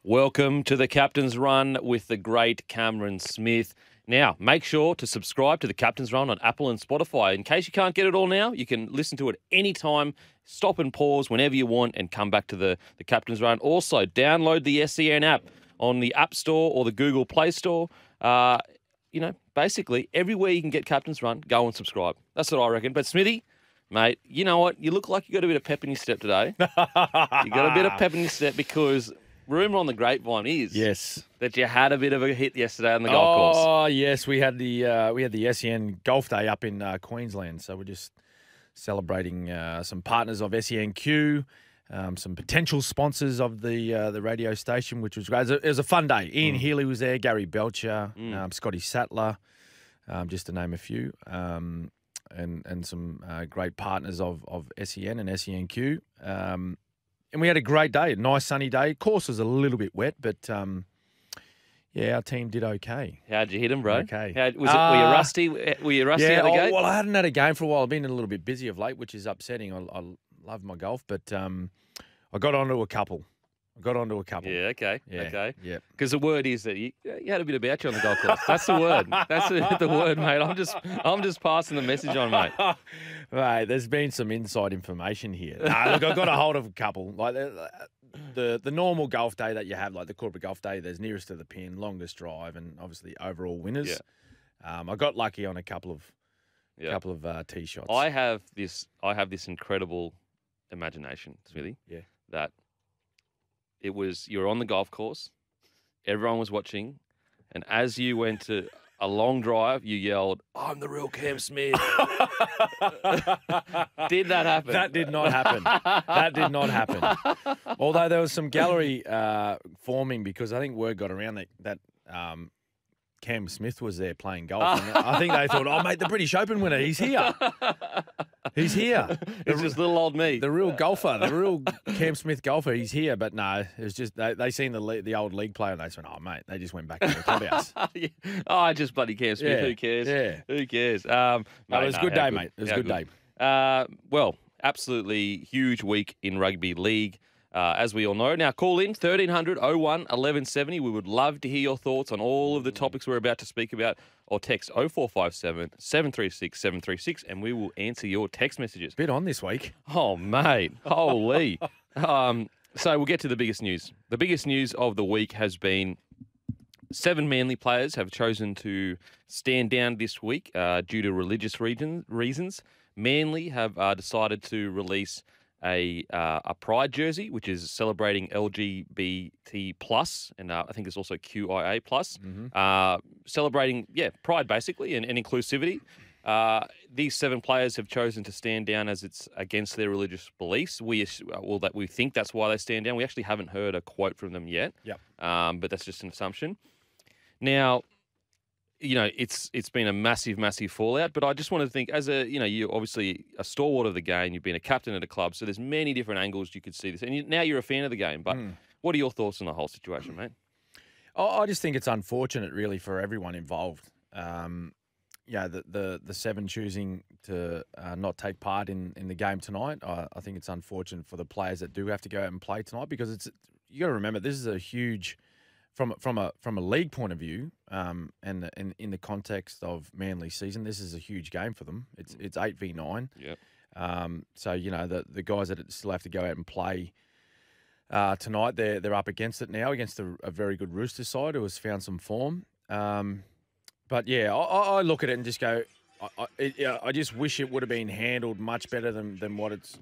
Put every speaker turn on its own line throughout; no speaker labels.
Welcome to the Captain's Run with the great Cameron Smith. Now, make sure to subscribe to the Captain's Run on Apple and Spotify. In case you can't get it all now, you can listen to it anytime, stop and pause whenever you want, and come back to the Captain's Run. Also, download the SEN app on the App Store or the Google Play Store. Basically, everywhere you can get Captain's Run, go and subscribe. That's what I reckon. But Smithy, mate, you know what? You look like you got a bit of pep in your step today. You got a bit of pep in your step because rumour on the grapevine is that you had a bit of a hit yesterday on the golf course.
Oh yes, we had the SEN Golf Day up in Queensland, so we're just celebrating some partners of SENQ, some potential sponsors of the radio station, which was great. It was a fun day. Ian Healy was there, Gary Belcher, Scotty Sattler, just to name a few, and some great partners of SEN and SENQ. And we had a great day, a nice sunny day. Course was a little bit wet, but our team did okay.
How'd you hit him, bro?
Okay.
Were you rusty? Were you rusty out of the gate?
Well, I hadn't had a game for a while. I've been a little bit busy of late, which is upsetting. I love my golf, but I got onto a couple.
Yeah, okay.
Yeah,
okay.
yeah.
Because the word is that you had a bit about you on the golf course. That's the word. That's the word, mate. I'm just passing the message on, mate.
Right, there's been some inside information here. Nah, look, I got a hold of a couple. Like the normal golf day that you have, like the corporate golf day, there's nearest to the pin, longest drive, and obviously overall winners.
Yeah.
I got lucky on a couple of tee shots.
I have this incredible imagination, Smithy.
Yeah.
That you're on the golf course, everyone was watching, and as you went to a long drive, you yelled, "I'm the real Cam Smith." Did that happen?
That did not happen. Although there was some gallery forming because I think word got around that Cam Smith was there playing golf. And I think they thought, "Oh, mate, the British Open winner, he's here. He's here."
It's just little old me.
The real golfer, the real Cam Smith golfer, he's here. But no, it was just they seen the old league player and they said, "Oh, mate," they just went back to the clubhouse.
Yeah. Oh, just bloody Cam Smith.
Yeah,
Who cares?
yeah.
Who cares?
No, it was a good day, mate. It was a good day.
Well, absolutely huge week in rugby league, as we all know. Now, call in 1300 01 1170. We would love to hear your thoughts on all of the topics we're about to speak about, or text 0457 736 736, and we will answer your text messages.
Bit on this week.
Oh, mate. Holy. So we'll get to the biggest news. The biggest news of the week has been 7 Manly players have chosen to stand down this week due to religious reasons. Manly have decided to release a Pride jersey, which is celebrating LGBT plus, and I think it's also QIA plus, celebrating Pride basically and inclusivity. These 7 players have chosen to stand down as it's against their religious beliefs. We think that's why they stand down. We actually haven't heard a quote from them yet.
Yep.
But that's just an assumption. Now, it's been a massive, massive fallout, but I just want to think you're obviously a stalwart of the game. You've been a captain at a club, so there's many different angles you could see this. And now you're a fan of the game, but what are your thoughts on the whole situation, mate?
I just think it's unfortunate, really, for everyone involved. The 7 choosing to not take part in the game tonight. I think it's unfortunate for the players that do have to go out and play tonight because you got to remember this is a huge. From a league point of view, and in the context of Manly's season, this is a huge game for them. It's 8v9.
Yep.
So the guys that still have to go out and play tonight, they're up against it now against a very good Roosters side who has found some form. But yeah, I look at it and just go, I just wish it would have been handled much better than what it's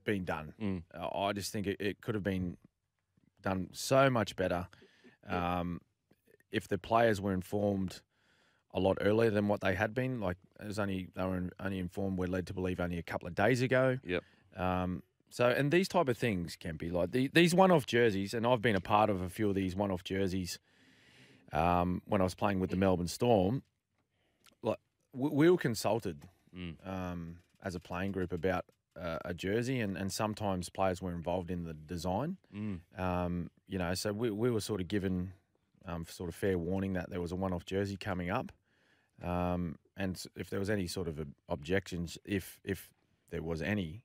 been done. I just think it could have been done so much better if the players were informed a lot earlier than what they had been. Like they were only informed, we're led to believe, only a couple of days ago.
Yep.
And these type of things can be like these one-off jerseys, and I've been a part of a few of these one-off jerseys when I was playing with the Melbourne Storm. Like we were consulted as a playing group about a jersey, and sometimes players were involved in the design. So we were sort of given sort of fair warning that there was a one-off jersey coming up, and if there was any sort of objections, if there was any,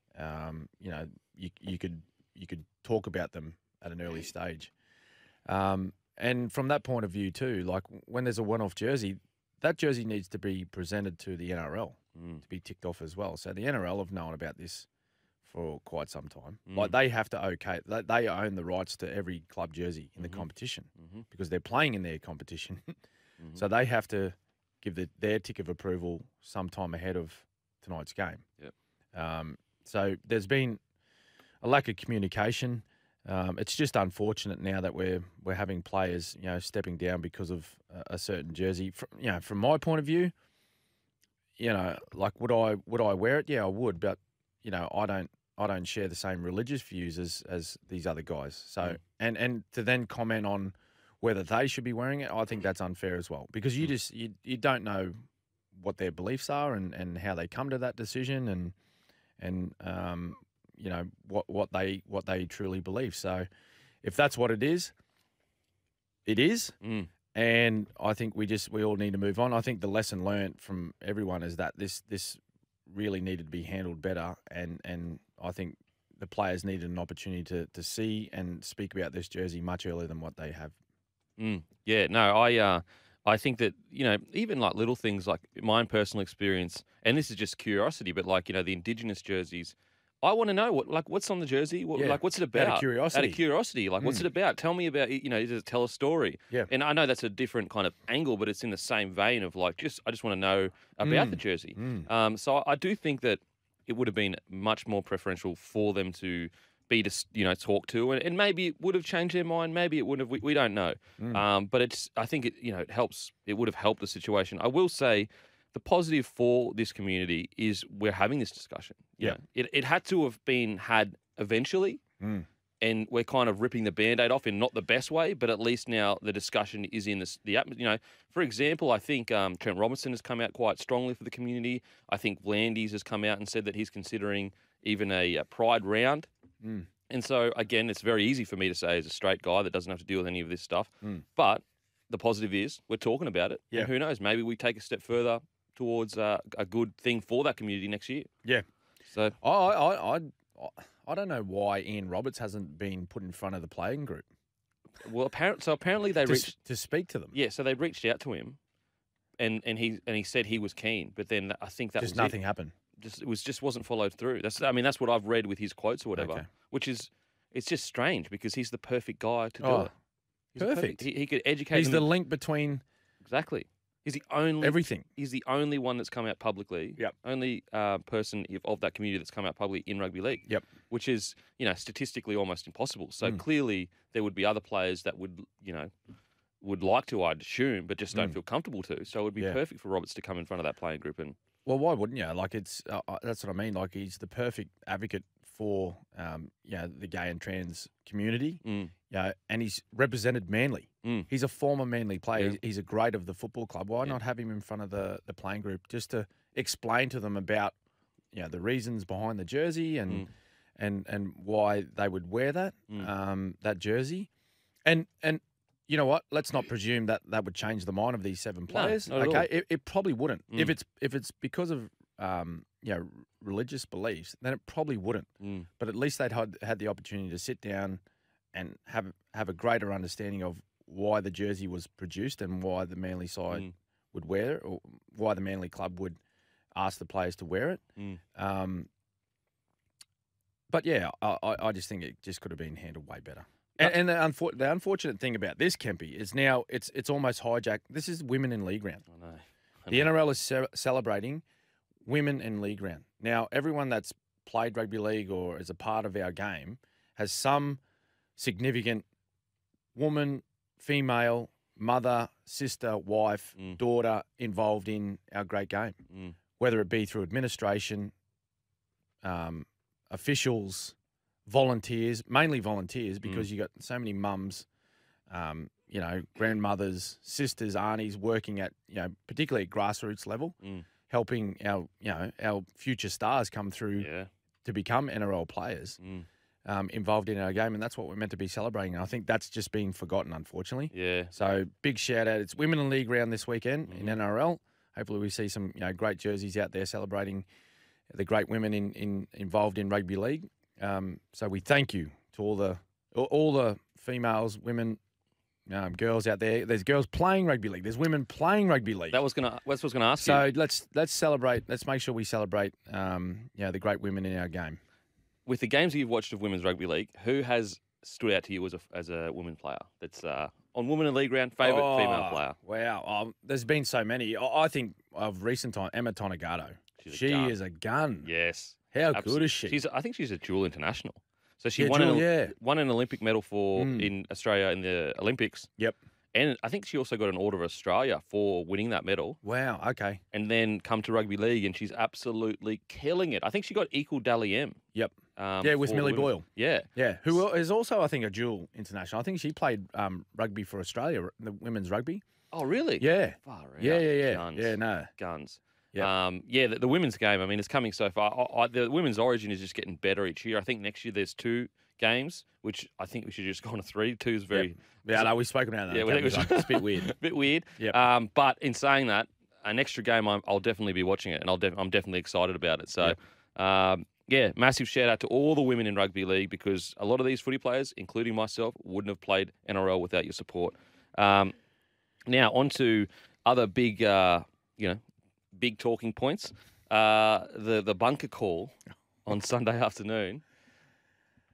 you could talk about them at an early stage. And from that point of view too, like when there's a one-off jersey, that jersey needs to be presented to the NRL to be ticked off as well. So the NRL have known about this for quite some time. Like they have to they own the rights to every club jersey in the competition because they're playing in their competition. So they have to give their tick of approval sometime ahead of tonight's game.
Yep.
So there's been a lack of communication. It's just unfortunate now that we're having players, stepping down because of a certain jersey. From my point of view, like would I wear it? Yeah, I would, but I don't share the same religious views as these other guys. So and to then comment on whether they should be wearing it, I think that's unfair as well because you don't know what their beliefs are and how they come to that decision and what they truly believe. So if that's what it is, it is. And I think we all need to move on. I think the lesson learned from everyone is that this really needed to be handled better, and I think the players needed an opportunity to see and speak about this jersey much earlier than what they have.
Yeah, no, I think that, even like little things like my own personal experience, and this is just curiosity, but like, the Indigenous jerseys, I want to know what's on the jersey, what's it about?
Out of curiosity.
Like, what's it about? Tell me about, does it tell a story?
Yeah.
And I know that's a different kind of angle, but it's in the same vein of like, I just want to know about the jersey. So I do think that it would have been much more preferential for them to be talk to, and maybe it would have changed their mind. Maybe it wouldn't have. We don't know. But I think it helps. It would have helped the situation. I will say, the positive for this community is we're having this discussion.
Yeah.
It had to have been had eventually, and we're kind of ripping the Band-Aid off in not the best way, but at least now the discussion is in the atmosphere. For example, I think Trent Robinson has come out quite strongly for the community. I think Vlandis has come out and said that he's considering even a pride round. And so, again, it's very easy for me to say as a straight guy that doesn't have to deal with any of this stuff. But the positive is we're talking about it.
Yeah.
And who knows, maybe we take a step further towards a good thing for that community next year.
Yeah.
So
I don't know why Ian Roberts hasn't been put in front of the playing group.
Well, apparently they reached
to speak to them.
Yeah, so they reached out to him, and he said he was keen, but then I think that
just
was
nothing happened.
It wasn't followed through. That's what I've read with his quotes or whatever.
Okay.
Which is, it's just strange because he's the perfect guy to do it. He's
Perfect.
He could educate.
He's
them
the link between
exactly. He's the only
everything.
He's the only one that's come out publicly.
Yep.
Only person of that community that's come out publicly in rugby league.
Yep.
Which is statistically almost impossible. So clearly there would be other players that would like to, I'd assume, but just don't feel comfortable to. So it would be perfect for Roberts to come in front of that playing group and.
Well, why wouldn't you? Like it's that's what I mean. Like he's the perfect advocate for the gay and trans community. And he's represented Manly. He's a former Manly player.
Yeah.
He's a great of the football club. Why not have him in front of the playing group just to explain to them about the reasons behind the jersey and why they would wear that that jersey, and. You know what? Let's not presume that would change the mind of these 7 players.
No, not at all.
It probably wouldn't. If it's because of religious beliefs, then it probably wouldn't. But at least they'd had the opportunity to sit down and have a greater understanding of why the jersey was produced and why the Manly side would wear it, or why the Manly club would ask the players to wear it. But yeah, I just think it just could have been handled way better. And the unfortunate thing about this, Kempy, is now it's almost hijacked. This is women in league round.
I know.
The NRL is celebrating women in league round. Now, everyone that's played rugby league or is a part of our game has some significant woman, female, mother, sister, wife, daughter involved in our great game, whether it be through administration, officials, volunteers, mainly volunteers, because you got so many mums, grandmothers, sisters, aunties working at, particularly at grassroots level, helping our future stars come through to become NRL players, involved in our game. And that's what we're meant to be celebrating. And I think that's just being forgotten, unfortunately.
Yeah.
So big shout out. It's Women in League round this weekend in NRL. Hopefully we see some, great jerseys out there celebrating the great women involved in rugby league. So we thank you to all the females, women girls out there. There's girls playing rugby league. There's women playing rugby league.
That's what I was going to ask you.
So let's celebrate. Let's make sure we celebrate the great women in our game.
With the games that you've watched of women's rugby league, who has stood out to you as a women player that's on women in league round, favourite female player?
Wow. There's been so many. I think of recent time, Emma Tonegado. She is a gun.
Yes.
How good is she?
I think she's a dual international. So she
Yeah,
won an Olympic medal in Australia in the Olympics.
Yep.
And I think she also got an Order of Australia for winning that medal.
Wow, okay.
And then come to rugby league, and she's absolutely killing it. I think she got equal Dally M.
Yep. With Millie Boyle.
Yeah.
Yeah, who is also, I think, a dual international. I think she played rugby for Australia, the women's rugby.
Oh, really?
Yeah.
Far out.
Yeah.
Guns.
Yeah, no.
Guns.
Yep.
The women's game, I mean, it's coming so far. The women's origin is just getting better each year. I think next year there's 2 games, which I think we should just go on to 3. 2 is very...
Yep. Yeah, no, we've spoken about that.
Yeah,
it's a bit weird.
A bit weird.
Yep.
But in saying that, an extra game, I'll definitely be watching it, and I'm definitely excited about it. So, massive shout out to all the women in rugby league, because a lot of these footy players, including myself, wouldn't have played NRL without your support. Now, on to other big, big talking points. The bunker call on Sunday afternoon.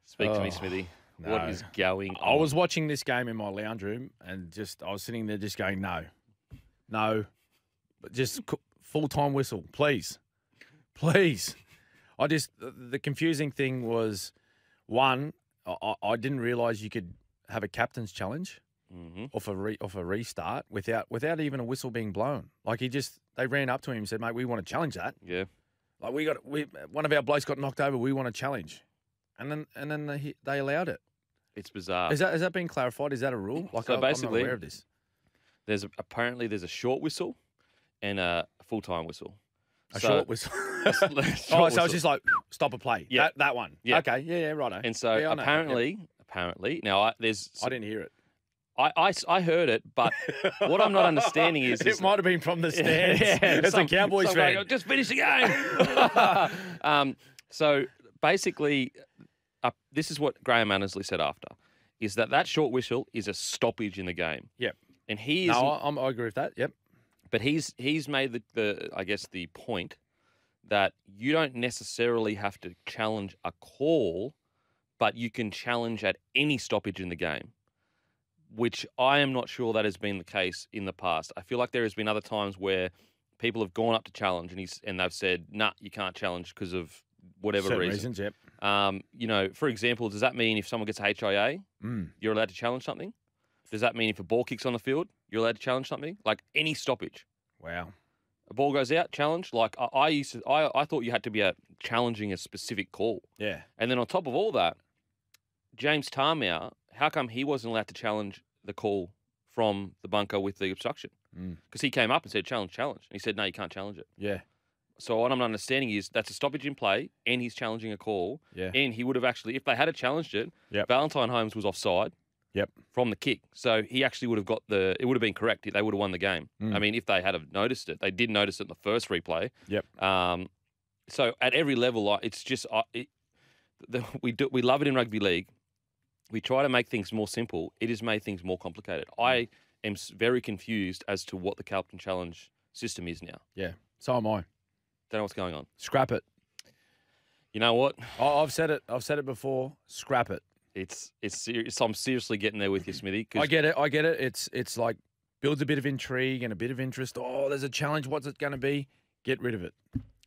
Speak to me, Smithy.
No.
What is going on?
I was watching this game in my lounge room, and I was sitting there just going, no, but just full-time whistle, please. The confusing thing was, one, I didn't realise you could have a captain's challenge off a restart without even a whistle being blown. Like they ran up to him and said, mate, we want to challenge that.
Yeah.
Like one of our blokes got knocked over, we want to challenge. And then they allowed it.
It's bizarre.
Is that being clarified? Is that a rule? Like,
so basically,
I'm not aware of this.
Apparently there's a short whistle and a full-time whistle.
Short whistle. So it's just like stop a play. Yeah, that one. Yeah. Okay. Yeah. Righto.
And so apparently, now I
didn't hear it.
I heard it, but what I'm not understanding is
it might have been from the stands. It's a Cowboys fan.
Like, just finish the game. So basically, this is what Graham Annesley said after, is that short whistle is a stoppage in the game.
Yep.
And he
I agree with that. Yep.
But he's made the point that you don't necessarily have to challenge a call, but you can challenge at any stoppage in the game, which I am not sure that has been the case in the past. I feel like there has been other times where people have gone up to challenge and they've said, nah, you can't challenge because of whatever
reasons. Yep.
For example, does that mean if someone gets a HIA, you're allowed to challenge something? Does that mean if a ball kicks on the field, you're allowed to challenge something? Like any stoppage.
Wow.
A ball goes out, challenge. Like I thought you had to be out challenging a specific call.
Yeah.
And then on top of all that, James Tarmow, how come he wasn't allowed to challenge the call from the bunker with the obstruction? Because he came up and said, challenge. And he said, no, you can't challenge it.
Yeah.
So what I'm not understanding is that's a stoppage in play and he's challenging a call.
Yeah.
And he would have actually, if they had challenged it, Valentine Holmes was offside.
Yep.
From the kick. So he actually would have got it would have been correct. They would have won the game. I mean, if they had have noticed it. They did notice it in the first replay.
Yep.
So at every level, it's just, we love it in rugby league. We try to make things more simple. It has made things more complicated. I am very confused as to what the Captain Challenge system is now.
Yeah. So am I.
Don't know what's going on.
Scrap it.
You know what?
I've said it before. Scrap it.
It's serious. I'm seriously getting there with you, Smithy.
I get it. It's like builds a bit of intrigue and a bit of interest. Oh, there's a challenge. What's it going to be? Get rid of it.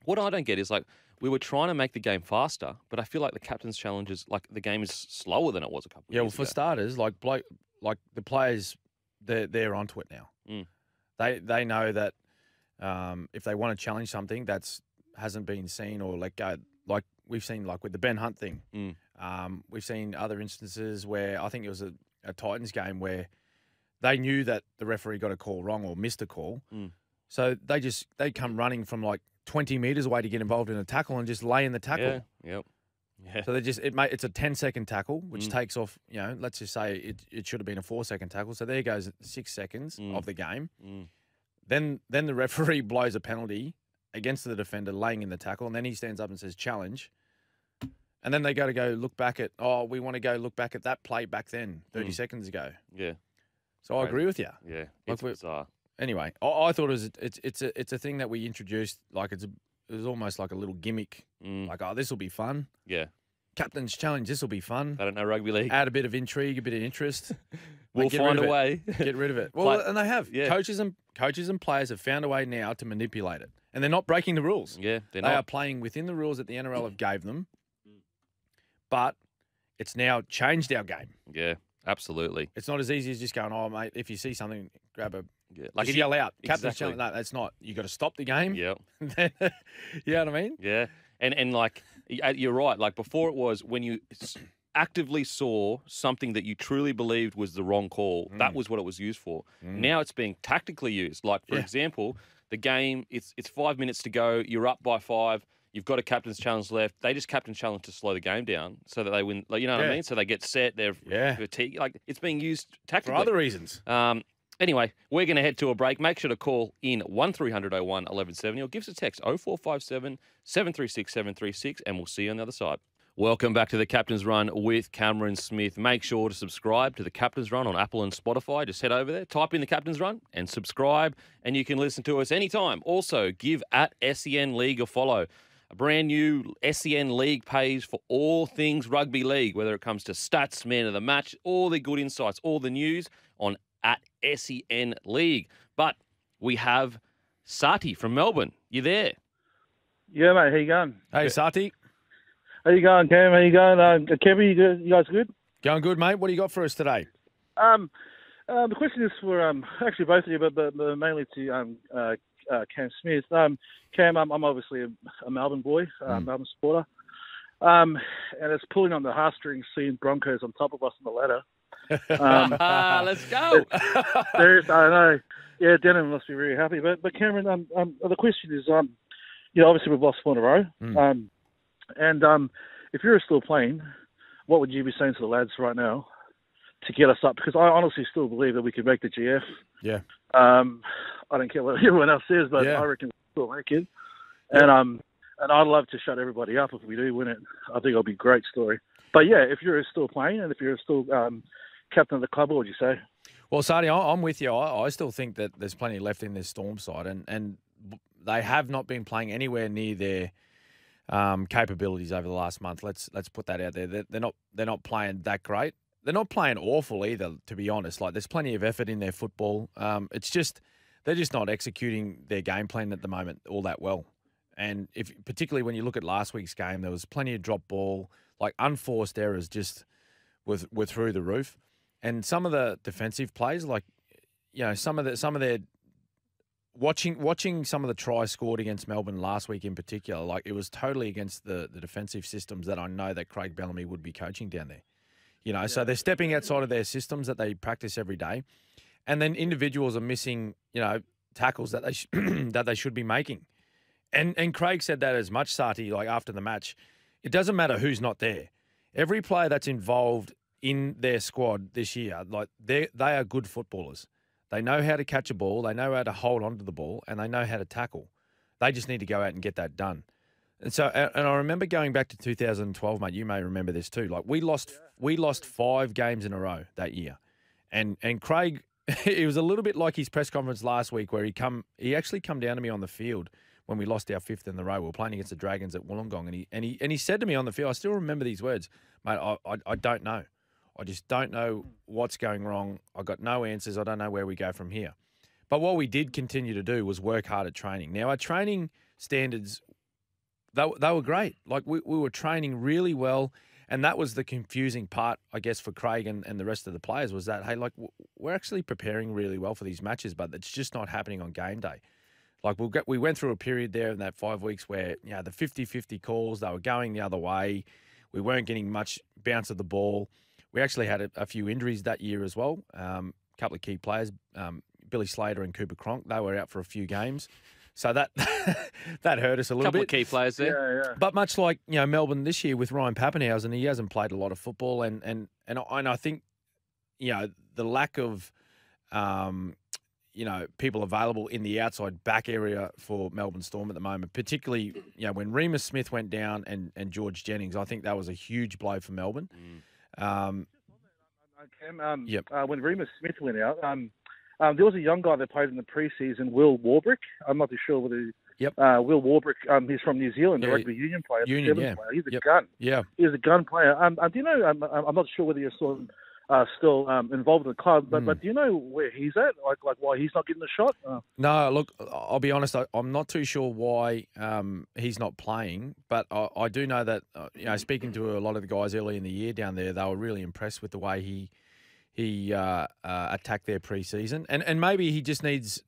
What I don't get is like we were trying to make the game faster, but I feel like the captain's challenge is like the game is slower than it was a couple of years ago.
For starters, like the players, they're onto it now. They know that if they want to challenge something that's hasn't been seen or let go, like we've seen like with the Ben Hunt thing. We've seen other instances where I think it was a Titans game where they knew that the referee got a call wrong or missed a call. So they come running from like 20 metres away to get involved in a tackle and just lay in the tackle.
Yeah.
So it's a 10-second tackle, which takes off, let's just say it should have been a 4-second tackle. So there goes 6 seconds of the game. Then the referee blows a penalty against the defender laying in the tackle, and then he stands up and says challenge. And then they go look back at, we want to go look back at that play back then, 30 seconds ago.
Yeah.
So I agree with you.
Yeah, it's bizarre.
Anyway, I thought it's a thing that we introduced. Like it was almost like a little gimmick. Like, oh, this will be fun.
Yeah.
Captain's Challenge, this will be fun.
I don't know rugby league.
Add a bit of intrigue, a bit of interest.
We'll find a way.
Get rid of it. Well, and they have.
Yeah.
Coaches and players have found a way now to manipulate it. And they're not breaking the rules.
Yeah,
they
not.
are playing within the rules that the NRL have gave them. But it's now changed our game.
Yeah, absolutely.
It's not as easy as just going, oh, mate, if you see something, grab a...
Yeah.
Like if yell out, Captain's
exactly.
Challenge. No, that's not. You got to stop the game.
Yeah.
You know what I mean?
Yeah. And like, you're right. Like before it was when you actively saw something that you truly believed was the wrong call, that was what it was used for. Now it's being tactically used. Like, for example, the game, it's 5 minutes to go. You're up by 5. You've got a captain's challenge left. They just captain's challenge to slow the game down so that they win. Like, you know what I mean? So they get set. They're fatigued. Like, it's being used tactically.
For other reasons.
Anyway, we're going to head to a break. Make sure to call in 1300 01 1170 or give us a text 0457 736 736 and we'll see you on the other side. Welcome back to the Captain's Run with Cameron Smith. Make sure to subscribe to the Captain's Run on Apple and Spotify. Just head over there, type in the Captain's Run and subscribe and you can listen to us anytime. Also, give at SEN League a follow. A brand new SEN League page for all things rugby league, whether it comes to stats, man of the match, all the good insights, all the news on at SEN League. But we have Sati from Melbourne. You there?
Yeah, mate. How you going?
Hey, Sati.
How you going, Cam? How you going? Kevin, you guys good?
Going good, mate. What do you got for us today?
The question is for actually both of you, but mainly to Cam Smith. Cam, I'm obviously a Melbourne boy, Melbourne supporter, and it's pulling on the heartstrings seeing Broncos on top of us on the ladder.
Let's go.
I know. Yeah, Denham must be very happy. But Cameron, the question is, obviously we've lost 4 in a row. And if you were still playing, what would you be saying to the lads right now to get us up? Because I honestly still believe that we could make the GF.
Yeah.
I don't care what everyone else says, but I reckon we'll still make it. Yeah. And I'd love to shut everybody up if we do win it. I think it'll be a great story. But yeah, if you're still playing and if you're still captain of the club, what would you say?
Well, Sadi, I'm with you. I still think that there's plenty left in this Storm side, and they have not been playing anywhere near their capabilities over the last month. Let's put that out there. They're not playing that great. They're not playing awful either, to be honest. Like there's plenty of effort in their football. It's just they're just not executing their game plan at the moment all that well. And particularly when you look at last week's game, there was plenty of drop ball, like unforced errors, just were through the roof. And some of the defensive plays, like some of their watching some of the tries scored against Melbourne last week in particular, like it was totally against the defensive systems that I know that Craig Bellamy would be coaching down there. So they're stepping outside of their systems that they practice every day, and then individuals are missing, tackles that they should be making. And Craig said that as much, Sati, like after the match. It doesn't matter who's not there. Every player that's involved in their squad this year, like they are good footballers. They know how to catch a ball, they know how to hold onto the ball, and they know how to tackle. They just need to go out and get that done. And so, and I remember going back to 2012, mate. You may remember this too. Like we lost 5 games in a row that year, and Craig, it was a little bit like his press conference last week where he actually come down to me on the field when we lost our 5th in the row. We were playing against the Dragons at Wollongong, and he said to me on the field, I still remember these words, mate. I don't know. I just don't know what's going wrong. I got no answers. I don't know where we go from here. But what we did continue to do was work hard at training. Now, our training standards, they were great. Like, we were training really well, and that was the confusing part, I guess, for Craig and the rest of the players was that, hey, like, we're actually preparing really well for these matches, but it's just not happening on game day. Like, we went through a period there in that 5 weeks where, the 50-50 calls, they were going the other way. We weren't getting much bounce of the ball. We actually had a few injuries that year as well. A couple of key players, Billy Slater and Cooper Cronk, they were out for a few games. So that that hurt us a little bit.
Couple of key players there.
Yeah.
But much like, Melbourne this year with Ryan Pappenhausen, he hasn't played a lot of football. And I think, the lack of, people available in the outside back area for Melbourne Storm at the moment, particularly, when Remus Smith went down and George Jennings, I think that was a huge blow for Melbourne.
I Cam,
Yep.
when Remus Smith went out, there was a young guy that played in the preseason, Will Warbrick. I'm not too sure whether.
Yep.
Will Warbrick. He's from New Zealand, the
Yeah,
rugby union player,
Union,
sevens
yeah.
player. He's a
Yep.
gun.
Yeah.
He's a gun player. Do you know? I'm not sure whether you're still involved in the club, but do you know where he's at? Like why he's not getting a shot?
No, look, I'll be honest. I'm not too sure why he's not playing, but I do know that speaking to a lot of the guys early in the year down there, they were really impressed with the way he attacked their preseason, and maybe he just needs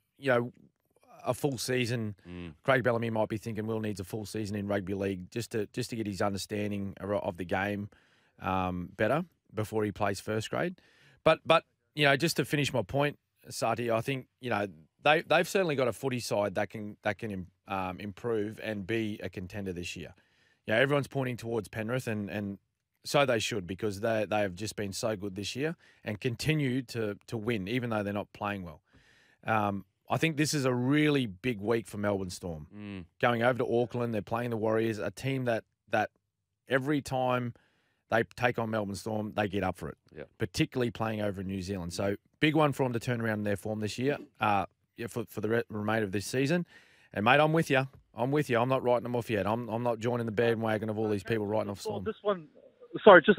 a full season. Craig Bellamy might be thinking Will needs a full season in rugby league just to get his understanding of the game better before he plays first grade. But just to finish my point, Sati, I think they've certainly got a footy side that can improve and be a contender this year. Everyone's pointing towards Penrith and so they should, because they have just been so good this year and continue to win even though they're not playing well. I think this is a really big week for Melbourne Storm. Going over to Auckland, they're playing the Warriors, a team that every time they take on Melbourne Storm, they get up for it, particularly playing over in New Zealand. So big one for them to turn around in their form this year for the remainder of this season. And, mate, I'm with you. I'm not writing them off yet. I'm not joining the bandwagon of all these people writing off Storm.
Just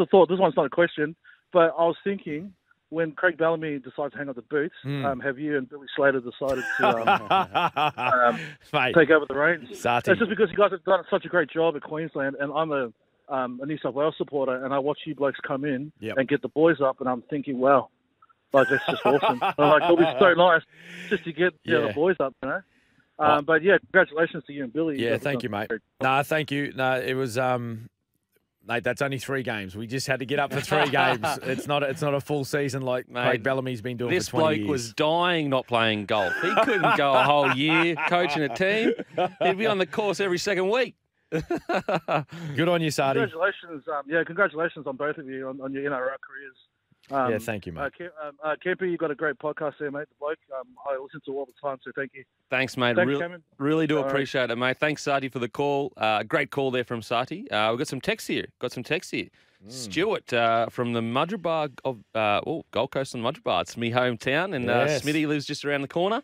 a thought. This one's not a question, but I was thinking, when Craig Bellamy decides to hang up the boots, have you and Billy Slater decided to take over the reins?
Sati.
It's just because you guys have done such a great job at Queensland, and I'm a New South Wales supporter, and I watch you blokes come in and get the boys up, and I'm thinking, wow, that's just awesome. It'll be so nice just to get the boys up, But congratulations to you and Billy.
Yeah, thank you, mate. No, thank you. No, it was. Mate, that's only 3 games. We just had to get up for 3 games. It's not a full season like Craig Bellamy's been doing for 20 years.
This bloke was dying not playing golf. He couldn't go a whole year coaching a team. He'd be on the course every second week.
Good on you, Sadi.
Congratulations. Congratulations on both of you on your NRL careers.
Thank you, mate.
Kemper, you've got a great podcast there, mate. The bloke, I listen to all the time, so thank you.
Thanks, mate.
Thanks, Cameron.
Really do appreciate it, mate. Thanks, Sati, for the call. Great call there from Sati. We've got some texts here. Stuart from the Mudgeerbar of Gold Coast and Mudgeerbar. It's me hometown, and Smithy lives just around the corner.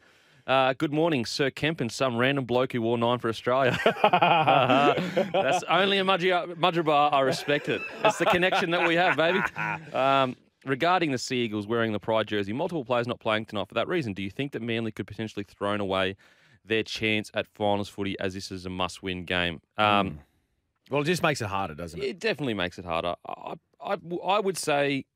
Good morning, Sir Kemp and some random bloke who wore 9 for Australia. That's only a Mudgeerbar. I respect it. It's the connection that we have, baby. Regarding the Sea Eagles wearing the Pride jersey, multiple players not playing tonight for that reason. Do you think that Manly could potentially thrown away their chance at finals footy as this is a must-win game?
Well, it just makes it harder, doesn't it?
It definitely makes it harder. I would say,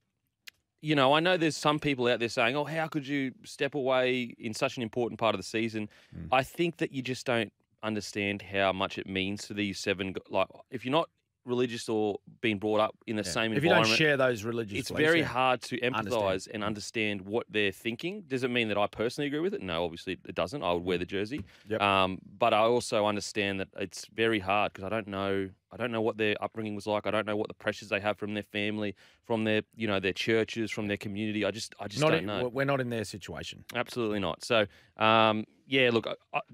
I know there's some people out there saying, oh, how could you step away in such an important part of the season? I think that you just don't understand how much it means to these 7. Like, if you're not religious or being brought up in the same environment.
If you don't share those religious
it's very hard to empathise and understand what they're thinking. Does it mean that I personally agree with it? No, obviously it doesn't. I would wear the jersey.
Yep.
But I also understand that it's very hard because I don't know what their upbringing was like. I don't know what the pressures they have from their family, from their their churches, from their community. I just don't know.
We're not in their situation.
Absolutely not. So look,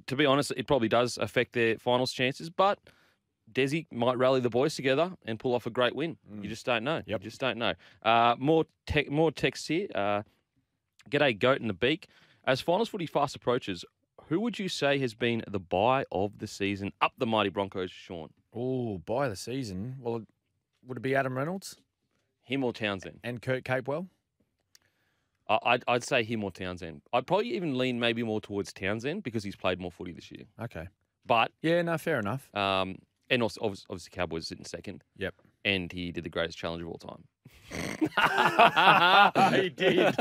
to be honest, it probably does affect their finals chances, but Desi might rally the boys together and pull off a great win. You just don't know.
Yep.
You just don't know. More texts here. G'day, Goat in the Beak. As finals footy fast approaches, who would you say has been the buy of the season up the mighty Broncos, Sean?
Oh, buy of the season? Well, would it be Adam Reynolds?
Him or Townsend?
And Kurt Capewell?
I'd say him or Townsend. I'd probably even lean maybe more towards Townsend because he's played more footy this year.
Okay.
But
yeah, no, fair enough.
And also, obviously, Cowboys sitting second.
Yep.
And he did the greatest challenge of all time.
He did.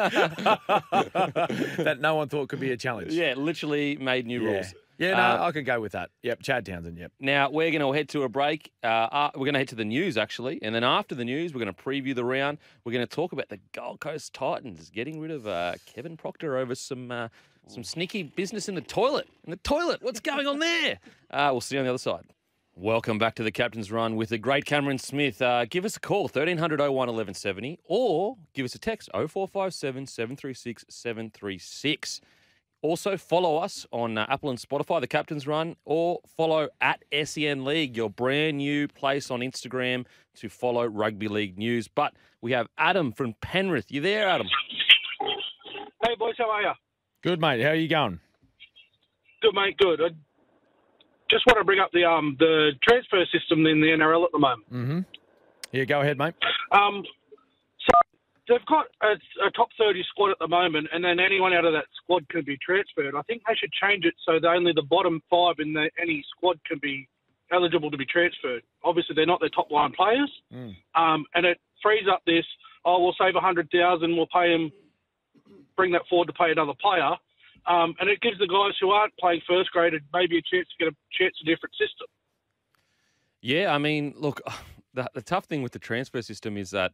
That no one thought could be a challenge.
Yeah, literally made new rules.
Yeah, no, I could go with that. Yep, Chad Townsend, yep.
Now, we're going to head to a break. We're going to head to the news, actually. And then after the news, we're going to preview the round. We're going to talk about the Gold Coast Titans getting rid of Kevin Proctor over some sneaky business in the toilet. What's going on there? We'll see you on the other side. Welcome back to the Captain's Run with the great Cameron Smith. Give us a call, 1300 01 1170, or give us a text, 0457 736 736. Also, follow us on Apple and Spotify, The Captain's Run, or follow at SEN League, your brand new place on Instagram to follow rugby league news. But we have Adam from Penrith. You there, Adam?
Hey, boys, how are you?
Good, mate. How are you going?
Good, mate, good. I just want to bring up the transfer system in the NRL at the moment.
Mm-hmm. Yeah, go ahead, mate.
So they've got a top 30 squad at the moment, and then anyone out of that squad can be transferred. I think they should change it so that only the bottom 5 in any squad can be eligible to be transferred. Obviously, they're not their top line players, and it frees up this. Oh, we'll save 100,000. We'll pay him, bring that forward to pay another player, and it gives the guys who aren't playing first grade maybe a chance to get a different system.
Yeah, I mean, look, the tough thing with the transfer system is that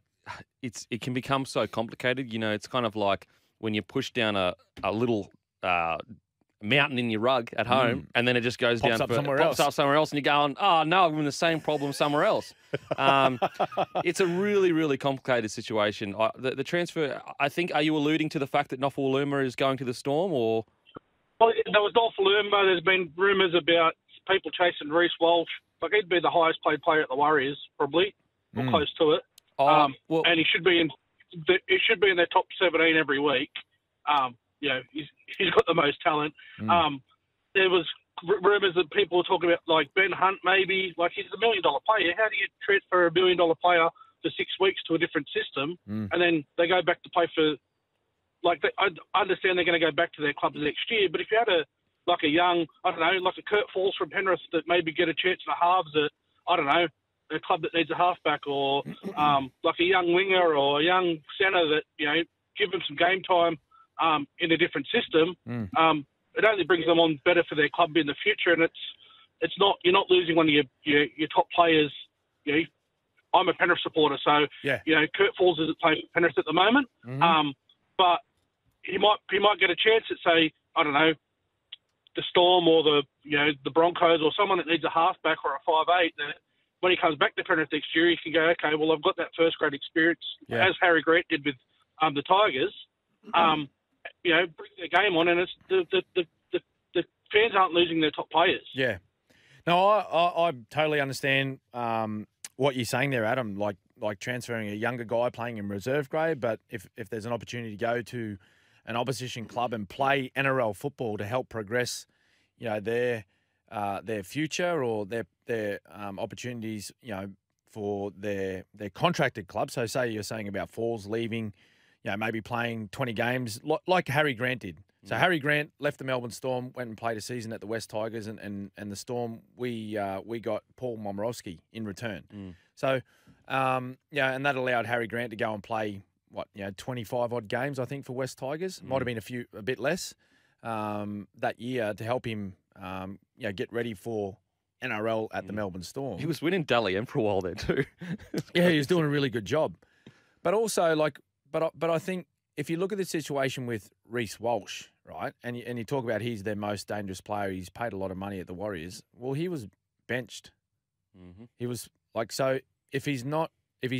it can become so complicated. You know, it's kind of like when you push down a little mountain in your rug at home, and then it just goes
Pops
down
up somewhere else,
and you're going, oh no, I'm in the same problem somewhere else. It's a really, really complicated situation. The transfer, I think, are you alluding to the fact that Nofoaluma is going to the Storm, or?
Well, there was Nofoaluma. There's been rumours about people chasing Reece Walsh. Like, he'd be the highest paid player at the Warriors, probably, or close to it.
Well,
and he should be in their top 17 every week. You know, he's got the most talent. There was rumours that people were talking about, like, Ben Hunt maybe. Like, he's $1 million player. How do you transfer $1 million player for 6 weeks to a different system, and then they go back to play for, like, I understand they're going to go back to their clubs next year, but if you had a young, I don't know, like a Kurt Falls from Penrith that maybe get a chance in the halves at, I don't know, a club that needs a halfback, or like a young winger or a young centre that, you know, give them some game time in a different system, it only brings them on better for their club in the future, and it's not, you're not losing one of your top players. You know, I'm a Penrith supporter, so you know, Kurt Falls isn't playing for Penrith at the moment, but he might get a chance at, say, I don't know, the Storm or the Broncos or someone that needs a halfback or a 5'8". When he comes back to Penrith next year, he can go, okay, well, I've got that first grade experience, as Harry Grant did with the Tigers. You know, bring their game on, and it's the fans aren't losing their top players.
Yeah. No, I totally understand what you're saying there, Adam. Like transferring a younger guy playing in reserve grade, but if there's an opportunity to go to an opposition club and play NRL football to help progress, you know, their future or their opportunities, you know, for their contracted club. So say you're saying about Falls leaving, you know, maybe playing 20 games like Harry Grant did. So Harry Grant left the Melbourne Storm, went and played a season at the West Tigers, and the Storm, we got Paul Momorowski in return. So, yeah, and that allowed Harry Grant to go and play, 25 odd games, I think, for West Tigers. Might have been a bit less that year to help him, get ready for NRL at the Melbourne Storm.
He was winning Dally M for a while there too.
Yeah, he was doing a really good job. But also, but I think if you look at the situation with Reece Walsh, right, and you talk about he's their most dangerous player, he's paid a lot of money at the Warriors. Well, he was benched. He was so if he's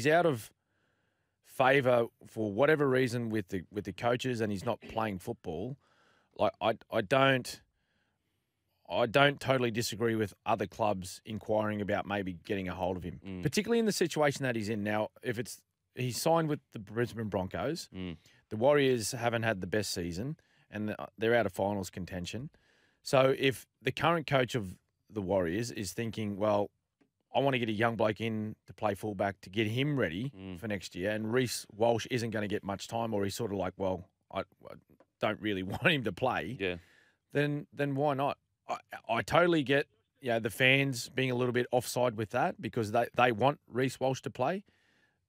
out of favour for whatever reason with the coaches and he's not playing football, like I don't totally disagree with other clubs inquiring about maybe getting a hold of him, particularly in the situation that he's in now. If he's signed with the Brisbane Broncos, the Warriors haven't had the best season and they're out of finals contention. So if the current coach of the Warriors is thinking, well, I want to get a young bloke in to play fullback to get him ready for next year, and Reece Walsh isn't going to get much time, or he's sort of like, well, I don't really want him to play. Yeah. Then why not? I totally get the fans being a little bit offside with that because they want Reece Walsh to play,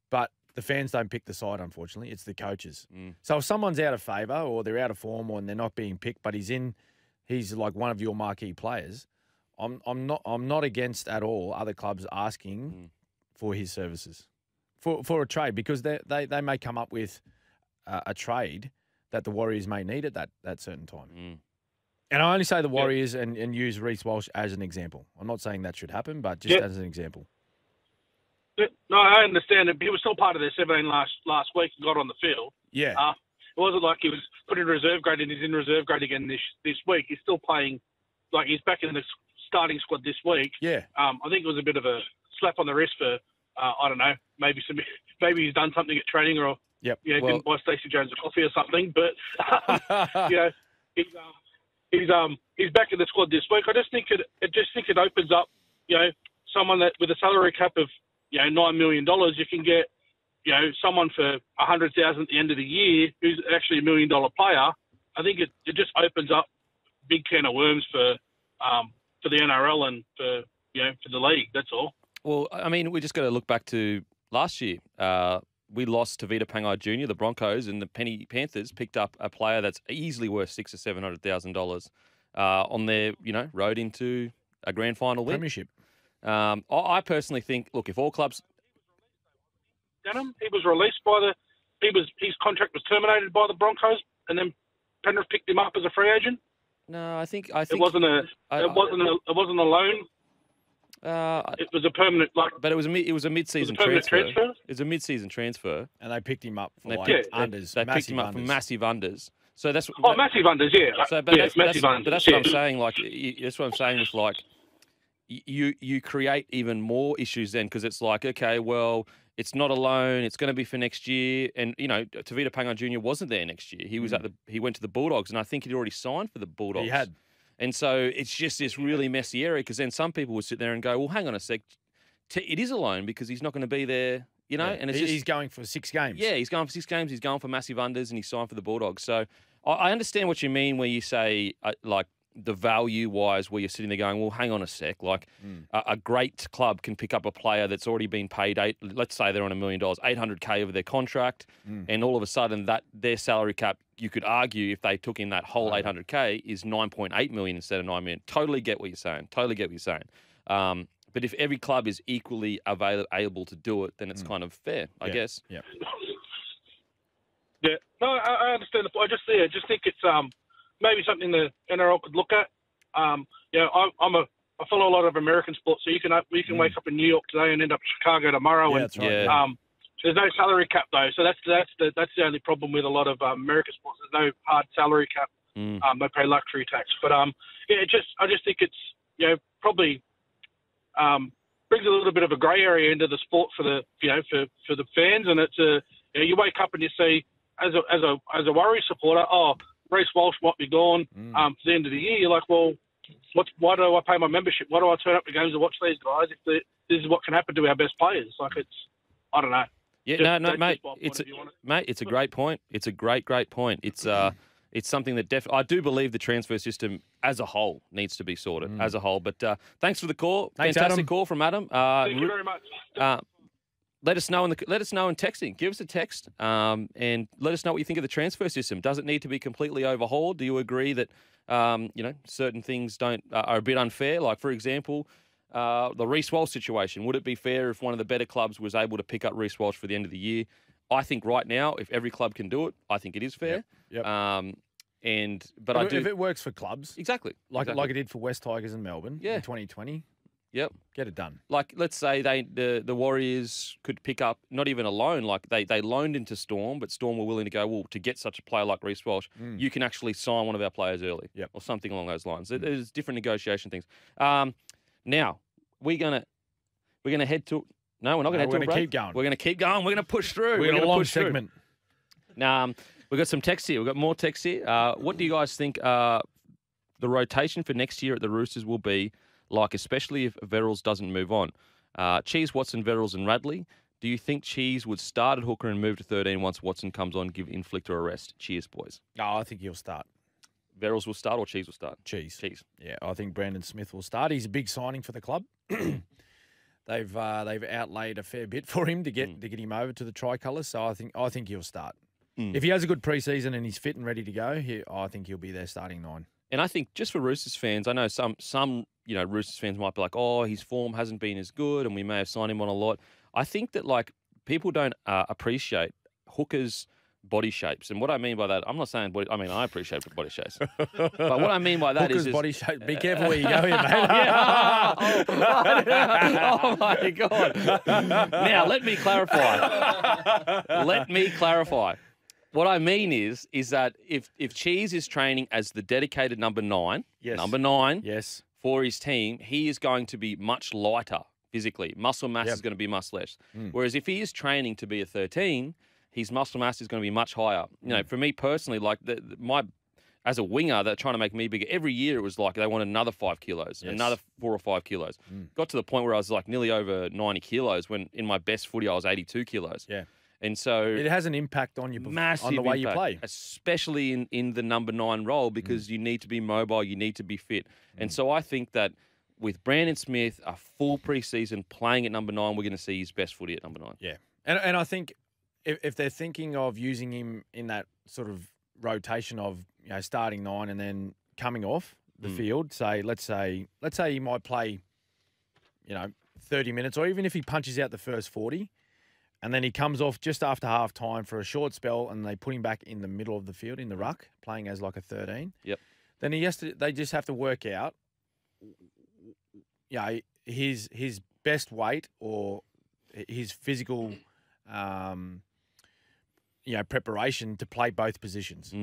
but the fans don't pick the side, unfortunately. It's the coaches. So if someone's out of favour or they're out of form or they're not being picked, but he's like one of your marquee players, I'm not against at all other clubs asking for his services for a trade, because they may come up with a trade that the Warriors may need at that certain time. And I only say the Warriors and use Reece Walsh as an example. I'm not saying that should happen, but just as an example.
No, I understand it. He was still part of their 17 last week and got on the field.
Yeah.
It wasn't like he was put in reserve grade and he's in reserve grade again this week. He's still playing, like he's back in the starting squad this week.
Yeah.
I think it was a bit of a slap on the wrist for, I don't know, maybe he's done something at training or didn't buy Stacey Jones a coffee or something. But he's back in the squad this week. I just think it opens up, someone that with a salary cap of $9 million, you can get someone for $100,000 at the end of the year who's actually $1 million player. I think it just opens up a big can of worms for the NRL and for the league. That's all.
Well, I mean, we just got to look back to last year. We lost to Vita Pangai Jr., the Broncos, and the Panthers picked up a player that's easily worth $600,000 or $700,000 on their road into a grand final win.
Premiership.
I personally think, look, if all clubs.
He was released his contract was terminated by the Broncos, and then Penrith picked him up as a free agent.
No, I think
it wasn't a loan. It was a permanent,
but it was a mid-season transfer. It was a mid-season transfer,
and they picked him up for unders.
They picked him up for massive unders. So that's
massive unders, yeah.
So, but that's what I'm saying. Like that's what I'm saying with like you create even more issues then because it's like okay, well. It's not a loan. It's going to be for next year. And, Tavita Pangai Jr. wasn't there next year. He was he went to the Bulldogs, and I think he'd already signed for the Bulldogs.
He had.
And so it's just this really messy area because then some people would sit there and go, well, hang on a sec. It is a loan because he's not going to be there, and it's
he's going for 6 games.
Yeah, he's going for 6 games. He's going for massive unders, and he signed for the Bulldogs. So I understand what you mean where you say, the value-wise where you're sitting there going, well, hang on a sec. Like a great club can pick up a player that's already been paid, let's say they're on $1 million, $800K over their contract, and all of a sudden that their salary cap, you could argue if they took in that whole $800K is $9.8 million instead of $9 million. Totally get what you're saying. But if every club is equally able to do it, then it's kind of fair, I guess.
Yeah.
Yeah. No, I understand the point. I just think it's maybe something the NRL could look at. I follow a lot of American sports, so you can wake up in New York today and end up in Chicago tomorrow.
Yeah,
and,
that's right. Yeah.
There's no salary cap though, so that's the only problem with a lot of American sports. There's no hard salary cap. They pay luxury tax, but I just think it's probably brings a little bit of a grey area into the sport for the for the fans, and it's you wake up and you see as a Warriors supporter, Reece Walsh might be gone for the end of the year. You're like, well, why do I pay my membership? Why do I turn up to games and watch these guys if this is what can happen to our best players? Like I don't know.
Yeah, mate. It's a great point. It's a great point. It's something that I do believe the transfer system as a whole needs to be sorted as a whole. But thanks for the call.
Thanks,
Fantastic
Adam.
Call from Adam.
Thank you very much.
Let us know in texting. Give us a text and let us know what you think of the transfer system. Does it need to be completely overhauled? Do you agree that certain things are a bit unfair? Like for example, the Reece Walsh situation. Would it be fair if one of the better clubs was able to pick up Reece Walsh for the end of the year? I think right now, if every club can do it, I think it is fair.
Yep.
But
if it works for clubs,
exactly
like it did for West Tigers in Melbourne in 2020.
Yep.
Get it done.
Like, let's say the Warriors could pick up not even a loan. Like, they loaned into Storm, but Storm were willing to go, well, to get such a player like Reece Walsh, you can actually sign one of our players early or something along those lines. There's different negotiation things. Now, we're gonna head to... No, we're not going to head to a break.
Keep going.
We're going to keep going. We're going to push through.
We're going to push segment.
Now, we've got some text here. We've got more text here. What do you guys think the rotation for next year at the Roosters will be like, especially if Verrills doesn't move on? Cheese, Watson, Verrills and Radley. Do you think Cheese would start at hooker and move to 13 once Watson comes on, give Inflictor a rest? Cheers, boys.
No, I think he'll start.
Verrills will start or Cheese will start?
Cheese. Yeah, I think Brandon Smith will start. He's a big signing for the club. They've outlaid a fair bit for him to get him over to the tricolours, so I think he'll start. If he has a good preseason and he's fit and ready to go, I think he'll be there starting 9.
And I think just for Roosters fans, I know some Roosters fans might be like, oh, his form hasn't been as good, and we may have signed him on a lot. I think that like people don't appreciate hookers' body shapes, and what I mean by that, I'm not saying body. I mean I appreciate body shapes, but what I mean by that
hookers'
is
body shape. Be careful where you go here, mate.
Oh my God! Now let me clarify. What I mean is that if Cheese is training as the dedicated number 9,
Yes.
for his team, he is going to be much lighter physically. Muscle mass is going to be much less. Whereas if he is training to be a 13, his muscle mass is going to be much higher. You know, for me personally, like as a winger, they're trying to make me bigger. Every year it was like they wanted another 5 kilos, another 4 or 5 kilos. Got to the point where I was like nearly over 90 kilos when in my best footy I was 82 kilos.
Yeah.
And so
it has an impact on you,
massive
on the way
impact,
you play,
especially in the number 9 role because you need to be mobile, you need to be fit. And so I think that with Brandon Smith, a full preseason playing at number 9, we're going to see his best footy at number 9.
Yeah, and I think if they're thinking of using him in that sort of rotation of starting 9 and then coming off the field, let's say he might play 30 minutes, or even if he punches out the first 40. And then he comes off just after half time for a short spell, and they put him back in the middle of the field in the ruck, playing as like a 13.
Yep.
Then they just have to work out, his best weight or his physical, preparation to play both positions.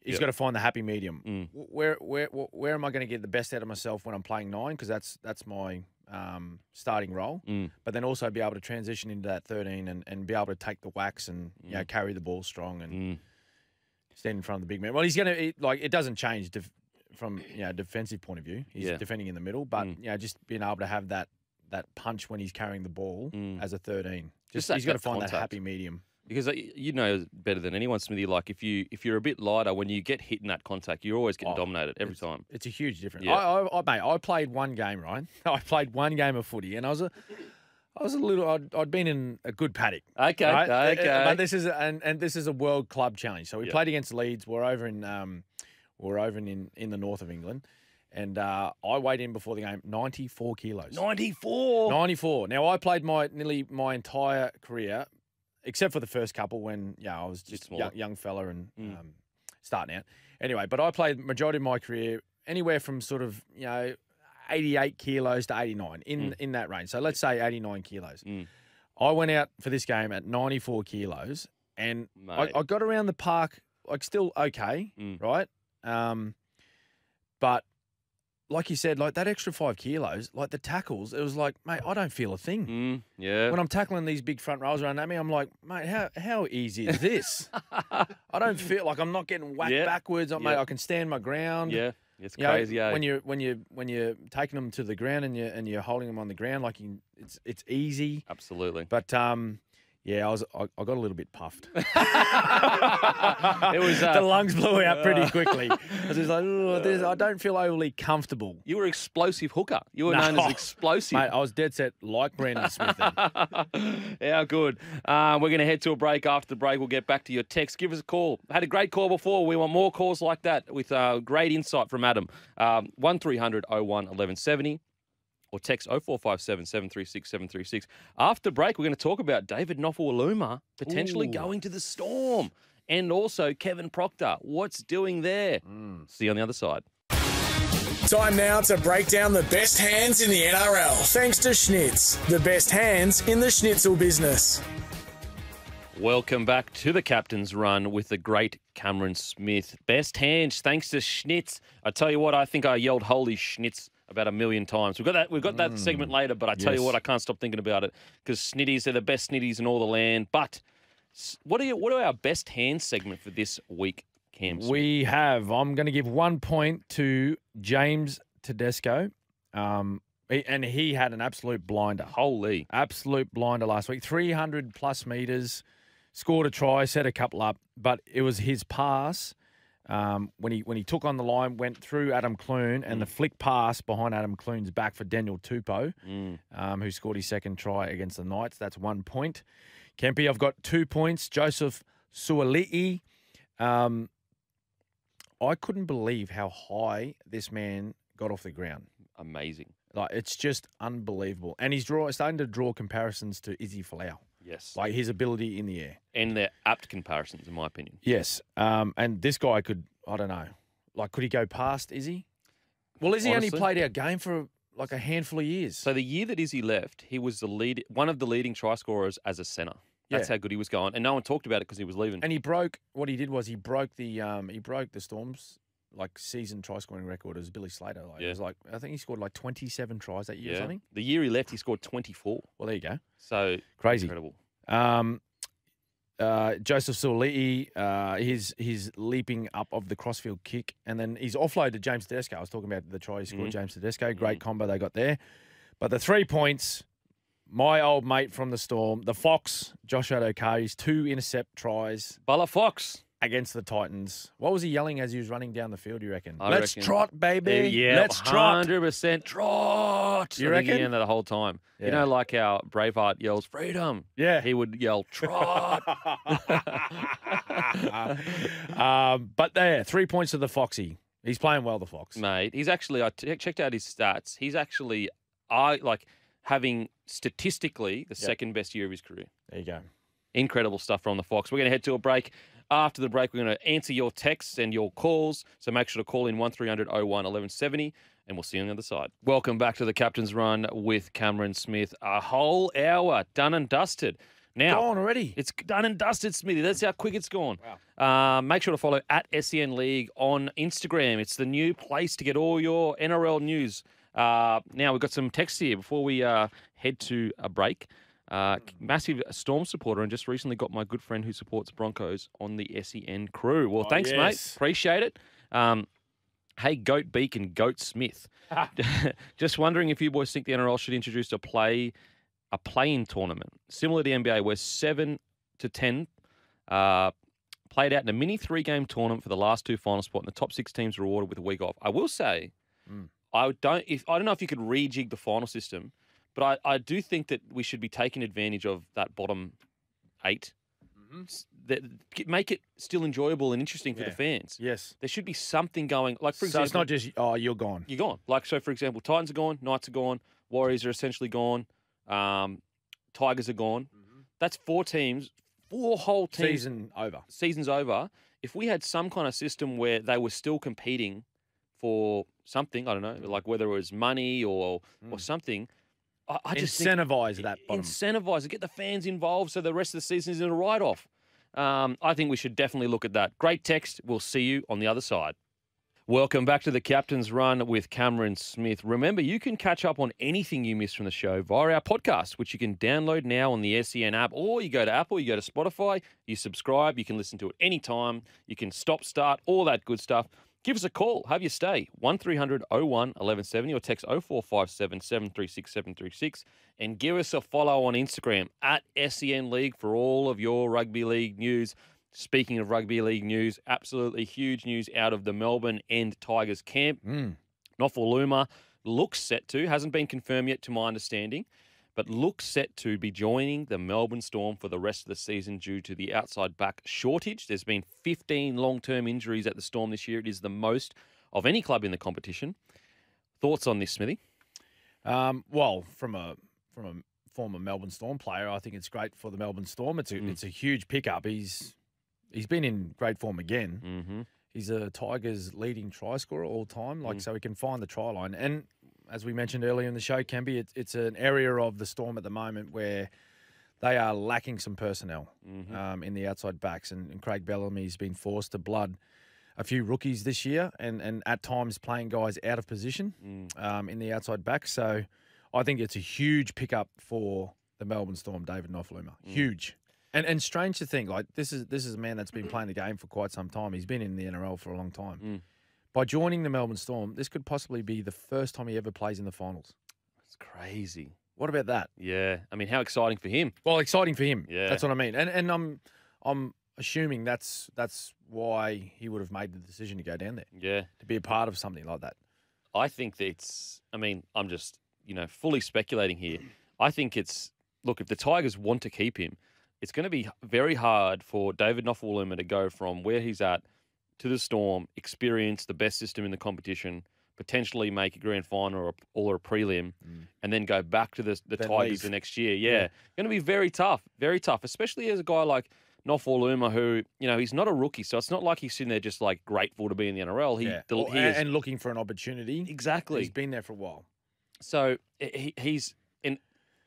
He's got to find the happy medium. Where am I going to get the best out of myself when I'm playing 9? Because that's my starting role, but then also be able to transition into that 13 and be able to take the whacks and carry the ball strong and stand in front of the big man. Well, he's going to it doesn't change from defensive point of view. He's defending in the middle, but just being able to have that punch when he's carrying the ball as a 13. He's got to find that happy medium. Because
you know better than anyone, Smithy, like if you're a bit lighter, when you get hit in that contact, you're always getting dominated every time.
It's a huge difference.
Yeah.
I played one game, right? I played one game of footy, and I was a little. I'd been in a good paddock.
Okay,
right?
okay.
But this is a World Club Challenge. So we played against Leeds. We're over in the north of England, and I weighed in before the game 94 kilos. 94. Now I played nearly my entire career, except for the first couple when I was just a young fella and starting out. Anyway, but I played majority of my career anywhere from sort of 88 kilos to 89 in that range. So let's say 89 kilos. I went out for this game at 94 kilos, and I got around the park like still okay, right? But like you said, like that extra 5 kilos, like the tackles, it was like, mate, I don't feel a thing. When I'm tackling these big front rows around at me, I'm like, mate, how easy is this? I don't feel like I'm not getting whacked backwards. Mate, I can stand my ground.
Yeah, it's crazy.
When you're taking them to the ground and you're holding them on the ground, like it's easy.
Absolutely.
But I got a little bit puffed.
It was
the lungs blew out pretty quickly. I was just like, I don't feel overly comfortable.
You were explosive hooker. You were known as explosive.
Mate, I was dead set like Brandon Smith then.
Yeah, good. We're going to head to a break. After the break, we'll get back to your text. Give us a call. Had a great call before. We want more calls like that with great insight from Adam. 1300 01 1170. Or text 0457 736 736. After break, we're going to talk about David Nofoaluma potentially going to the Storm. And also Kevin Proctor. What's doing there? See you on the other side.
Time now to break down the best hands in the NRL. Thanks to Schnitz, the best hands in the schnitzel business.
Welcome back to the Captain's Run with the great Cameron Smith. Best hands, thanks to Schnitz. I tell you what, I think I yelled holy Schnitz about 1 million times. We've got that segment later, but I tell you what, I can't stop thinking about it because snitties are the best snitties in all the land. But what are our best hands segment for this week, Cam Smith?
We have. I'm going to give 1 point to James Tedesco. And he had an absolute blinder.
Holy.
Absolute blinder last week. 300 plus metres, scored a try, set a couple up, but it was his pass. When he took on the line, went through Adam Clune and the flick pass behind Adam Clune's back for Daniel Tupou, who scored his second try against the Knights. That's 1 point. Kempy, I've got 2 points. Joseph Suali'i. I couldn't believe how high this man got off the ground.
Amazing.
Like, it's just unbelievable. And he's starting to draw comparisons to Izzy Folau.
Yes.
Like his ability in the air.
And they're apt comparisons, in my opinion.
Yes. And this guy could, I don't know, like, could he go past Izzy? Well, Izzy only played our game for like a handful of years.
So the year that Izzy left, he was one of the leading try scorers as a centre. That's how good he was going, and no one talked about it because he was leaving.
And he broke. What he did was he broke the Storm's season try scoring record as Billy Slater. It was I think he scored 27 tries that year or something.
The year he left, he scored 24.
Well, there you go.
So
crazy,
incredible.
Joseph Suoli'i, he's leaping up of the crossfield kick, and then he's offloaded James Tedesco. I was talking about the try he scored, James Tedesco. Great combo they got there. But the 3 points, my old mate from the Storm, the Fox, Josh Adokari's 2 intercept tries.
Bala Fox.
Against the Titans. What was he yelling as he was running down the field, you reckon?
Let's
trot, baby.
Yeah,
let's trot.
100% trot.
You reckon?
He the whole time.
Yeah.
You know, like how Braveheart yells, freedom.
Yeah.
He would yell, trot.
But there, 3 points to the Foxy. He's playing well, the Fox.
Mate, he's actually, I checked out his stats. He's actually, having statistically the second best year of his career.
There you go.
Incredible stuff from the Fox. We're going to head to a break. After the break, we're going to answer your texts and your calls. So make sure to call in 1300 01 1170, and we'll see you on the other side. Welcome back to the Captain's Run with Cameron Smith. A whole hour done and dusted. Now,
Gone already.
It's done and dusted, Smithy. That's how quick it's gone.
Wow.
Make sure to follow at SEN League on Instagram. It's the new place to get all your NRL news. Now, we've got some texts here before we head to a break. Massive Storm supporter, and just recently got my good friend who supports Broncos on the SEN crew. Well, thanks, mate. Appreciate it. Hey, Goat Beak and Goat Smith. Just wondering if you boys think the NRL should introduce a play-in tournament similar to the NBA, where 7 to 10 played out in a mini 3-game tournament for the last 2 final spot, and the top 6 teams are rewarded with a week off. I will say, I don't know if you could rejig the final system. But I do think that we should be taking advantage of that bottom 8. Make it still enjoyable and interesting for the fans.
Yes.
There should be something going. Like, for
So
example,
it's not just, you're gone.
You're gone. Like, so, for example, Titans are gone, Knights are gone, Warriors are essentially gone, Tigers are gone. That's 4 teams, 4 whole teams. Season's over. If we had some kind of system where they were still competing for something, I don't know, like whether it was money or something, I just
incentivize that bottom.
Incentivize it. Get the fans involved so the rest of the season isn't a write-off. I think we should definitely look at that. Great text. We'll see you on the other side. Welcome back to the Captain's Run with Cameron Smith. Remember, you can catch up on anything you missed from the show via our podcast, which you can download now on the SEN app, or you go to Apple, you go to Spotify, you subscribe, you can listen to it anytime. You can stop, start, all that good stuff. Give us a call. Have your stay. 1300 01 1170 or text 0457 736 736 and give us a follow on Instagram at SEN League for all of your rugby league news. Speaking of rugby league news, absolutely huge news out of the Melbourne and Tigers camp. Nofoaluma looks set to, hasn't been confirmed yet to my understanding, but looks set to be joining the Melbourne Storm for the rest of the season due to the outside back shortage. There's been 15 long-term injuries at the Storm this year. It is the most of any club in the competition. Thoughts on this, Smithy?
Well, from a former Melbourne Storm player, I think it's great for the Melbourne Storm. It's a huge pickup. He's been in great form again. He's a Tigers leading try scorer all time, so he can find the try line. And as we mentioned earlier in the show, Kempy, it's an area of the Storm at the moment where they are lacking some personnel in the outside backs. And Craig Bellamy's been forced to blood a few rookies this year and at times playing guys out of position in the outside back. So I think it's a huge pickup for the Melbourne Storm, David Nofoaluma. Huge. And strange to think, this is a man that's been playing the game for quite some time. He's been in the NRL for a long time. By joining the Melbourne Storm, this could possibly be the first time he ever plays in the finals.
It's crazy.
What about that?
Yeah. I mean, how exciting for him.
Well, exciting for him.
Yeah.
That's what I mean. And I'm assuming that's why he would have made the decision to go down there.
Yeah.
To be a part of something like that.
I think that I'm just, fully speculating here. I think look, if the Tigers want to keep him, it's going to be very hard for David Nofoaluma to go from where he's at to the Storm, experience the best system in the competition, potentially make a grand final or a prelim, and then go back to the Tigers the next year. Yeah. Going to be very tough, especially as a guy like Nofoaluma who, he's not a rookie, so it's not like he's sitting there just grateful to be in the NRL.
And looking for an opportunity.
Exactly.
He's been there for a while.
So he's, and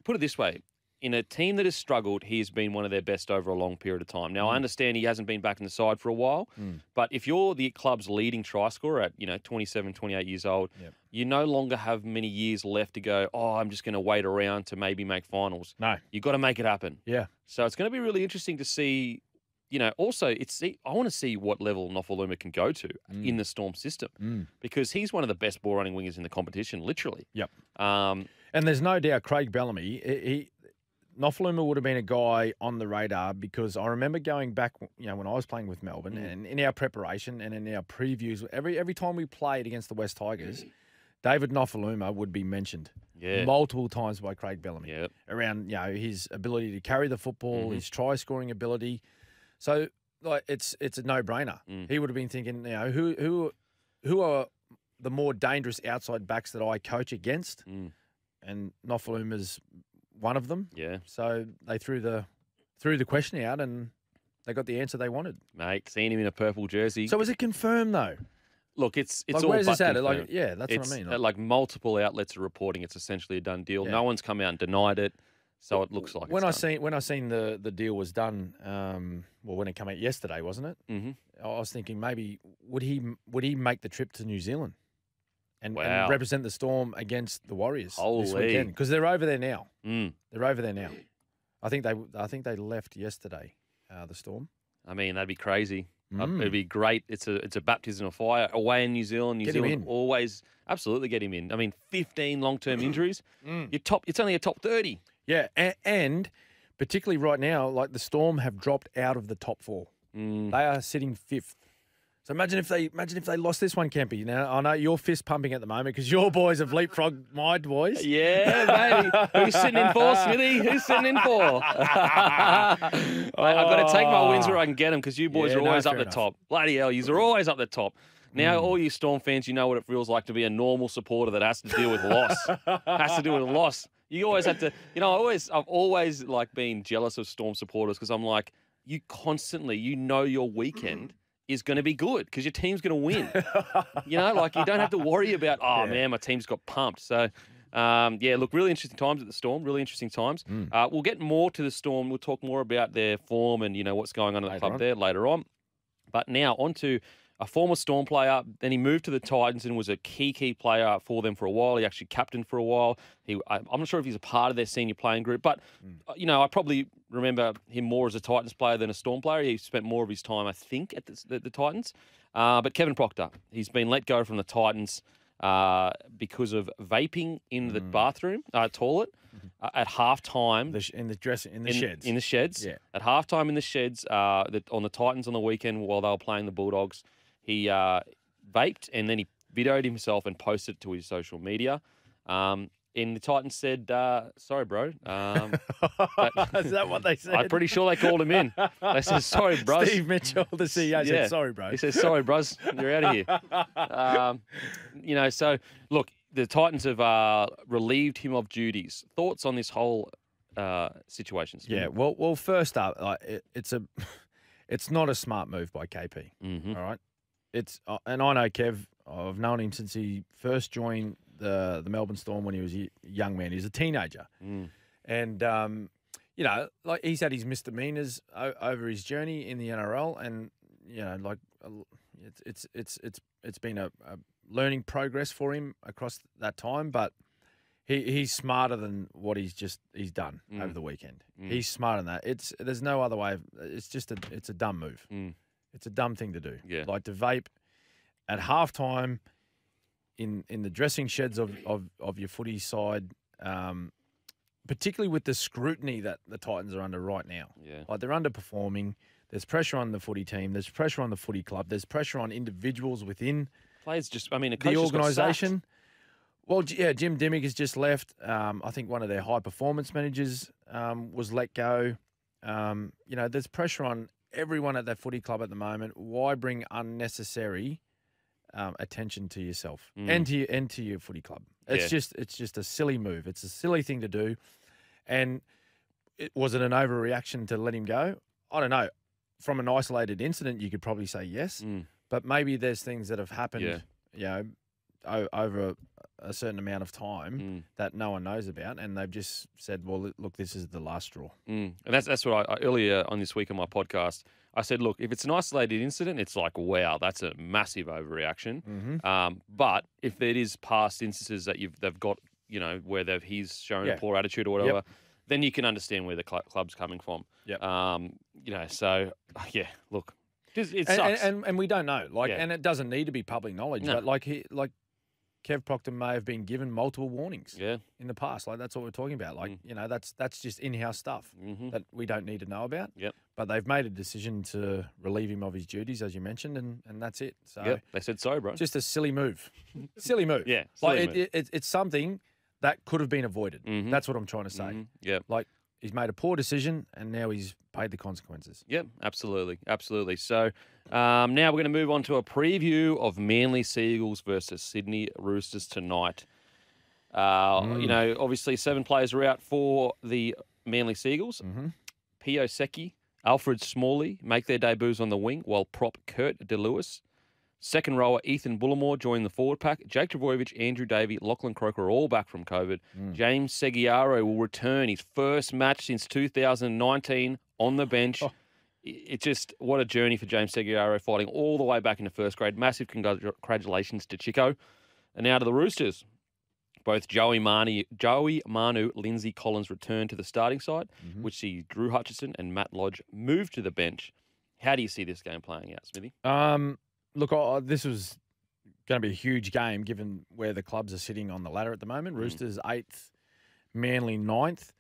put it this way, in a team that has struggled, he has been one of their best over a long period of time. Now, I understand he hasn't been back in the side for a while, but if you're the club's leading try scorer at, 27, 28 years old, you no longer have many years left to go, I'm just going to wait around to maybe make finals.
No.
You've got to make it happen.
Yeah.
So it's going to be really interesting to see, also I want to see what level Nofoaluma can go to in the Storm system because he's one of the best ball running wingers in the competition, literally.
Yep. And there's no doubt Craig Bellamy, Nofoaluma would have been a guy on the radar because I remember going back, when I was playing with Melbourne and in our preparation and in our previews, every time we played against the West Tigers, David Nofoaluma would be mentioned multiple times by Craig Bellamy around, his ability to carry the football, his try-scoring ability. So, it's a no-brainer. He would have been thinking, who are the more dangerous outside backs that I coach against? And Nofoaluma's one of them.
Yeah.
So they threw the question out and they got the answer they wanted.
Mate, seeing him in a purple jersey.
So is it confirmed though?
Look, it's
like,
all
where's this at?
confirmed.
That's what I mean.
Like multiple outlets are reporting it's essentially a done deal. No one's come out and denied it. So it looks like
when I seen the deal was done, when it came out yesterday, wasn't it? Mm-hmm. I was thinking maybe would he make the trip to New Zealand and represent the Storm against the Warriors this weekend because they're over there now. They're over there now. I think they left yesterday. The Storm.
I mean, that'd be crazy. It'd be great. It's a baptism of fire away in New Zealand. New Zealand always absolutely get him in. I mean, 15 long-term injuries. It's only a top 30.
Yeah, and particularly right now, like the Storm have dropped out of the top 4. They are sitting 5th. So imagine if they lost this one, Kempy. Now I know you're fist pumping at the moment because your boys have leapfrogged my boys.
Yeah, baby. Who's sitting in for, Smithy? Who's sitting in for? I've got to take my wins where I can get them because you boys are always up the top. Bloody hell, you are always up the top. Now, all you Storm fans, you know what it feels like to be a normal supporter that has to deal with loss. You always have to, I've always been jealous of Storm supporters because I'm like, you constantly, your weekend is going to be good because your team's going to win. You don't have to worry about, man, my team's got pumped. So, look, really interesting times at the Storm, really interesting times. We'll get more to the Storm. We'll talk more about their form and, what's going on at the club there later on. But now on to a former Storm player. Then he moved to the Titans and was a key player for them for a while. He actually captained for a while. I'm not sure if he's a part of their senior playing group, but, I probably remember him more as a Titans player than a Storm player. He spent more of his time, I think, at the Titans. But Kevin Proctor, he's been let go from the Titans because of vaping in the bathroom, toilet, at halftime.
In the sheds.
In the sheds. Yeah. At halftime in the sheds on the Titans on the weekend while they were playing the Bulldogs. He vaped and then he videoed himself and posted it to his social media. And the Titans said, sorry, bro.
Is that what they said?
I'm pretty sure they called him in. They said, sorry, bros.
Steve Mitchell, the CEO, said, sorry, bro.
He says, sorry, bros. You're out of here. So, look, the Titans have relieved him of duties. Thoughts on this whole situation?
Yeah, well, first up, it's not a smart move by KP, all right? And I know Kev, I've known him since he first joined the Melbourne Storm when he was a young man. He was a teenager. And, he's had his misdemeanors over his journey in the NRL. And, it's been a learning progress for him across that time. But he's smarter than what he's done over the weekend. He's smarter than that. There's no other way. It's a dumb move. It's a dumb thing to do.
Yeah.
Like to vape at halftime in the dressing sheds of your footy side, particularly with the scrutiny that the Titans are under right now.
Yeah.
Like they're underperforming. There's pressure on the footy team. There's pressure on the footy club. There's pressure on individuals within
the
organisation. Well, yeah, Jim Dimmick has just left. I think one of their high performance managers was let go. There's pressure on everyone at that footy club at the moment. Why bring unnecessary attention to yourself and to your footy club? It's just a silly move. It's a silly thing to do. And was it an overreaction to let him go? I don't know. From an isolated incident, you could probably say yes. But maybe there's things that have happened, over a certain amount of time that no one knows about, and they've just said, well, look, this is the last straw.
And that's what I earlier on this week on my podcast, I said, look, if it's an isolated incident, it's like, wow, that's a massive overreaction. But if it is past instances that they've got, where he's shown a poor attitude or whatever, then you can understand where the club's coming from. So yeah, look, it sucks.
And we don't know, and it doesn't need to be public knowledge, but Kev Proctor may have been given multiple warnings in the past. That's what we're talking about. That's just in-house stuff that we don't need to know about. But they've made a decision to relieve him of his duties, as you mentioned, and that's it. So
they said so, bro.
Just a silly move. Silly move.
Yeah.
It's something that could have been avoided. That's what I'm trying to say. He's made a poor decision, and now he's paid the consequences.
Yep, absolutely. So now we're going to move on to a preview of Manly Seagulls versus Sydney Roosters tonight. Obviously 7 players are out for the Manly Seagulls. Pio Secchi, Alfred Smalley make their debuts on the wing, while prop Kurt DeLewis. Second rower Ethan Bullimore joined the forward pack. Jake Trbojevic, Andrew Davey, Lachlan Croker are all back from COVID. James Seguiaro will return his first match since 2019 on the bench. It's just, what a journey for James Seguiaro, fighting all the way back into first grade. Massive congratulations to Chico. And now to the Roosters. Both Joey Manu, Lindsay Collins return to the starting side, which sees Drew Hutchison and Matt Lodge move to the bench. How do you see this game playing out, Smithy?
Look, this was going to be a huge game given where the clubs are sitting on the ladder at the moment. Roosters 8th, Manly 9th.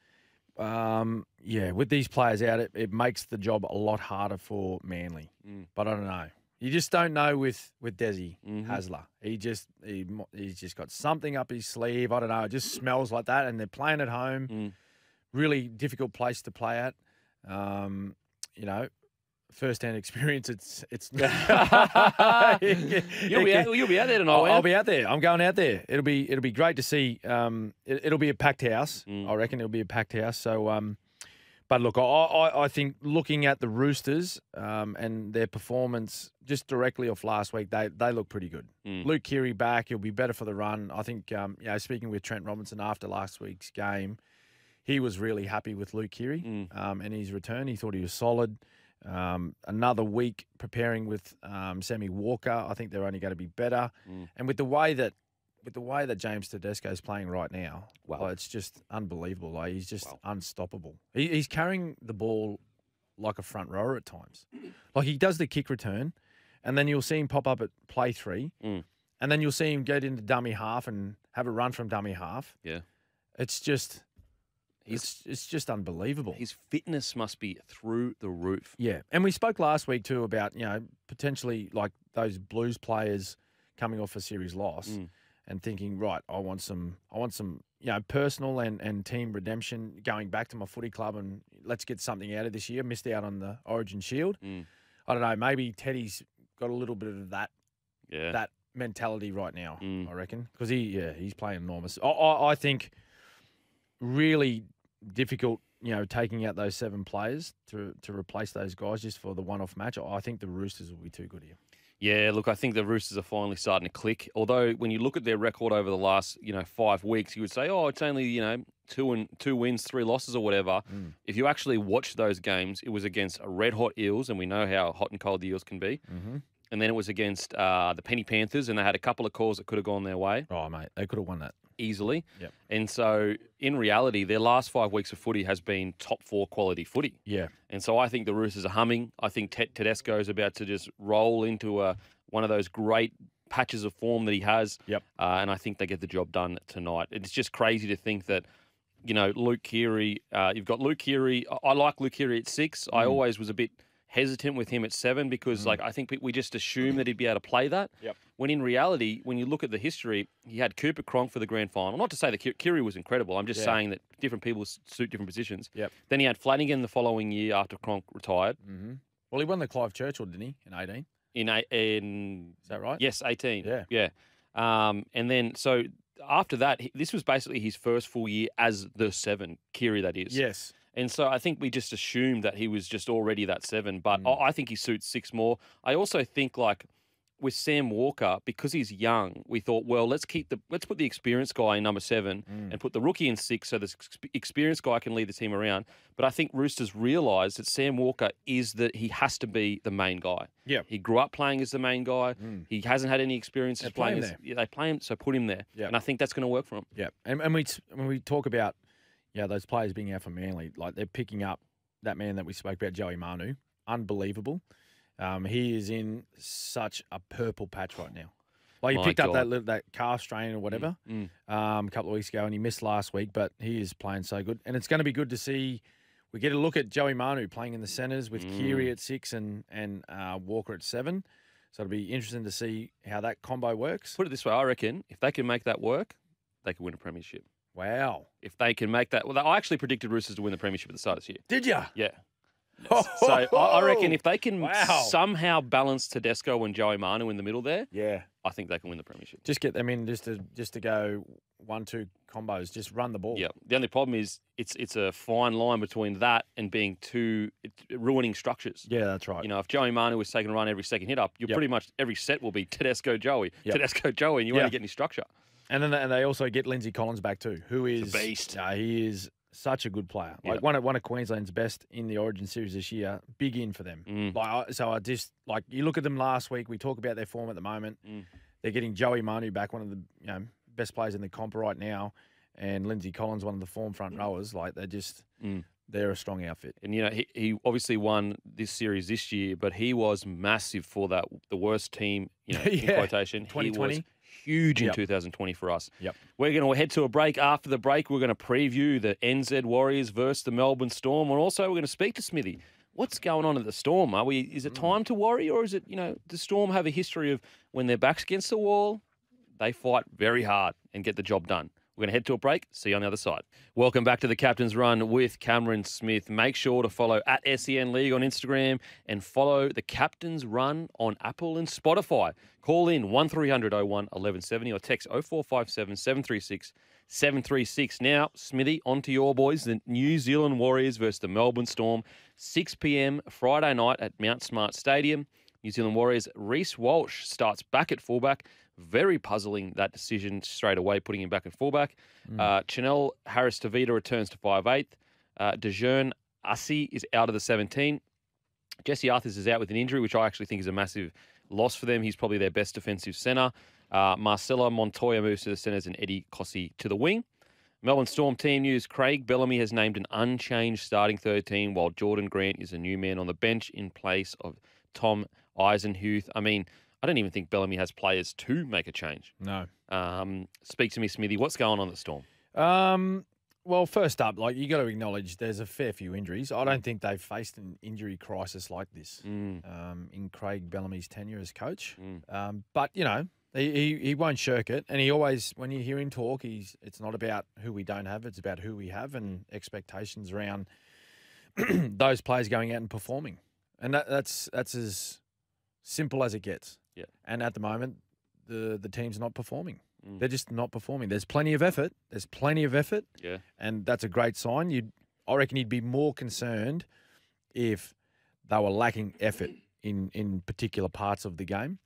With these players out, it makes the job a lot harder for Manly. But I don't know. You just don't know with Desi Hasler. He's just got something up his sleeve. I don't know. It just smells like that. And they're playing at home. Really difficult place to play at. First-hand experience. It's
you'll be out there tonight.
I'll be out there. I'm going out there. It'll be great to see. It'll be a packed house. I reckon it'll be a packed house. So, but look, I think looking at the Roosters and their performance just directly off last week, they look pretty good. Luke Keary back. He'll be better for the run. I think. Speaking with Trent Robinson after last week's game, he was really happy with Luke Keary and his return. He thought he was solid. Another week preparing with Sammy Walker. I think they're only going to be better. And with the way that James Tedesco is playing right now, it's just unbelievable. He's just unstoppable. He's carrying the ball like a front rower at times. He does the kick return, and then you'll see him pop up at play 3, and then you'll see him get into dummy half and have a run from dummy half.
Yeah,
it's just. It's just unbelievable.
His fitness must be through the roof.
Yeah, and we spoke last week too about potentially like those Blues players coming off a series loss and thinking, right, I want some personal and team redemption, going back to my footy club and let's get something out of this year. Missed out on the Origin Shield. I don't know. Maybe Teddy's got a little bit of that mentality right now. I reckon because he's playing enormous. I think really difficult, taking out those 7 players to replace those guys just for the one-off match. I think the Roosters will be too good here.
Yeah, look, I think the Roosters are finally starting to click. Although when you look at their record over the last, 5 weeks, you would say, it's only, 2 wins, 3 losses or whatever. If you actually watch those games, it was against red-hot Eels, and we know how hot and cold the Eels can be. And then it was against the Penny Panthers, and they had a couple of calls that could have gone their way.
Oh, mate, they could have won that
easily. And so in reality, their last 5 weeks of footy has been top 4 quality footy. And so I think the Roosters are humming. I think Tedesco is about to just roll into one of those great patches of form that he has. And I think they get the job done tonight. It's just crazy to think that, Luke Keary, you've got Luke Keary. I like Luke Keary at 6. I always was a bit hesitant with him at 7 because I think we just assumed that he'd be able to play that. When in reality, when you look at the history, he had Cooper Cronk for the grand final. Not to say that Keary was incredible. I'm just saying that different people suit different positions. Then he had Flanagan the following year after Cronk retired.
Well, he won the Clive Churchill, didn't he, in 18?
Is
that right?
Yes, 18.
Yeah.
And then, so after that, this was basically his first full year as the 7, Keary that is.
Yes.
And so I think we just assumed that he was just already that 7, but I think he suits 6 more. I also think with Sam Walker, because he's young, we thought, well, let's put the experienced guy in number 7 and put the rookie in 6 so the experienced guy can lead the team around. But I think Roosters realised that Sam Walker he has to be the main guy.
Yeah.
He grew up playing as the main guy. He hasn't had any experience as playing
there.
Yeah, they play him, so put him there.
Yeah.
And I think that's going to work for him.
Yeah. And when we talk about those players being out for Manly, like they're picking up that man that we spoke about, Joey Manu. Unbelievable. He is in such a purple patch right now. Like he picked up that calf strain or whatever a couple of weeks ago, and he missed last week, but he is playing so good. And it's going to be good to see. We get a look at Joey Manu playing in the centres with Keary at 6 and Walker at 7. So it'll be interesting to see how that combo works.
Put it this way, I reckon if they can make that work, they can win a premiership.
Wow.
If they can make that... Well, I actually predicted Roosters to win the premiership at the start of this year.
Did you?
Yeah. So I reckon if they can
Wow.
somehow balance Tedesco and Joey Manu in the middle there,
Yeah.
I think they can win the premiership.
Just get them in just to go 1-2 combos. Just run the ball.
Yeah. The only problem is it's a fine line between that and being ruining structures.
Yeah, that's right.
You know, if Joey Manu was taking a run every second hit up, you're pretty much every set will be Tedesco Joey, Tedesco Joey, and you won't get any structure.
And then they also get Lindsay Collins back too, who is
a beast.
He is such a good player. Like one of Queensland's best in the Origin series this year. Big in for them. You look at them last week. We talk about their form at the moment. They're getting Joey Manu back, one of the best players in the comp right now, and Lindsay Collins, one of the form front rowers. Like they're a strong outfit.
And he obviously won this series this year, but he was massive for the worst team. In quotation,
2020.
He was huge in 2020 for us.
Yep.
We're going to head to a break. After the break, we're going to preview the NZ Warriors versus the Melbourne Storm. And also, we're going to speak to Smithy. What's going on at the Storm? Is it time to worry, or is it, the Storm have a history of when their back's against the wall, they fight very hard and get the job done. We're going to head to a break. See you on the other side. Welcome back to the Captain's Run with Cameron Smith. Make sure to follow at SEN League on Instagram and follow the Captain's Run on Apple and Spotify. Call in 1300 01 1170 or text 0457 736 736. Now, Smithy, on to your boys. The New Zealand Warriors versus the Melbourne Storm. 6 p.m. Friday night at Mount Smart Stadium. New Zealand Warriors, Reece Walsh starts back at fullback. Very puzzling, that decision straight away, putting him back at fullback. Chanel Harris-Tavita returns to 5'8". DeJean Assi is out of the 17. Jesse Arthurs is out with an injury, which I actually think is a massive loss for them. He's probably their best defensive centre. Marcelo Montoya moves to the centres and Eddie Cossie to the wing. Melbourne Storm team news. Craig Bellamy has named an unchanged starting 13, while Jordan Grant is a new man on the bench in place of Tom Eisenhuth. I don't even think Bellamy has players to make a change.
No.
Speak to me, Smithy. What's going on at the Storm?
Well, first up, you got to acknowledge there's a fair few injuries. I don't think they've faced an injury crisis like this in Craig Bellamy's tenure as coach. But, he won't shirk it. And he always, when you hear him talk, it's not about who we don't have, it's about who we have and expectations around those players going out and performing. And that's as simple as it gets.
Yeah.
And at the moment, the team's not performing. They're just not performing. There's plenty of effort.
Yeah.
And that's a great sign. I reckon you'd be more concerned if they were lacking effort in particular parts of the game.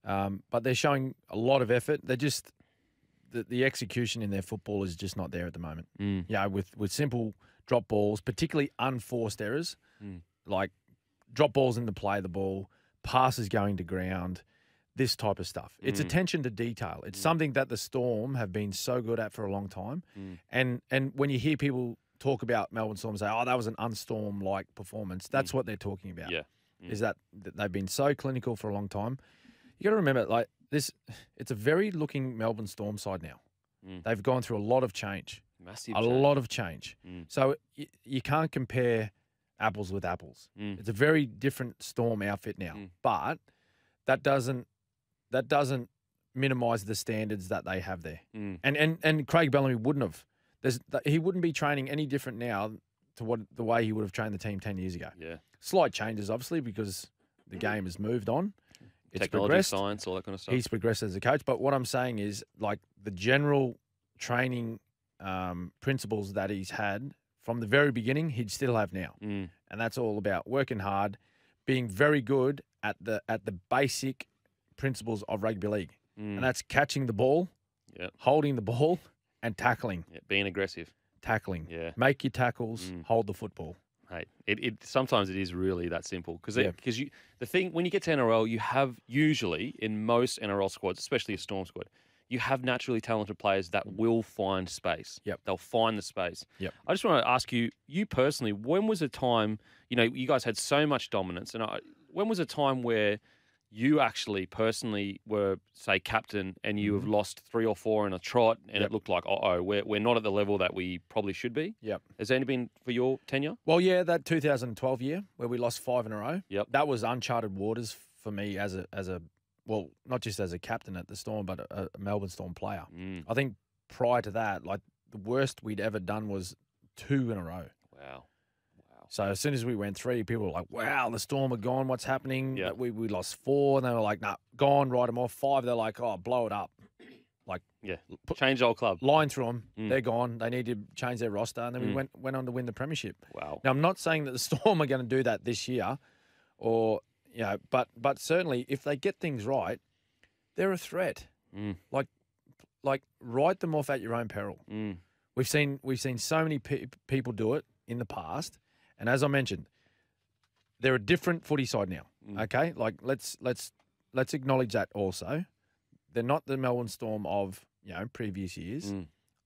But they're showing a lot of effort. They're just the execution in their football is just not there at the moment. With simple drop balls, particularly unforced errors, like drop balls into play the ball, passes going to ground, this type of stuff. It's attention to detail. It's something that the Storm have been so good at for a long time. And when you hear people talk about Melbourne Storm say, that was an unstorm-like performance, that's what they're talking about.
Yeah.
Is that they've been so clinical for a long time. You got to remember, it's a very looking Melbourne Storm side now. They've gone through a lot of change.
Massive
a
change.
lot of change. So you can't compare apples with apples. It's a very different Storm outfit now. But that doesn't minimise the standards that they have there. And Craig Bellamy wouldn't have. He wouldn't be training any different now to the way he would have trained the team 10 years ago.
Yeah.
Slight changes, obviously, because the game has moved on. It's
Technology,
progressed.
science, all that kind of stuff.
He's progressed as a coach. But what I'm saying is, the general training principles that he's had from the very beginning, he'd still have now. And that's all about working hard, being very good at the basic principles of rugby league, and that's catching the ball, holding the ball, and tackling.
Yeah, being aggressive.
Tackling.
Yeah.
Make your tackles, hold the football.
Hey, it sometimes it is really that simple because the thing when you get to NRL, you have usually in most NRL squads, especially a Storm squad, you have naturally talented players that will find space.
Yep.
They'll find the space.
Yep.
I just want to ask you personally, when was a time, you guys had so much dominance, and when was a time where you actually personally were, say, captain and you have lost 3 or 4 in a trot and it looked like, we're not at the level that we probably should be?
Yep.
Has there any been for your tenure?
Well, yeah, that 2012 year where we lost 5 in a row.
Yep.
That was uncharted waters for me as a well, not just as a captain at the Storm, but a Melbourne Storm player. I think prior to that, like the worst we'd ever done was 2 in a row.
Wow.
So as soon as we went 3, people were like, wow, the Storm are gone. What's happening?
Yep.
We lost 4. And they were like, nah, gone, write them off. 5, they're like, oh, blow it up. Like,
change the whole club.
Line through them. They're gone. They need to change their roster. And then we went on to win the premiership.
Wow.
Now, I'm not saying that the Storm are going to do that this year but certainly if they get things right, they're a threat. Like write them off at your own peril. We've seen so many people do it in the past. And as I mentioned, they're a different footy side now. Okay, like let's acknowledge that also. They're not the Melbourne Storm of previous years.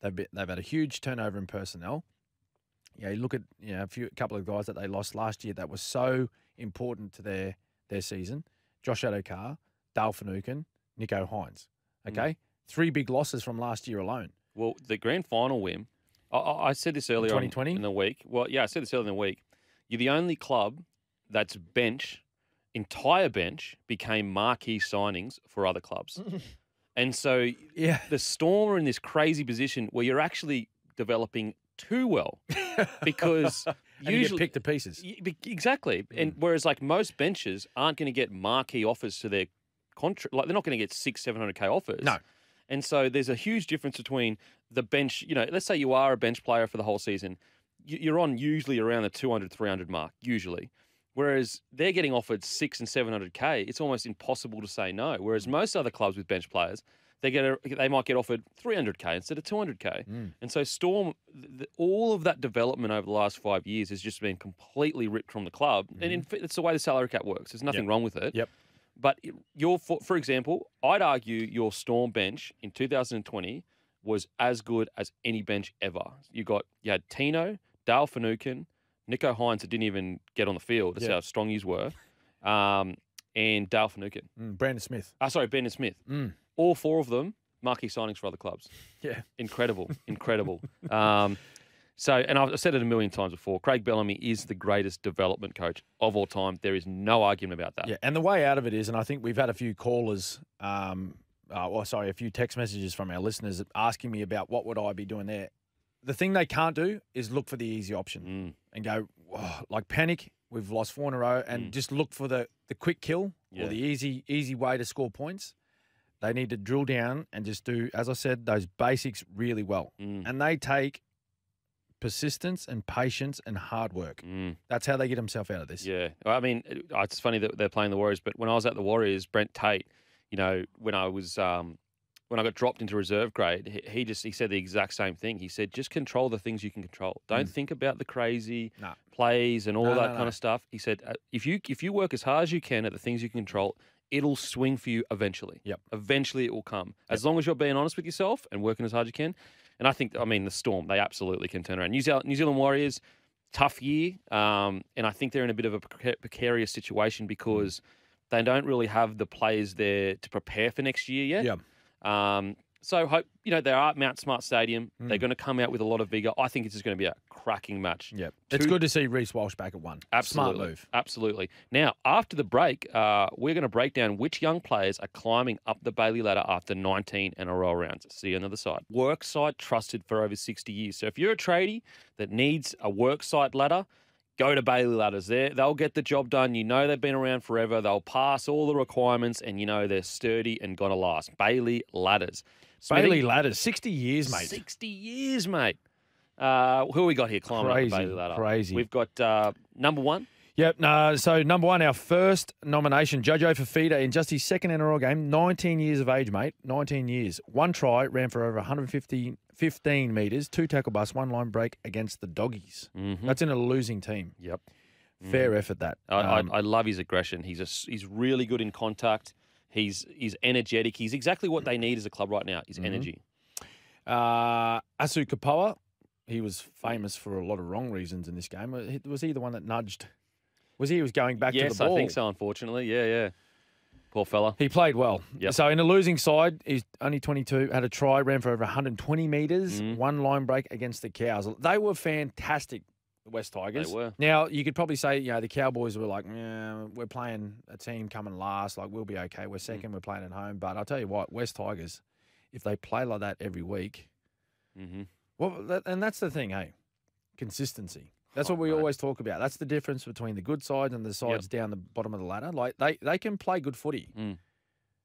They've had a huge turnover in personnel. You look at a couple of guys that they lost last year that was so important to their season. Josh Adokar, Dale Finucane, Nico Hines. Okay, 3 big losses from last year alone.
Well, the grand final win. I said this earlier
2020?
in the week. Well, yeah, I said this earlier in the week. You're the only club that's entire bench became marquee signings for other clubs. And so the Storm are in this crazy position where you're actually developing too well because
usually you get picked to pieces.
Exactly. And whereas like most benches aren't going to get marquee offers to their contract, like they're not going to get 600-700K offers.
No.
And so there's a huge difference between the bench, let's say you are a bench player for the whole season. You're on usually around the 200-300 mark, usually. Whereas they're getting offered 600 and 700K, it's almost impossible to say no. Whereas most other clubs with bench players, they might get offered 300K instead of 200K. And so Storm, all of that development over the last 5 years has just been completely ripped from the club. And it's the way the salary cap works. There's nothing wrong with it.
Yep.
But for example, I'd argue your Storm bench in 2020 was as good as any bench ever. You had Tino, Dale Finucane, Nico Hines that didn't even get on the field. That's how strong you were. And Dale Finucane.
Brandon Smith.
Brandon Smith. All 4 of them, marquee signings for other clubs.
Yeah.
Incredible. And I've said it a million times before, Craig Bellamy is the greatest development coach of all time. There is no argument about that.
Yeah, and the way out of it is, and I think we've had a few callers, a few text messages from our listeners asking me about what would I be doing there. The thing they can't do is look for the easy option and go, panic, we've lost 4 in a row, and just look for the quick kill or the easy way to score points. They need to drill down and just do, as I said, those basics really well. And they take persistence and patience and hard work. That's how they get themselves out of this.
Yeah. I mean, it's funny that they're playing the Warriors, but when I was at the Warriors, Brent Tate, when I was when I got dropped into reserve grade, he said the exact same thing. He said, just control the things you can control. Don't think about the crazy plays and all that kind of stuff. He said, if you work as hard as you can at the things you can control, it'll swing for you eventually.
Yep.
Eventually it will come. As long as you're being honest with yourself and working as hard as you can. And I think, the Storm, they absolutely can turn around. New Zealand Warriors, tough year. And I think they're in a bit of a precarious situation because they don't really have the players there to prepare for next year yet.
Yeah.
So hope they are at Mount Smart Stadium. They're going to come out with a lot of vigor. I think it's just going to be a cracking match.
Yeah, it's good to see Reece Walsh back at 1.
Absolutely,
smart move.
Absolutely. Now after the break, we're going to break down which young players are climbing up the Bailey ladder after 19 NRL rounds. See you on the other side. Worksite trusted for over 60 years. So if you're a tradie that needs a worksite ladder, go to Bailey Ladders. They'll get the job done. They've been around forever. They'll pass all the requirements, and they're sturdy and gonna last. Bailey Ladders.
Bailey Ladders, 60 years, mate.
60 years, mate. Who we got here climbing up the Bailey ladder?
Crazy.
We've got number 1.
Yep. No, so number one, our first nomination, Jojo Fafita, in just his second NRL game, 19 years of age, mate. 19 years. One try, ran for over 15 metres, 2 tackle busts, 1 line break against the Doggies.
Mm-hmm.
That's in a losing team.
Yep.
Fair effort, that.
I love his aggression. He's really good in contact. He's energetic. He's exactly what they need as a club right now, is energy.
Asu Kapoa, he was famous for a lot of wrong reasons in this game. Was he the one that nudged? He was going back to the ball?
Yes, I think so, unfortunately. Yeah. Poor fella.
He played well.
Yep.
So in a losing side, he's only 22, had a try, ran for over 120 metres, 1 line break against the Cows. They were fantastic, the West Tigers.
They were.
Now, you could probably say, the Cowboys were like, we're playing a team coming last, like we'll be okay. We're second, we're playing at home. But I'll tell you what, West Tigers, if they play like that every week, and that's the thing, hey, consistency. That's what we always talk about. That's the difference between the good sides and the sides down the bottom of the ladder. Like they can play good footy.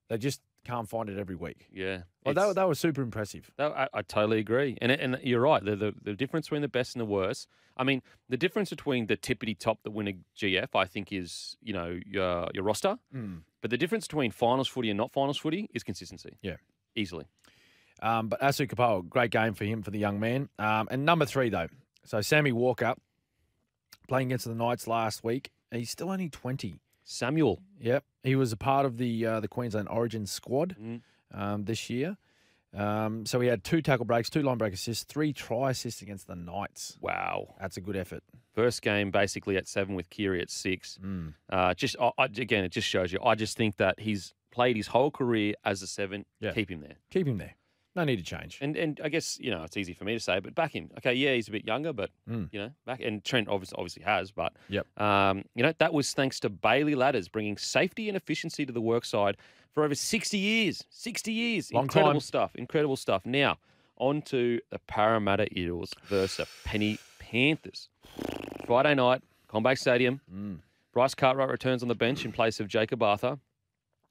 They just can't find it every week.
Yeah.
Well, they were super impressive.
I totally agree. And you're right. The difference between the best and the worst. I mean, the difference between the tippity top that win a GF, I think, is your roster. But the difference between finals footy and not finals footy is consistency.
Yeah,
easily.
But Asu Kapoa, great game for him, for the young man. And number 3 though, so Sammy Walker, playing against the Knights last week. He's still only 20.
Samuel.
Yep. He was a part of the Queensland Origin squad this year. So he had 2 tackle breaks, 2 line break assists, 3 try assists against the Knights.
Wow.
That's a good effort.
First game basically at 7 with Kiri at 6. Again, it just shows you. I just think that he's played his whole career as a 7. Yeah. Keep him there.
Keep him there. No need to change.
And I guess, it's easy for me to say, but back him. Okay, yeah, he's a bit younger, but, back. And Trent obviously has, but, that was thanks to Bailey Ladders bringing safety and efficiency to the work side for over 60 years. 60 years.
Long
Incredible
time.
stuff. Incredible stuff. Now, on to the Parramatta Eels versus Penny Panthers. Friday night, Combank Stadium. Bryce Cartwright returns on the bench in place of Jacob Arthur.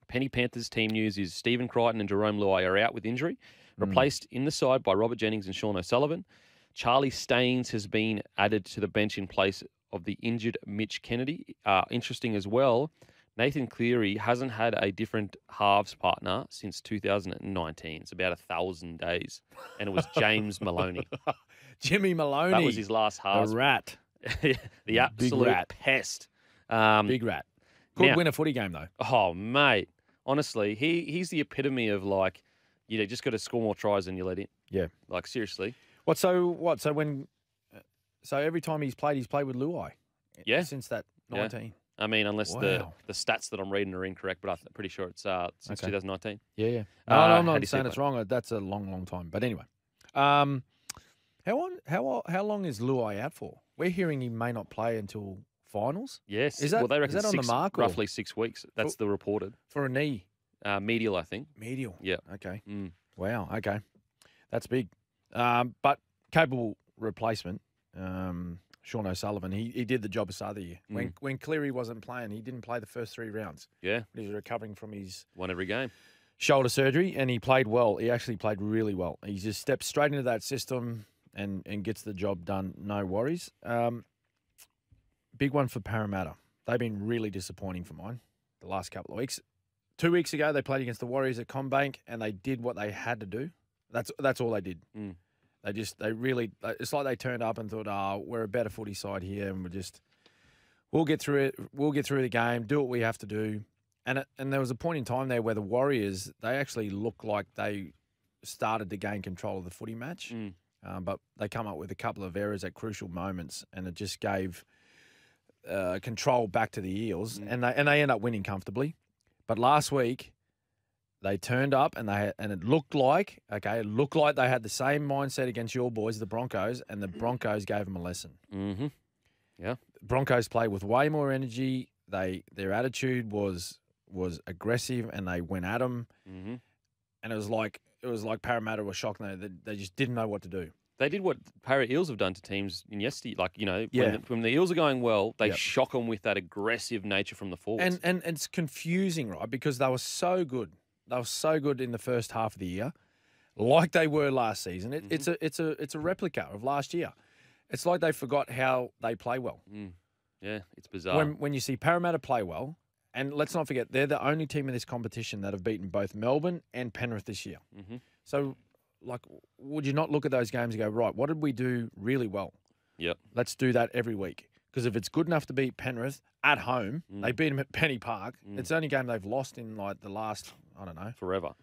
Penny Panthers team news is Stephen Crichton and Jerome Luai are out with injury. Replaced in the side by Robert Jennings and Sean O'Sullivan. Charlie Staines has been added to the bench in place of the injured Mitch Kennedy. Interesting as well, Nathan Cleary hasn't had a different halves partner since 2019. It's about 1,000 days. And it was James Maloney.
Jimmy Maloney.
That was his last halves.
The rat.
The absolute
rat.
pest.
Big rat. Could win a footy game, though.
Oh, mate. Honestly, he's the epitome of like, just got to score more tries than you let in. Yeah. Like, seriously.
So every time he's played with Luai?
Yeah.
Since that 19?
Yeah. I mean, unless the stats that I'm reading are incorrect, but I'm pretty sure it's since 2019.
Yeah. No, I'm not saying it's wrong. That's a long, long time. But anyway. How long is Luai out for? We're hearing he may not play until finals.
Yes.
They reckon
is that
on the mark?
Roughly 6 weeks. That's the reported.
For a knee?
Medial, I think.
Medial.
Yeah.
Okay. Wow. Okay. That's big. But capable replacement. Sean O'Sullivan, he did the job of start of the year. When Cleary wasn't playing, he didn't play the first 3 rounds.
Yeah.
He was recovering from his
one every game
shoulder surgery, and he played well. He actually played really well. He just steps straight into that system and gets the job done. No worries. Big one for Parramatta. They've been really disappointing for mine the last couple of weeks. 2 weeks ago, they played against the Warriors at Combank, and they did what they had to do. That's all they did. They really, it's like they turned up and thought, we're a better footy side here, and we'll get through it. We'll get through the game, do what we have to do. And there was a point in time there where the Warriors, they actually looked like they started to gain control of the footy match. But they come up with a couple of errors at crucial moments, and it just gave control back to the Eels, and they end up winning comfortably. But last week, they turned up and it looked like they had the same mindset against your boys, the Broncos, and the Broncos gave them a lesson.
Yeah,
Broncos play with way more energy. Their attitude was aggressive, and they went at them. And it was like Parramatta was shocked. They just didn't know what to do.
They did what Para Eels have done to teams in yesterday. Like, when the Eels are going well, they shock them with that aggressive nature from the forwards.
And it's confusing, right? Because they were so good. They were so good in the first half of the year, like they were last season. It's a replica of last year. It's like they forgot how they play well.
Yeah, it's bizarre.
When you see Parramatta play well, and let's not forget, they're the only team in this competition that have beaten both Melbourne and Penrith this year.
Mm-hmm.
So, like, would you not look at those games and go, right, what did we do really well?
Yep.
Let's do that every week. Because if it's good enough to beat Penrith at home, they beat them at Penny Park. It's the only game they've lost in, like, the last, I don't know,
Forever.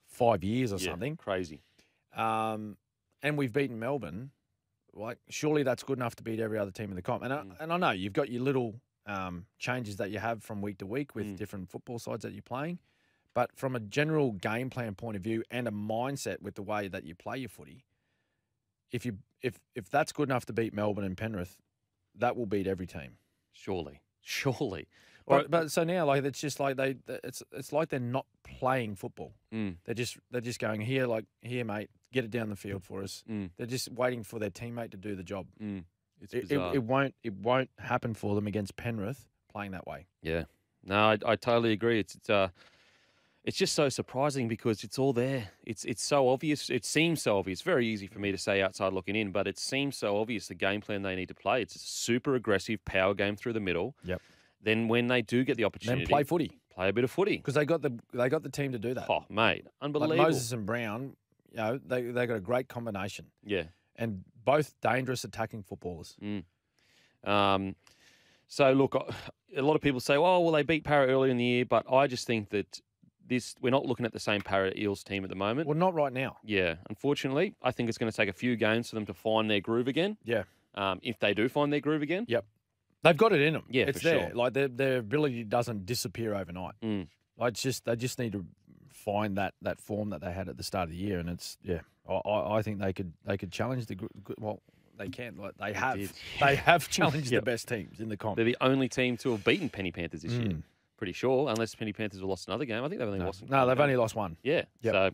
5 years or something.
Crazy.
And we've beaten Melbourne. Like, surely that's good enough to beat every other team in the comp. And I know you've got your little changes that you have from week to week with different football sides that you're playing. But from a general game plan point of view and a mindset with the way that you play your footy, if that's good enough to beat Melbourne and Penrith, that will beat every team.
Surely.
But so now, like, it's just like it's like they're not playing football. They're just going here, mate, get it down the field for us. They're just waiting for their teammate to do the job.
It's bizarre.
It won't happen for them against Penrith playing that way.
Yeah. No, I totally agree. It's just so surprising because it's all there. It's so obvious. It seems so obvious. Very easy for me to say outside looking in, but it seems so obvious the game plan they need to play. It's a super aggressive power game through the middle.
Yep.
Then when they do get the opportunity,
Then play footy.
Play a bit of footy.
Because they got the team to do that.
Oh, mate, unbelievable.
Like Moses and Brown, you know, they got a great combination.
Yeah.
And both dangerous attacking footballers.
So look, a lot of people say, "Oh, well, they beat Para earlier in the year," but I just think that we're not looking at the same Para Eels team at the moment.
Well, not right now.
Yeah, unfortunately, I think it's going to take a few games for them to find their groove again.
Yeah.
If they do find their groove again.
Yep. They've got it in them.
Yeah,
it's
for
there.
sure.
Like their ability doesn't disappear overnight. They just need to find that form that they had at the start of the year, and it's I think they could challenge well. They can. Like they have. They have challenged the best teams in the comp.
They're the only team to have beaten Penny Panthers this year. Pretty sure, unless Penny Panthers have lost another game. I think they've only lost.
No, they've only lost one.
Yeah.
Yep.
So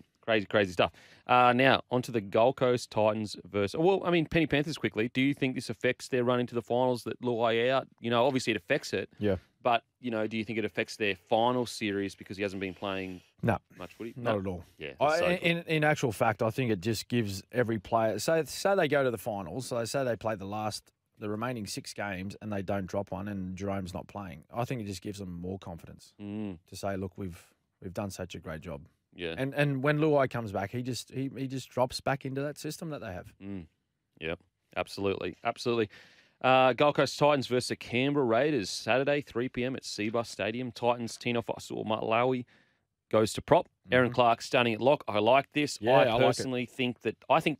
crazy stuff. Now onto the Gold Coast Titans versus. Well, I mean Penny Panthers quickly. Do you think this affects their run into the finals? That Luai out. You know, obviously it affects it.
Yeah.
But you know, do you think it affects their final series because he hasn't been playing much footy?
Not at all.
Yeah.
In actual fact, I think it just gives every player. Say they go to the finals. So say they play the remaining 6 games and they don't drop one, and Jerome's not playing. I think it just gives them more confidence to say, look, we've done such a great job.
Yeah.
And when Luai comes back, he just drops back into that system that they have.
Yeah. Absolutely. Gold Coast Titans versus the Canberra Raiders, Saturday, 3 p.m. at Seabus Stadium. Titans, Nofoaluma goes to prop. Aaron Clark starting at lock. I like this.
Yeah,
I personally think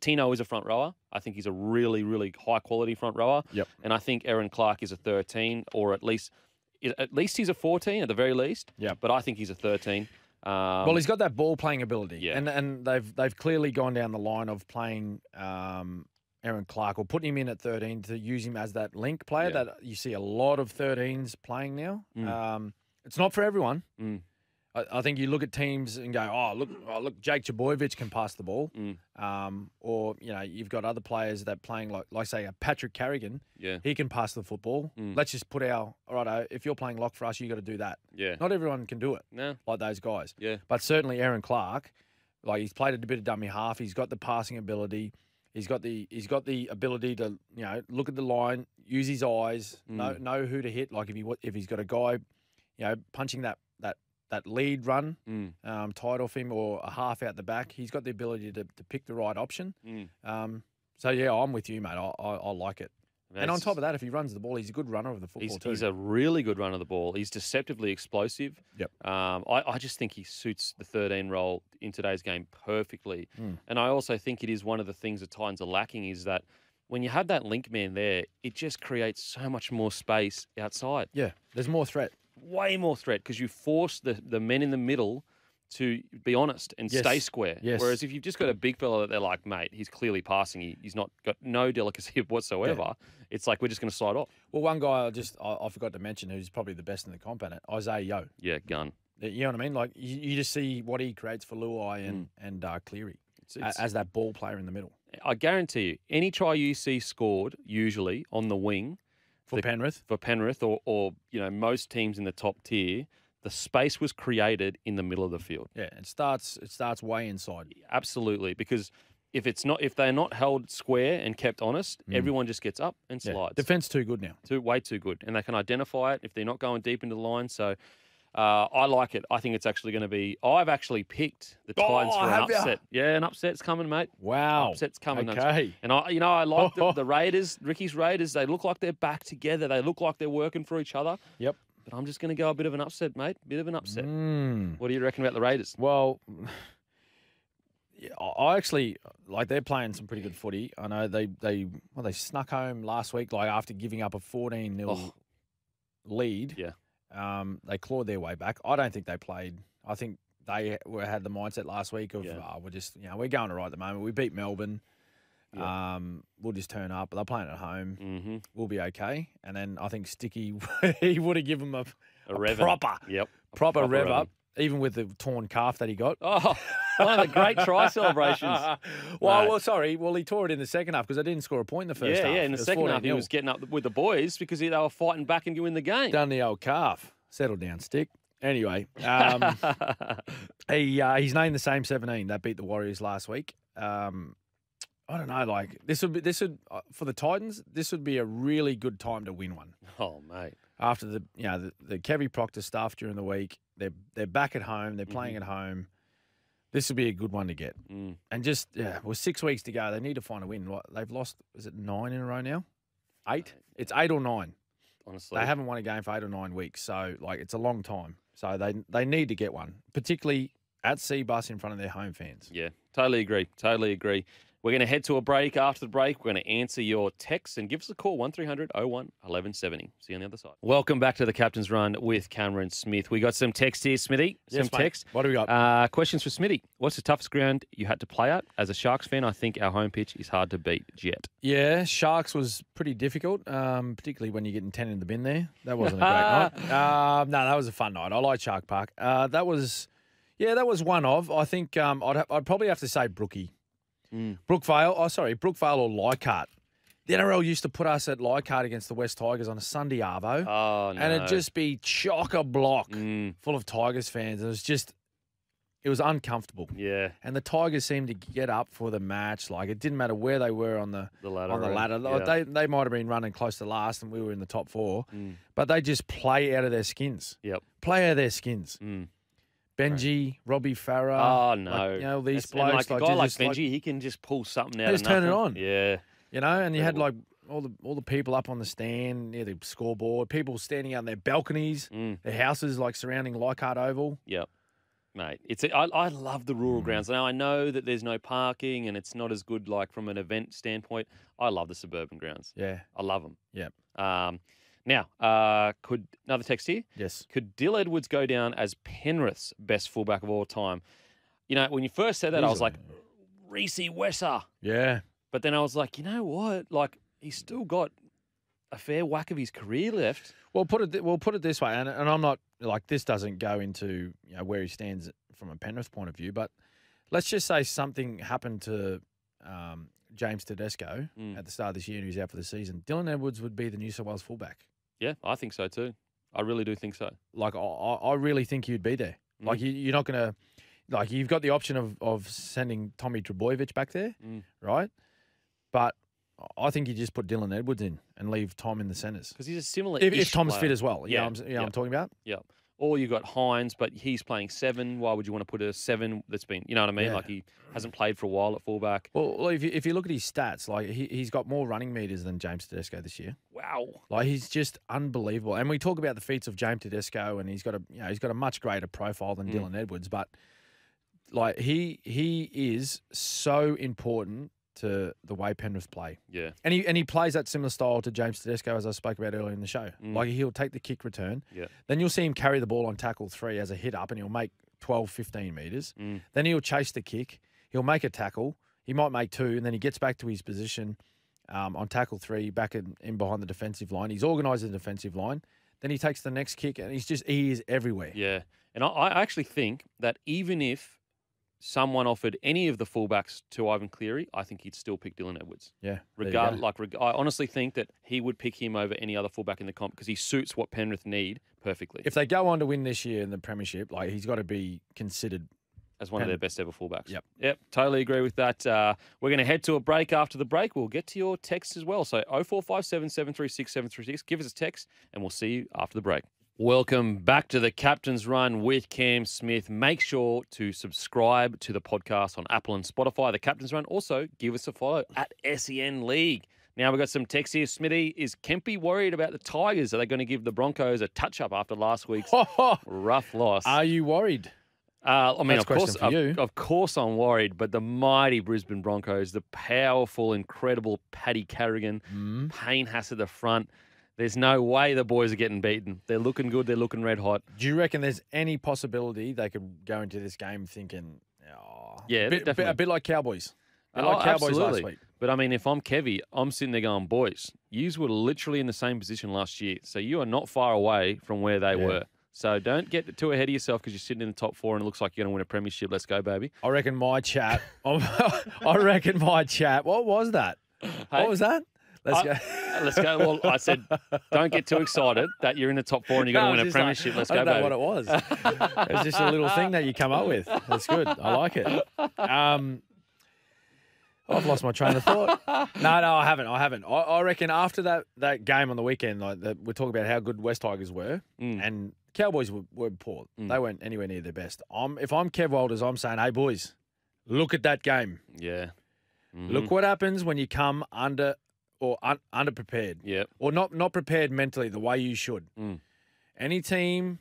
Tino is a front rower. I think he's a really, really high quality front rower.
Yep.
And I think Aaron Clark is a 13, or at least he's a 14 at the very least.
Yep.
But I think he's a 13.
Well, he's got that ball playing ability.
Yeah.
And they've clearly gone down the line of playing Aaron Clark, or putting him in at 13 to use him as that link player that you see a lot of 13s playing now. It's not for everyone. I think you look at teams and go, look, Jake Chaboyevich can pass the ball. Or, you know, you've got other players that playing like say, a Patrick Carrigan.
Yeah.
He can pass the football. Let's just put all right, if you're playing lock for us, you got to do that.
Yeah.
Not everyone can do it.
No.
Like those guys.
Yeah.
But certainly Aaron Clark, like he's played a bit of dummy half. He's got the passing ability. He's got the ability to, you know, look at the line, use his eyes, know who to hit. Like if he's got a guy, you know, punching that lead run tight off him, or a half out the back, he's got the ability to pick the right option. So yeah, I'm with you, mate. I like it. And on top of that, if he runs the ball, he's a good runner of the football too.
He's a really good runner of the ball. He's deceptively explosive.
Yep.
I just think he suits the 13 role in today's game perfectly. And I also think it is one of the things the Titans are lacking is that when you have that link man there, it just creates so much more space outside.
Yeah, there's more threat.
Way more threat because you force the men in the middle to be honest and stay square.
Yes.
Whereas if you've just got a big fella that they're like, mate, he's clearly passing. He's not got no delicacy whatsoever. Yeah. It's like we're just going to slide off.
Well, one guy I forgot to mention who's probably the best in the comp at it, Isaiah Yeo.
Yeah, gun.
You know what I mean? Like you just see what he creates for Luai and Cleary as that ball player in the middle.
I guarantee you, any try you see scored usually on the wing
for Penrith,
or you know most teams in the top tier. The space was created in the middle of the field.
Yeah, it starts way inside.
Absolutely, because if they're not held square and kept honest, everyone just gets up and slides.
Defense too good now.
Way too good, and they can identify it if they're not going deep into the line. So I like it. I think it's actually going to be. I've actually picked the Titans for an upset. Yeah, an upset's coming, mate.
Wow,
upset's coming.
Okay,
and I like the Raiders, Ricky's Raiders. They look like they're back together. They look like they're working for each other.
Yep.
But I'm just going to go a bit of an upset, mate. Bit of an upset. What do you reckon about the Raiders?
Well. I actually like they're playing some pretty good footy. I know they snuck home last week after giving up a 14-0 lead.
Yeah.
They clawed their way back. I don't think they played. I think they had the mindset last week of we're just we're going all right at the moment. We beat Melbourne. Yeah. We'll just turn up. They're playing at home.
Mm-hmm.
We'll be okay. And then I think Sticky he would have given them a proper proper rev up. Even with the torn calf that he got.
Oh, one of the great try celebrations.
Well, sorry. Well, he tore it in the second half because they didn't score a point in the first half.
Yeah, in the second half, he was getting up with the boys because they were fighting back and winning the game.
Done the old calf. Settle down, Stick. Anyway, he's named the same 17 that beat the Warriors last week. I don't know. This would for the Titans. This would be a really good time to win one.
Oh, mate.
After the Kevy Proctor stuff during the week, they're back at home. They're playing at home. This would be a good one to get. And just with 6 weeks to go, they need to find a win. They've lost? Is it 9 in a row now? 8? It's 8 or 9.
Honestly,
they haven't won a game for 8 or 9 weeks. So it's a long time. So they need to get one, particularly at Seabus in front of their home fans.
Yeah, totally agree. Totally agree. We're going to head to a break. After the break, we're going to answer your texts and give us a call, 1300 01 1170. See you on the other side. Welcome back to the Captain's Run with Cameron Smith. We got some text here, Smithy.
Yes,
some text.
What do we got?
Questions for Smithy. What's the toughest ground you had to play at? As a Sharks fan, I think our home pitch is hard to beat. Jet.
Yeah, Sharks was pretty difficult, particularly when you're getting 10 in the bin there. That wasn't a great night. No, that was a fun night. I like Shark Park. That was one of. I think I'd probably have to say Brookie. Brookvale or Leichhardt. The NRL used to put us at Leichhardt against the West Tigers on a Sunday arvo.
Oh, no.
And it'd just be chock-a-block full of Tigers fans. It was uncomfortable.
Yeah.
And the Tigers seemed to get up for the match. It didn't matter where they were on the ladder.
Yeah.
They might have been running close to last and we were in the top 4. But they just play out of their skins.
Yep.
Play out of their skins. Benji, Robbie Farah.
Oh, no.
These blokes.
A guy like Benji, he can just pull something out of
just turn it on.
Yeah.
And you had all the people up on the stand near the scoreboard, people standing out in their balconies, their houses surrounding Leichhardt Oval.
Yep. Mate, I love the rural grounds. Now, I know that there's no parking and it's not as good from an event standpoint. I love the suburban grounds.
Yeah.
I love them.
Yeah.
Now, could another text here?
Yes.
Could Dill Edwards go down as Penrith's best fullback of all time? When you first said that, I was like, Reece Wesser.
Yeah.
But then I was like, you know what? He's still got a fair whack of his career left.
Well, put it this way, and I'm not this doesn't go into where he stands from a Penrith point of view, but let's just say something happened to James Tedesco at the start of this year and he's out for the season. Dylan Edwards would be the New South Wales fullback.
Yeah, I think so too. I really do think so.
I really think you'd be there. You're not going to, you've got the option of sending Tommy Trbojevic back there, right? But I think you just put Dylan Edwards in and leave Tom in the centres.
Because he's a similar
if Tom's fit as well.
Yeah.
I'm talking about?
Yeah. Or you got Hines, but he's playing 7. Why would you want to put a 7 that's been, you know what I mean?
Yeah.
He hasn't played for a while at fullback.
Well, if you look at his stats, he's got more running meters than James Tedesco this year.
Wow.
He's just unbelievable. And we talk about the feats of James Tedesco, and he's got a much greater profile than Dylan Edwards, but he is so important to the way Penrith play.
Yeah.
And he plays that similar style to James Tedesco, as I spoke about earlier in the show. He'll take the kick return.
Yeah.
Then you'll see him carry the ball on tackle 3 as a hit up, and he'll make 12, 15 metres. Then he'll chase the kick. He'll make a tackle. He might make 2, and then he gets back to his position on tackle 3, back in behind the defensive line. He's organised the defensive line. Then he takes the next kick, and he is everywhere.
Yeah. And I actually think that even if someone offered any of the fullbacks to Ivan Cleary, I think he'd still pick Dylan Edwards.
Yeah.
I honestly think that he would pick him over any other fullback in the comp because he suits what Penrith need perfectly.
If they go on to win this year in the premiership, he's got to be considered
as one of their best ever fullbacks.
Yep,
totally agree with that. We're going to head to a break. After the break, we'll get to your texts as well. So 0457 736 736. Give us a text, and we'll see you after the break. Welcome back to the Captain's Run with Cam Smith. Make sure to subscribe to the podcast on Apple and Spotify, the Captain's Run. Also, give us a follow at SEN League. Now we've got some text here. Smithy, is Kempy worried about the Tigers? Are they going to give the Broncos a touch-up after last week's rough loss?
Are you worried?
I mean,
That's
of course I'm worried, but the mighty Brisbane Broncos, the powerful, incredible Paddy Carrigan, Payne Haas at the front, there's no way the boys are getting beaten. They're looking good. They're looking red hot.
Do you reckon there's any possibility they could go into this game thinking,
definitely.
A bit like Cowboys? Cowboys
absolutely.
last week.
But, I mean, if I'm Kevy, I'm sitting there going, boys, yous were literally in the same position last year, so you are not far away from where they were. So don't get too ahead of yourself because you're sitting in the top 4 and it looks like you're going to win a premiership. Let's go, baby.
I reckon my chat. What was that?
Hey?
What was that? Let's go.
Let's go. Well, I said, don't get too excited that you're in the top 4 and you're going to win a premiership. Let's go, baby.
I don't know what it was. It was just a little thing that you come up with. That's good. I like it. I've lost my train of thought. No, I haven't. I reckon after that game on the weekend, we're talking about how good West Tigers were, and Cowboys were poor. They weren't anywhere near their best. If I'm Kev Walters, I'm saying, hey, boys, look at that game.
Yeah.
Look what happens when you come underprepared.
Yeah.
Or not prepared mentally the way you should. Any team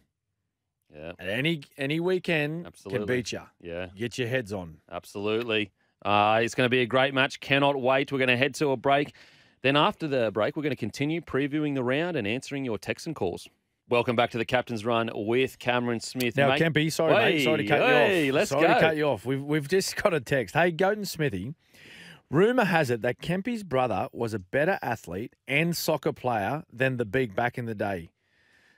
at any weekend can beat you.
Yeah.
Get your heads on.
Absolutely. It's going to be a great match. Cannot wait. We're going to head to a break. Then after the break, we're going to continue previewing the round and answering your texts and calls. Welcome back to the Captain's Run with Cameron Smith.
Now, Kempy, sorry, mate. Sorry to cut you off.
Let's
sorry
go.
to cut you off. We've just got a text. Hey, Goat and Smithy, rumour has it that Kempy's brother was a better athlete and soccer player than the big back in the day.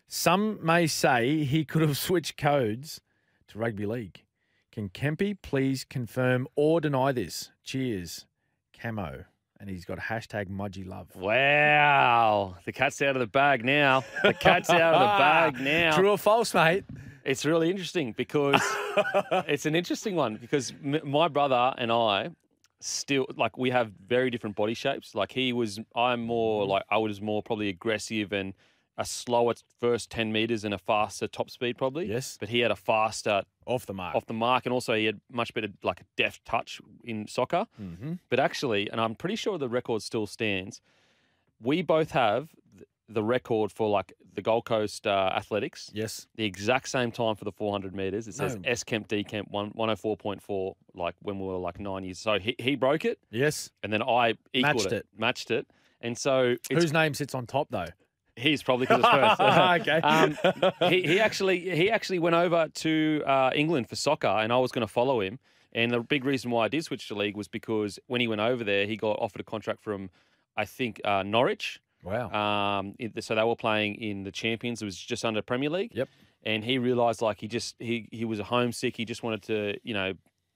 Some may say he could have switched codes to rugby league. Can Kempy please confirm or deny this? Cheers, Camo. And he's got hashtag Mudgy Love.
Wow. The cat's out of the bag now. The cat's out of the bag now.
True or false, mate?
It's really interesting because it's an interesting one because my brother and I still, like, we have very different body shapes. Like, I was more probably aggressive and a slower first 10 metres and a faster top speed probably.
Yes.
But he had a faster
off the mark. And
also he had much better, like, a deft touch in soccer. But actually, and I'm pretty sure the record still stands, we both have the record for, like, the Gold Coast Athletics.
Yes.
The exact same time for the 400 metres. It says S Kemp, D Kemp, 104.4, like, when we were, like, 9 years. So he broke it.
Yes.
And then I equaled matched it. And so
whose name sits on top, though?
He's probably because it's first.
Okay.
He actually went over to England for soccer, and I was going to follow him. And the big reason why I did switch to league was because when he went over there, he got offered a contract from, I think, Norwich.
Wow.
So they were playing in the Champions. It was just under Premier League.
Yep.
And he realised, like, he was homesick. He just wanted to,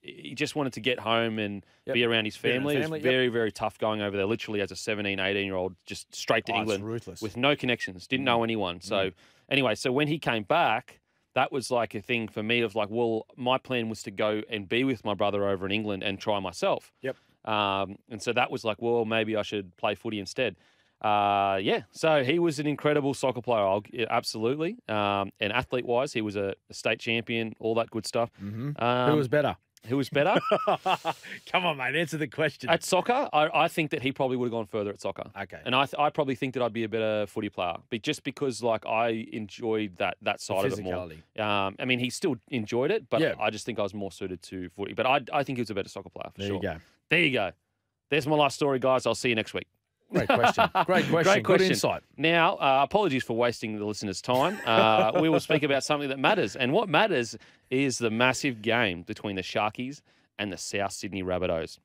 he just wanted to get home and be around his family. It was very, very tough going over there, literally as a 17, 18-year-old, just straight to England with no connections, didn't know anyone. So anyway, so when he came back, that was like a thing for me of like, well, my plan was to go and be with my brother over in England and try myself.
Yep.
And so that was like, well, maybe I should play footy instead. So he was an incredible soccer player, absolutely. And athlete-wise, he was a state champion, all that good stuff.
Who was better?
Who was better?
Come on, mate. Answer the question.
At soccer, I think that he probably would have gone further at soccer.
Okay.
And I probably think that I'd be a better footy player, but just because like I enjoyed that side of it more. I mean, he still enjoyed it, but I just think I was more suited to footy. But I think he was a better soccer player for sure. There you go. There's my last story, guys. I'll see you next week.
Great question. Great question. Good insight.
Now, apologies for wasting the listeners' time. We will speak about something that matters. And what matters is the massive game between the Sharkies and the South Sydney Rabbitohs.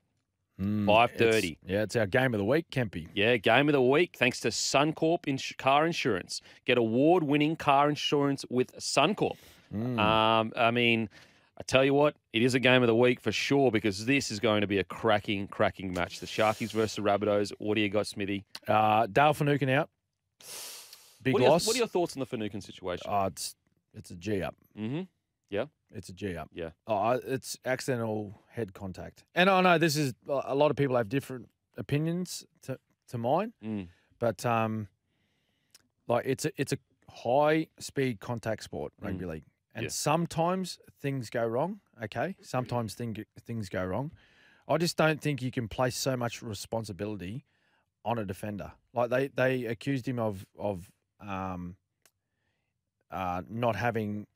5:30.
It's our game of the week, Kempy.
Yeah, game of the week, thanks to Suncorp Car Insurance. Get award-winning car insurance with Suncorp. I mean, I tell you what, it is a game of the week for sure because this is going to be a cracking match. The Sharkies versus the Rabbitohs. What do you got, Smithy?
Dale Finucane out. Big loss.
What are your thoughts on the Finucane situation?
It's a G up.
Yeah.
It's a G up.
Yeah.
It's accidental head contact. And I know this is a lot of people have different opinions to mine, but like it's a high speed contact sport, rugby league, and sometimes things go wrong. Okay, sometimes things go wrong. I just don't think you can place so much responsibility on a defender. Like they accused him of not having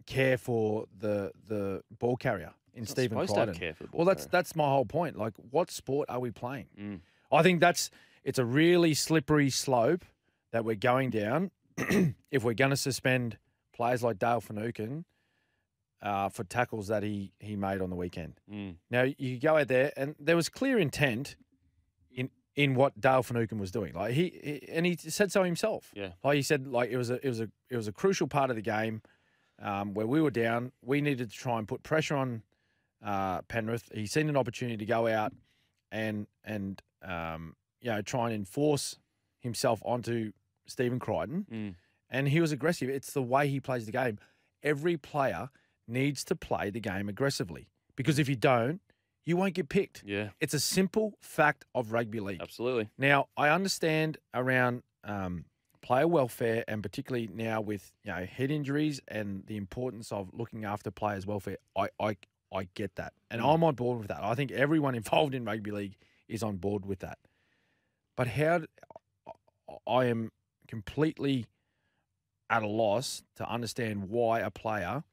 care for the ball carrier in Stephen Crichton. Well, that's my whole point. Like, what sport are we playing? I think it's a really slippery slope that we're going down if we're going to suspend players like Dale Finucane for tackles that he made on the weekend. Now, you go out there, and there was clear intent in what Dale Finucane was doing. Like he said so himself. Yeah. Like he said, like it was a crucial part of the game where we were down. We needed to try and put pressure on Penrith. He seen an opportunity to go out and try and enforce himself onto Stephen Crichton. And he was aggressive. It's the way he plays the game. Every player needs to play the game aggressively, because if you don't, you won't get picked. Yeah. It's a simple fact of rugby league. Absolutely. Now, I understand around player welfare, and particularly now with head injuries and the importance of looking after players' welfare. I get that. And I'm on board with that. I think everyone involved in rugby league is on board with that. But I am completely at a loss to understand why a player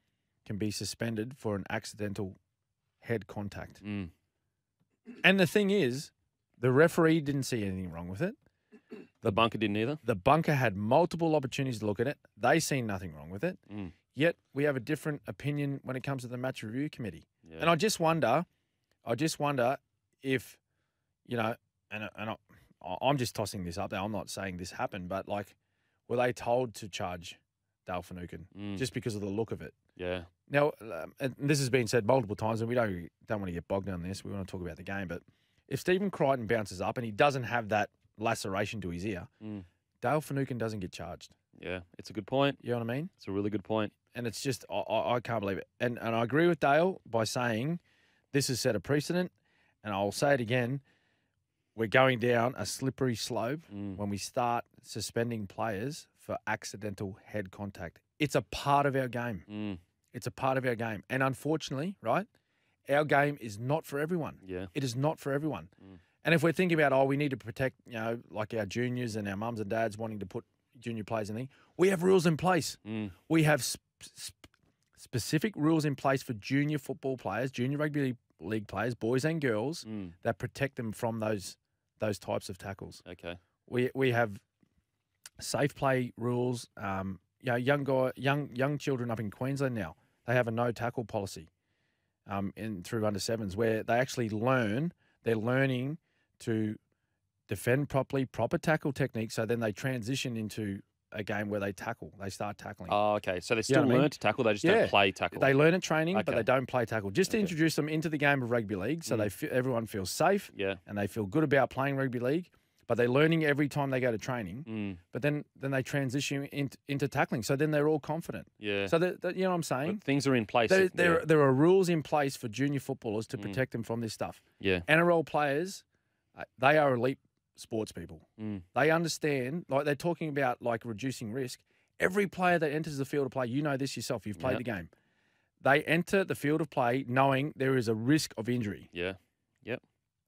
can be suspended for an accidental head contact. And the thing is, the referee didn't see anything wrong with it.
The bunker didn't either?
The bunker had multiple opportunities to look at it. They seen nothing wrong with it. Yet we have a different opinion when it comes to the match review committee. Yeah. And I just wonder if, I'm just tossing this up there. I'm not saying this happened, but like, were they told to charge Dale Finucane just because of the look of it? Yeah. Now, and this has been said multiple times, and we don't want to get bogged down in this. We want to talk about the game. But if Stephen Crichton bounces up and he doesn't have that laceration to his ear, Dale Finucane doesn't get charged.
Yeah, it's a good point.
You know what I mean?
It's a really good point.
And it's just, I can't believe it. And I agree with Dale by saying this has set a precedent, and I'll say it again. We're going down a slippery slope when we start suspending players for accidental head contact. It's a part of our game. It's a part of our game. And unfortunately, right, our game is not for everyone. Yeah. It is not for everyone. And if we're thinking about, we need to protect, like our juniors and our mums and dads wanting to put junior players in there, we have rules in place. We have specific rules in place for junior football players, junior rugby league players, boys and girls, that protect them from those types of tackles. Okay. We have safe play rules. Young children up in Queensland now, they have a no tackle policy through under sevens, where they actually they're learning to defend properly, proper tackle technique. So then they transition into a game where they start tackling.
Oh, okay. So they still learn to tackle, they just don't play tackle.
They learn at training, but they don't play tackle. Just to introduce them into the game of rugby league, so everyone feels safe and they feel good about playing rugby league. But they're learning every time they go to training. But then they transition into tackling. So then they're all confident. Yeah. So you know what I'm saying?
But things are in place.
There are rules in place for junior footballers to protect them from this stuff. Yeah. NRL players, they are elite sports people. They understand, like they're talking about like reducing risk. Every player that enters the field of play, you know this yourself, you've played the game. They enter the field of play knowing there is a risk of injury. Yeah. Yep.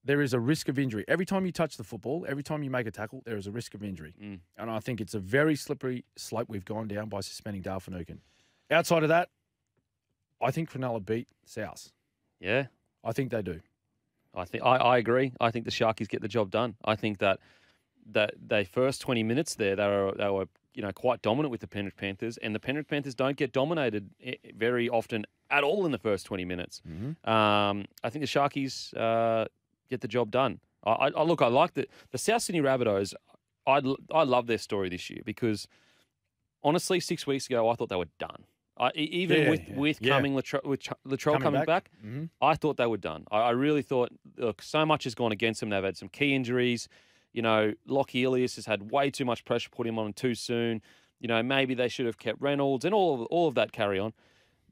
There is a risk of injury. Every time you touch the football, every time you make a tackle, there is a risk of injury. And I think it's a very slippery slope we've gone down by suspending Dale Finucane. Outside of that, I think Cronulla beat South. Yeah. I think they do.
I agree. I think the Sharkies get the job done. I think that they first 20 minutes there, they were quite dominant with the Penrith Panthers, and the Penrith Panthers don't get dominated very often at all in the first 20 minutes. I think the Sharkies get the job done. I like the South Sydney Rabbitohs. I love their story this year because honestly, 6 weeks ago I thought they were done. With Latrell coming back, I thought they were done. I really thought, look, so much has gone against them. They've had some key injuries. Lockie Ilias has had way too much pressure put him on too soon. maybe they should have kept Reynolds and all of that carry on.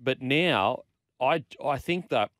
But now I think that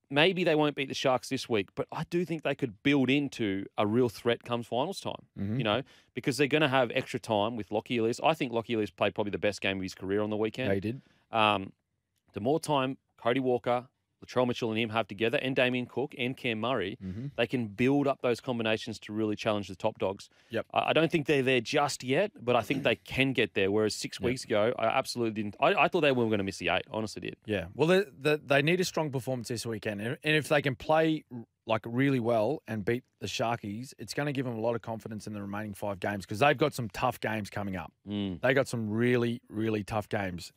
maybe they won't beat the Sharks this week, but I do think they could build into a real threat comes finals time, because they're going to have extra time with Lockie Ellis. I think Lockie Ellis played probably the best game of his career on the weekend.
They did.
The more time Cody Walker, Latrell Mitchell and him have together, and Damien Cook and Cam Murray, they can build up those combinations to really challenge the top dogs.
Yep.
I don't think they're there just yet, but I think they can get there, whereas 6 weeks ago, I absolutely didn't. I thought they were going to miss the 8, honestly did.
Yeah. Well, they need a strong performance this weekend. And if they can play like really well and beat the Sharkies, it's going to give them a lot of confidence in the remaining 5 games because they've got some tough games coming up. They got some really, really tough games.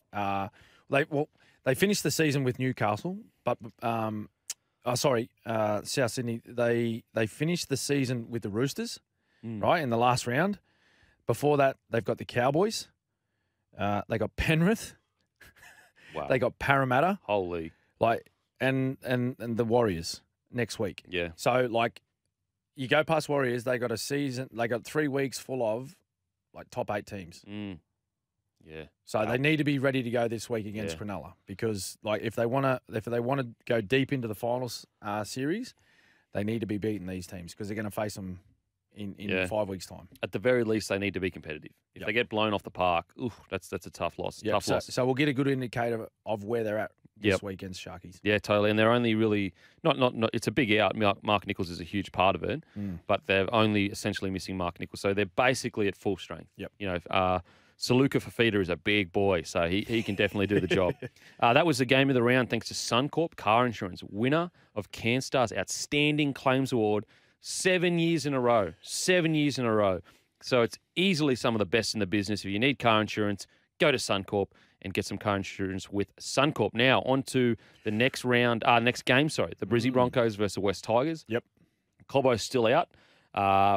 They finished the season with Newcastle, but South Sydney. They finished the season with the Roosters, right, in the last round. Before that, they've got the Cowboys. They got Penrith.
Wow.
They got Parramatta.
Holy.
And the Warriors next week.
Yeah.
So, you go past Warriors, they got a season, they got 3 weeks full of, top 8 teams.
Yeah.
So they need to be ready to go this week against Cronulla because, if they want to go deep into the finals series, they need to be beating these teams because they're going to face them in 5 weeks' time.
At the very least, they need to be competitive. If they get blown off the park, that's a tough loss.
Yep.
Tough loss.
So we'll get a good indicator of where they're at this weekend's Sharkies.
Yeah, totally. And they're only really not. It's a big out. Mark Nichols is a huge part of it, but they're only essentially missing Mark Nichols. So they're basically at full strength.
Yep.
Saluka Fafita is a big boy, so he can definitely do the job. That was the game of the round thanks to Suncorp Car Insurance, winner of CanStar's Outstanding Claims Award 7 years in a row. 7 years in a row. So it's easily some of the best in the business. If you need car insurance, go to Suncorp and get some car insurance with Suncorp. Now, on to the next game, the Brizzy Broncos versus West Tigers.
Yep.
Cowboys still out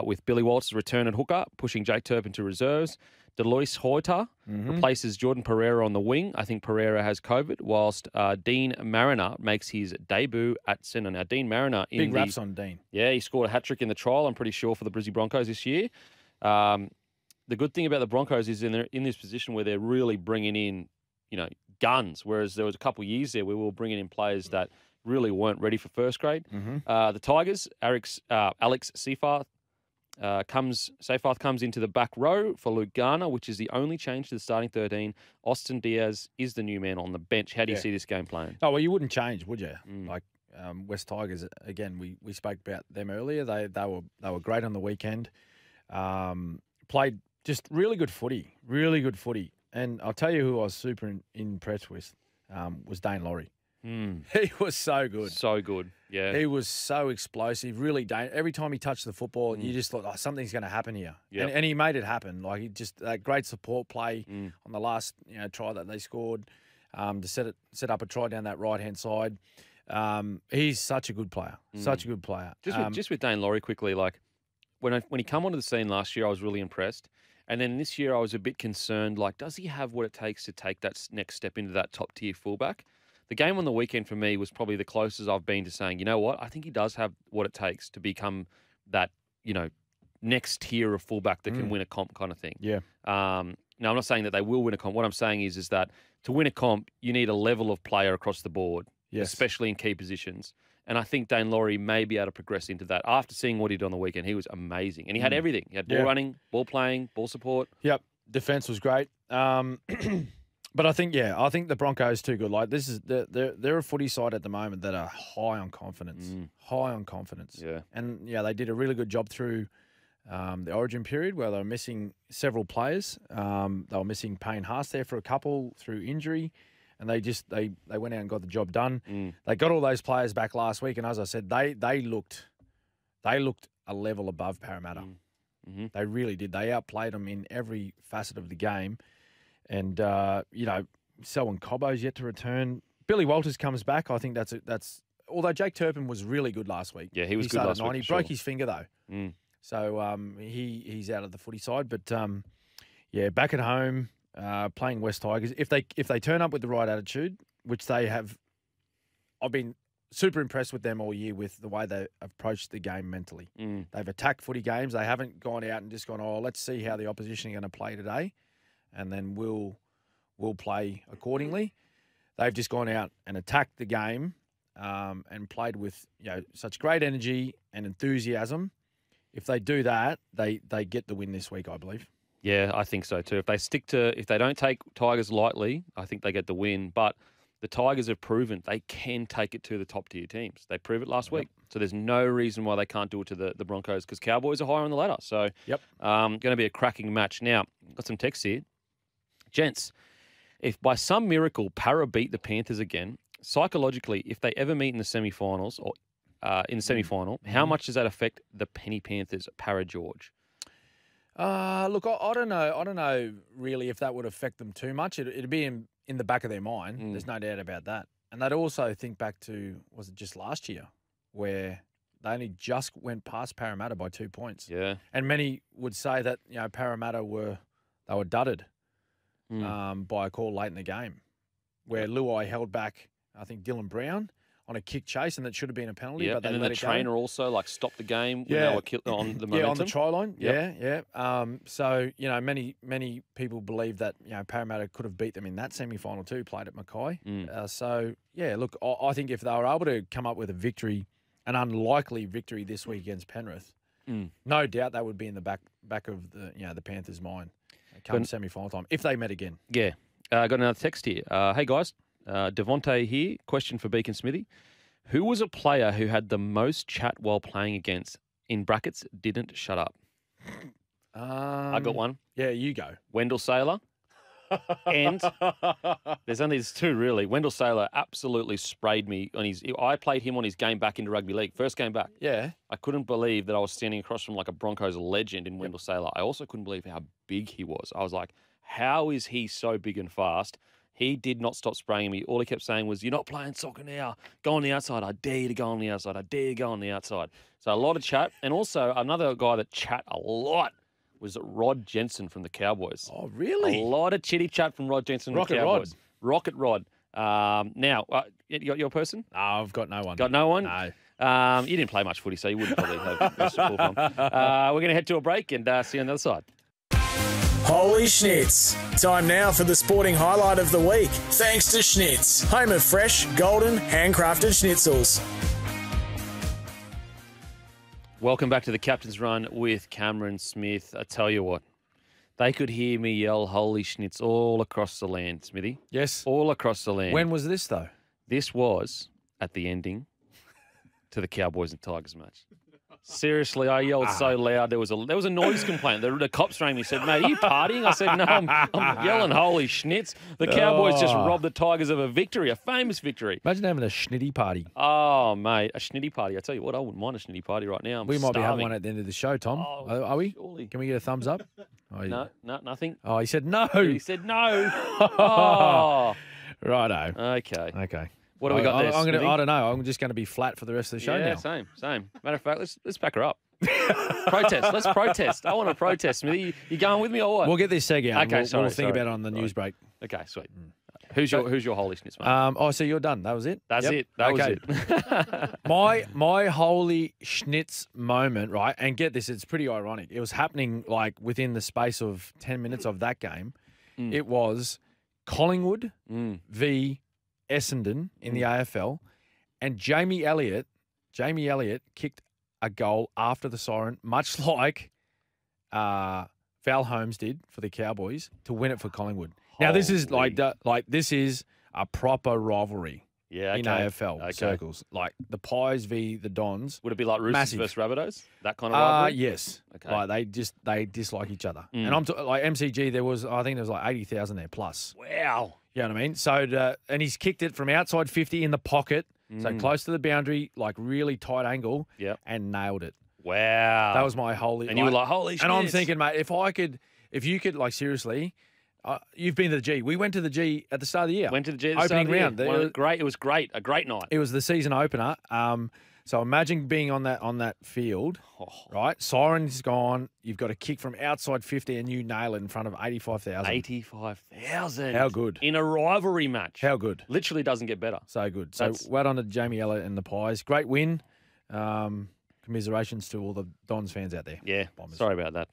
with Billy Walters' return at hooker, pushing Jake Turpin to reserves. Delois Hoyter replaces Jordan Pereira on the wing. I think Pereira has COVID, whilst Dean Mariner makes his debut at centre. Now, Dean Mariner...
Big raps on Dean.
Yeah, he scored a hat-trick in the trial, I'm pretty sure, for the Brizzy Broncos this year. The good thing about the Broncos is they're in this position where they're really bringing in, guns, whereas there was a couple of years there where we were bringing in players that really weren't ready for first grade. The Tigers, Alex Seyfarth, comes into the back row for Luke Garner, which is the only change to the starting 13. Austin Diaz is the new man on the bench. How do you see this game playing?
Oh, well, you wouldn't change, would you? West Tigers, again, we spoke about them earlier. They were great on the weekend. Played just really good footy. And I'll tell you who I was super impressed with was Dane Laurie. He was so good.
So good, yeah.
He was so explosive, really every time he touched the football, you just thought, something's going to happen here. Yep. And he made it happen. He just that great support play on the last try that they scored to set up a try down that right-hand side. He's such a good player. Such a good player.
Just with Dane Laurie quickly, when he came onto the scene last year, I was really impressed. And then this year I was a bit concerned, does he have what it takes to take that next step into that top-tier fullback? The game on the weekend for me was probably the closest I've been to saying, you know what, I think he does have what it takes to become that, next tier of fullback that can win a comp kind of thing.
Yeah.
Now, I'm not saying that they will win a comp. What I'm saying is that to win a comp, you need a level of player across the board, especially in key positions. And I think Dane Laurie may be able to progress into that. After seeing what he did on the weekend, he was amazing. And he had everything. He had ball running, ball playing, ball support.
Yep. Defense was great. But I think the Broncos too good. They're a footy side at the moment that are high on confidence. High on confidence.
Yeah.
And they did a really good job through the Origin period where they were missing several players. They were missing Payne Haas there for a couple through injury, and they went out and got the job done. They got all those players back last week, and as I said, they looked a level above Parramatta. They really did. They outplayed them in every facet of the game. And, Selwyn Cobbo's yet to return. Billy Walters comes back. I think that's although Jake Turpin was really good last week.
Yeah, he was good last week.
He broke his finger, though. So he's out of the footy side. But, back at home, playing West Tigers. If they turn up with the right attitude, which they have, I've been super impressed with them all year with the way they approached the game mentally. They've attacked footy games. They haven't gone out and just gone, let's see how the opposition are going to play today. and then we'll play accordingly. They've just gone out and attacked the game and played with such great energy and enthusiasm. If they do that, they get the win this week, I believe.
Yeah, I think so too. If they don't take Tigers lightly, I think they get the win. But the Tigers have proven they can take it to the top tier teams. They proved it last week. So there's no reason why they can't do it to the Broncos, because Cowboys are higher on the ladder. So going to be a cracking match. Now, got some text here. Gents, if by some miracle Para beat the Panthers again, psychologically, if they ever meet in the semi-finals or in the semi-final, how much does that affect the Penny Panthers, Para George?
Look, I don't know. I don't know really if that would affect them too much. It'd be in the back of their mind. There's no doubt about that. And they'd also think back to, was it just last year, where they only just went past Parramatta by 2 points.
Yeah.
And many would say that Parramatta were dudded by a call late in the game, where Luai held back, I think, Dylan Brown on a kick chase, and that should have been a penalty. But they
and then
let
the
it
trainer
go.
also stopped the game when they were on the momentum.
Yeah, on the try line.
Yep.
Yeah. So many people believe that Parramatta could have beat them in that semi-final too. Played at Mackay. Look, I think if they were able to come up with a victory, an unlikely victory this week against Penrith, no doubt that would be in the back of the Panthers' mind come semi-final time if they met again.
Yeah. I got another text here. Hey guys. Devontae here. Question for Beacon Smithy. Who was a player who had the most chat while playing against, in brackets, didn't shut up? I got one.
Yeah, you go.
Wendell Saylor. And there's two, really. Wendell Saylor absolutely sprayed me on I played him on his game back into rugby league. First game back.
Yeah.
I couldn't believe that I was standing across from like a Broncos legend in Wendell Saylor. I also couldn't believe how big he was. I was like, how is he so big and fast? He did not stop spraying me. All he kept saying was, you're not playing soccer now. Go on the outside. I dare you to go on the outside. I dare you to go on the outside. So a lot of chat. And also another guy that chat a lot was Rod Jensen from the Cowboys.
Oh, really?
A lot of chitty chat from Rod Jensen from the Cowboys. Rocket Rod. Now, you got your person?
No, I've got no one.
Got no one?
No.
You didn't play much footy, so you wouldn't probably have much to pull from. We're going to head to a break and see you on the other side.
Holy Schnitz. Time now for the sporting highlight of the week. Thanks to Schnitz, home of fresh, golden, handcrafted schnitzels.
Welcome back to the Captain's Run with Cameron Smith. I tell you what, they could hear me yell holy schnitz all across the land, Smithy.
Yes.
All across the land.
When was this, though?
This was at the ending to the Cowboys and Tigers match. Seriously, I yelled so loud. There was a noise complaint. The cops rang me and said, mate, are you partying? I said, no, I'm yelling holy schnitz. The Cowboys just robbed the Tigers of a victory, a famous victory.
Imagine having a schnitty party.
Oh, mate, a schnitty party. I tell you what, I wouldn't mind a schnitty party right now.
We might be having one at the end of the show, Tom.
Oh,
are we?
Surely.
Can we get a thumbs up?
No, nothing.
Oh, he said no.
He said no. Oh.
Righto.
Okay. What do we got there,
I
Smithy?
don't know. I'm just going to be flat for the rest of the show now.
Same. Matter of fact, let's back her up. Protest. Let's protest. I want to protest, Smithy. You going with me or what?
We'll get this seg out.
Okay,
we'll think about it on the news break.
Okay, sweet. Who's your holy schnitz, mate?
So you're done. That was it?
That's it. That was it.
My holy schnitz moment, right? And get this, it's pretty ironic. It was happening like within the space of 10 minutes of that game. It was Collingwood v Essendon in the AFL, and Jamie Elliott kicked a goal after the siren, much like Val Holmes did for the Cowboys to win it for Collingwood. Now this is this is a proper rivalry.
Yeah, okay.
In AFL circles, like the Pies v the Dons.
Would it be like Roosters
massive
versus Rabbitohs? That kind of rivalry?
Yes.
Okay.
Like they dislike each other. And I'm like MCG. I think there was like 80,000 there plus.
Wow.
You know what I mean? So and he's kicked it from outside 50 in the pocket, so close to the boundary, like really tight angle.
Yep.
And nailed it.
Wow.
That was my holy.
And you were like, holy shit.
And I'm thinking, mate, if you could, like seriously. You've been to the G. We went to the G at the start of the year.
Went to the G at the start of the
round.
year. It was great. A great night.
It was the season opener. So imagine being on that field, right? Siren's gone. You've got a kick from outside 50 and you nail it in front of 85,000.
85,000.
How good.
In a rivalry match.
How good.
Literally doesn't get better.
So good. So well done to Jamie Elliott and the Pies. Great win. commiserations to all the Dons fans out there.
Yeah,
Bombers.
sorry about that.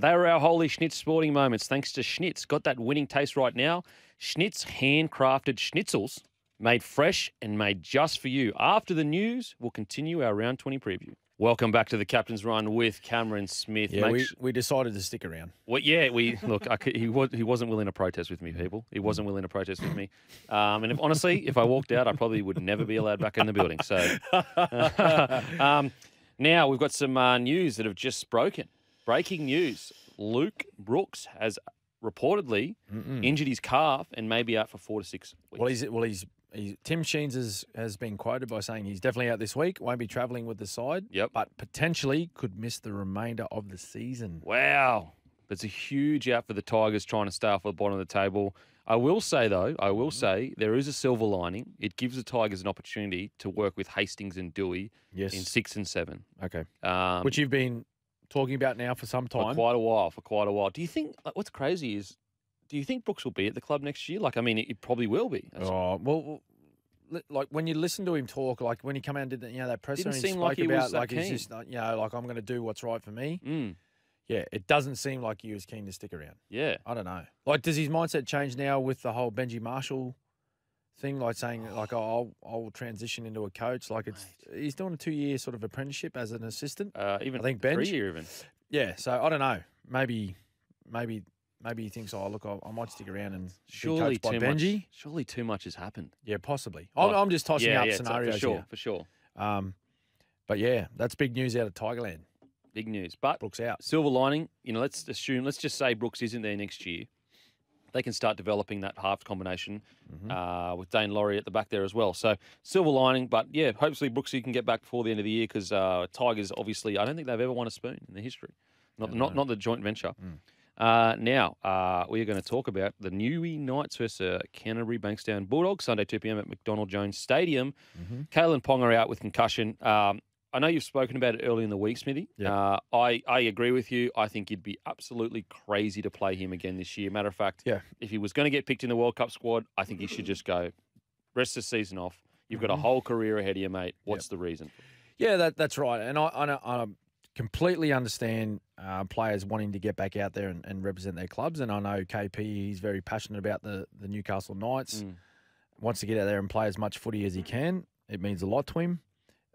They were our holy schnitz sporting moments. Thanks to Schnitz. Got that winning taste right now. Schnitz handcrafted schnitzels made fresh and made just for you. After the news, we'll continue our round 20 preview. Welcome back to the Captain's Run with Cameron Smith.
Yeah, we decided to stick around.
Well, yeah, look. He wasn't willing to protest with me, people. He wasn't willing to protest with me. And honestly, if I walked out, I probably would never be allowed back in the building. So now we've got some news that have just broken. Breaking news: Luke Brooks has reportedly injured his calf and may be out for 4 to 6 weeks.
Tim Sheens has been quoted by saying he's definitely out this week, won't be travelling with the side, but potentially could miss the remainder of the season.
Wow. That's a huge out for the Tigers trying to stay off the bottom of the table. I will say, though, there is a silver lining. It gives the Tigers an opportunity to work with Hastings and Dewey in 6 and 7.
Okay. Which you've been talking about now for some time.
For quite a while. Do you think, what's crazy is, do you think Brooks will be at the club next year? It probably will be.
Like when you listen to him talk, like when he come out and did that presser,
Didn't
and he
seem
spoke
like he
about
was that
like
keen.
he's just like I'm going to do what's right for me.
Mm.
Yeah, it doesn't seem like he was keen to stick around.
Yeah,
I don't know. Like, does his mindset change now with the whole Benji Marshall thing? Like saying like I'll transition into a coach. Like he's doing a 2-year sort of apprenticeship as an assistant.
Even
I think Benj.
3-year even.
Yeah, so I don't know. Maybe he thinks, look, I might stick around and be coached by Benji.
Surely too much has happened.
Yeah, possibly. I'm just tossing up scenarios
for sure.
But yeah, that's big news out of Tigerland.
Big news. But
Brooks out.
Silver lining, let's just say Brooks isn't there next year. They can start developing that half combination with Dane Laurie at the back there as well. So silver lining, but yeah, hopefully Brooksy can get back before the end of the year because Tigers, obviously, I don't think they've ever won a spoon in their history. Not the joint venture. Now, we are going to talk about the Newey Knights versus Canterbury Bankstown Bulldogs, Sunday 2 p.m. at McDonald Jones Stadium. Kalen Ponga out with concussion. I know you've spoken about it early in the week, Smithy.
Yeah.
I agree with you. I think you'd be absolutely crazy to play him again this year. Matter of fact, if he was going to get picked in the World Cup squad, I think he should just go rest the season off. You've got a whole career ahead of you, mate. What's the reason?
Yeah, that's right. And I completely understand players wanting to get back out there and represent their clubs. And I know KP, he's very passionate about the Newcastle Knights, wants to get out there and play as much footy as he can. It means a lot to him.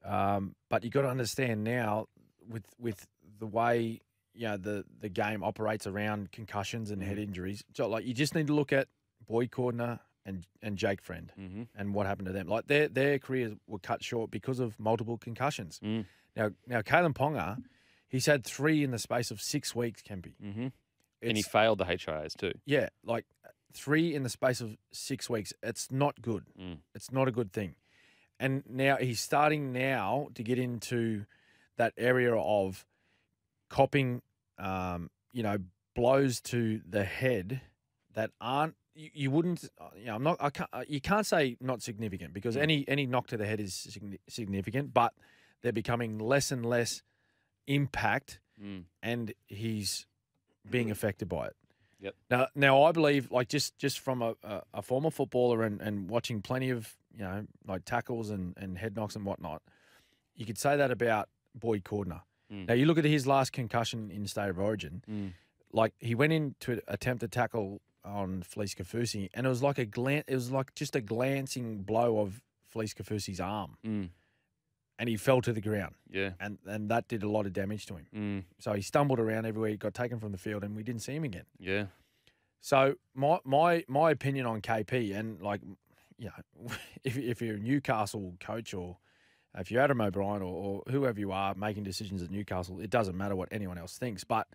But you've got to understand now with the way the game operates around concussions and head injuries. So like you just need to look at Boyd Cordner and Jake Friend and what happened to them. Like their careers were cut short because of multiple concussions. Now Kalen Ponga, he's had 3 in the space of 6 weeks, Kempy.
And he failed the HIAs too.
Yeah, like 3 in the space of 6 weeks. It's not good. It's not a good thing. And now he's starting now to get into that area of copping, blows to the head that aren't. You wouldn't. You can't say not significant because any knock to the head is significant, but they're becoming less and less impact, and he's being affected by it.
Yep.
Now I believe, like just from a former footballer and watching plenty of like tackles and head knocks and whatnot, you could say that about Boyd Cordner. Now you look at his last concussion in State of Origin, like he went in to attempt a tackle on Felice Kafusi, and it was like just a glancing blow of Felice Kafusi's arm, and he fell to the ground.
Yeah,
and that did a lot of damage to him. So he stumbled around everywhere. He got taken from the field, and we didn't see him again.
Yeah.
So my opinion on KP, and like, if you're a Newcastle coach or if you're Adam O'Brien or whoever you are making decisions at Newcastle, it doesn't matter what anyone else thinks. But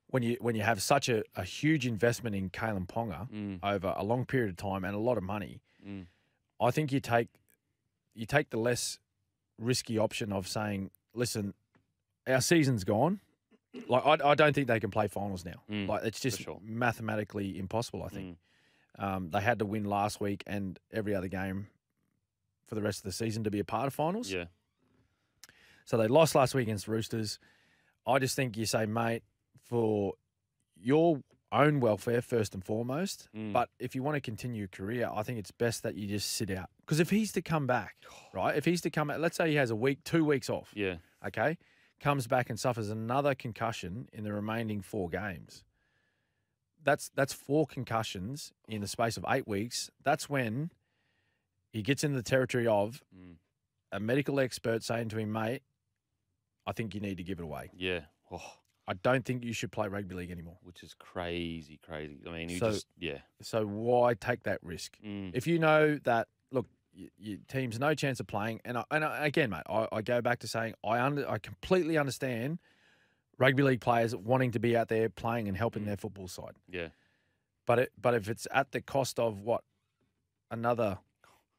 when you have such a huge investment in Kalen Ponga over a long period of time and a lot of money, I think you take the less risky option of saying, listen, our season's gone. Like I don't think they can play finals now. Like it's just mathematically impossible. I think they had to win last week and every other game for the rest of the season to be a part of finals.
Yeah.
So they lost last week against Roosters. I just think you say, mate, for your own welfare first and foremost. But if you want to continue your career, I think it's best that you just sit out. Because if he's to come back, right? If he's to come back, let's say he has a week, 2 weeks off.
Yeah.
okay, comes back and suffers another concussion in the remaining 4 games. That's 4 concussions in the space of 8 weeks. That's when he gets into the territory of a medical expert saying to him, mate, I think you need to give it away.
Yeah. Oh,
I don't think you should play rugby league anymore.
which is crazy. I mean, yeah.
So why take that risk? If you know that, look, your team's no chance of playing, and again, mate, I go back to saying I completely understand rugby league players wanting to be out there playing and helping their football side.
Yeah.
But if it's at the cost of what, another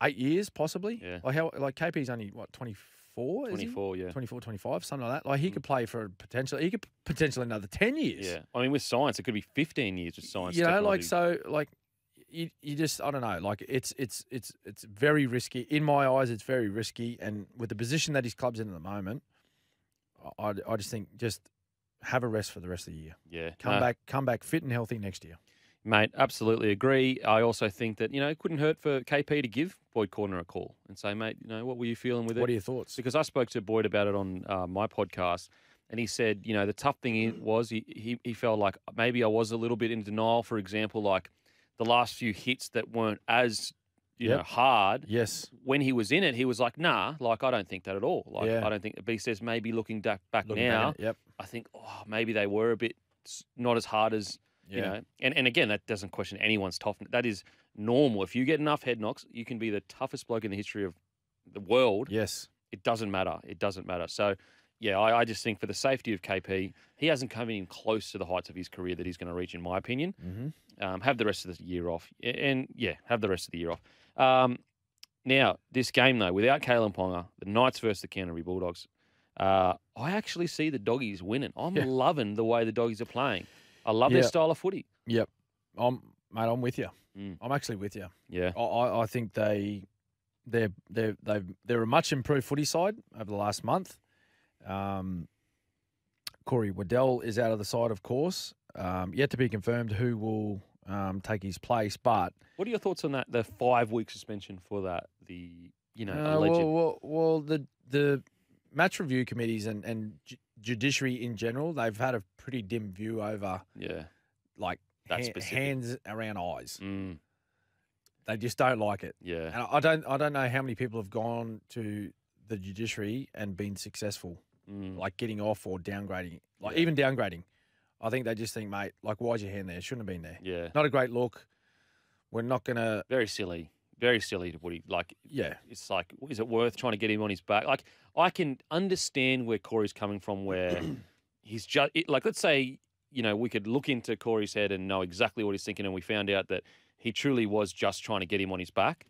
8 years possibly?
Yeah.
Like KP's only what, 24?
24, yeah.
24, 25, something like that. Like he could play for potentially another 10 years.
Yeah. I mean, with science, it could be 15 years with science.
You know,
technology.
you just, I don't know, like it's very risky. In my eyes, it's very risky. And with the position that his club's in at the moment, I just think just have a rest for the rest of the year.
Yeah.
Come back fit and healthy next year.
Mate, absolutely agree. I also think that, it couldn't hurt for KP to give Boyd Cordner a call and say, mate, what were you feeling with it?
What are your thoughts?
Because I spoke to Boyd about it on my podcast, and he said, the tough thing was he felt like maybe I was a little bit in denial. For example, like the last few hits that weren't as, hard.
Yes.
When he was in it, he was like, nah, like I don't think that at all. Like
Yeah.
I don't think. But he says maybe looking back
Looking
now,
back at it, yep.
I think maybe they were a bit not as hard as.
Yeah.
And again, that doesn't question anyone's toughness. That is normal. If you get enough head knocks, you can be the toughest bloke in the history of the world.
Yes.
It doesn't matter. It doesn't matter. So, yeah, I just think for the safety of KP, he hasn't come in close to the heights of his career that he's going to reach, in my opinion.
Mm-hmm.
Have the rest of the year off. And, yeah, have the rest of the year off. Now, this game, though, without Kalen Ponga, the Knights versus the Canterbury Bulldogs, I actually see the Doggies winning. I'm loving the way the Doggies are playing. I love their style of footy.
Yep. Mate, I'm with you. I'm actually with you.
Yeah.
I think they're a much improved footy side over the last month. Corey Waddell is out of the side, of course. Yet to be confirmed who will take his place. But
what are your thoughts on that? The 5-week suspension for that. Alleged.
Well, the match review committees and judiciary in general, they've had a pretty dim view over like hands around eyes. They just don't like it.
Yeah.
And I don't know how many people have gone to the judiciary and been successful, like getting off or downgrading, even downgrading. I think they just think, mate, like, why's your hand there? Shouldn't have been there.
Yeah.
Not a great look. We're not going to...
Very silly. Very silly to put him. Like,
yeah.
It's like, is it worth trying to get him on his back? Like, I can understand where Corey's coming from, where he's just... Like, let's say, we could look into Corey's head and know exactly what he's thinking, and we found out that he truly was just trying to get him on his back.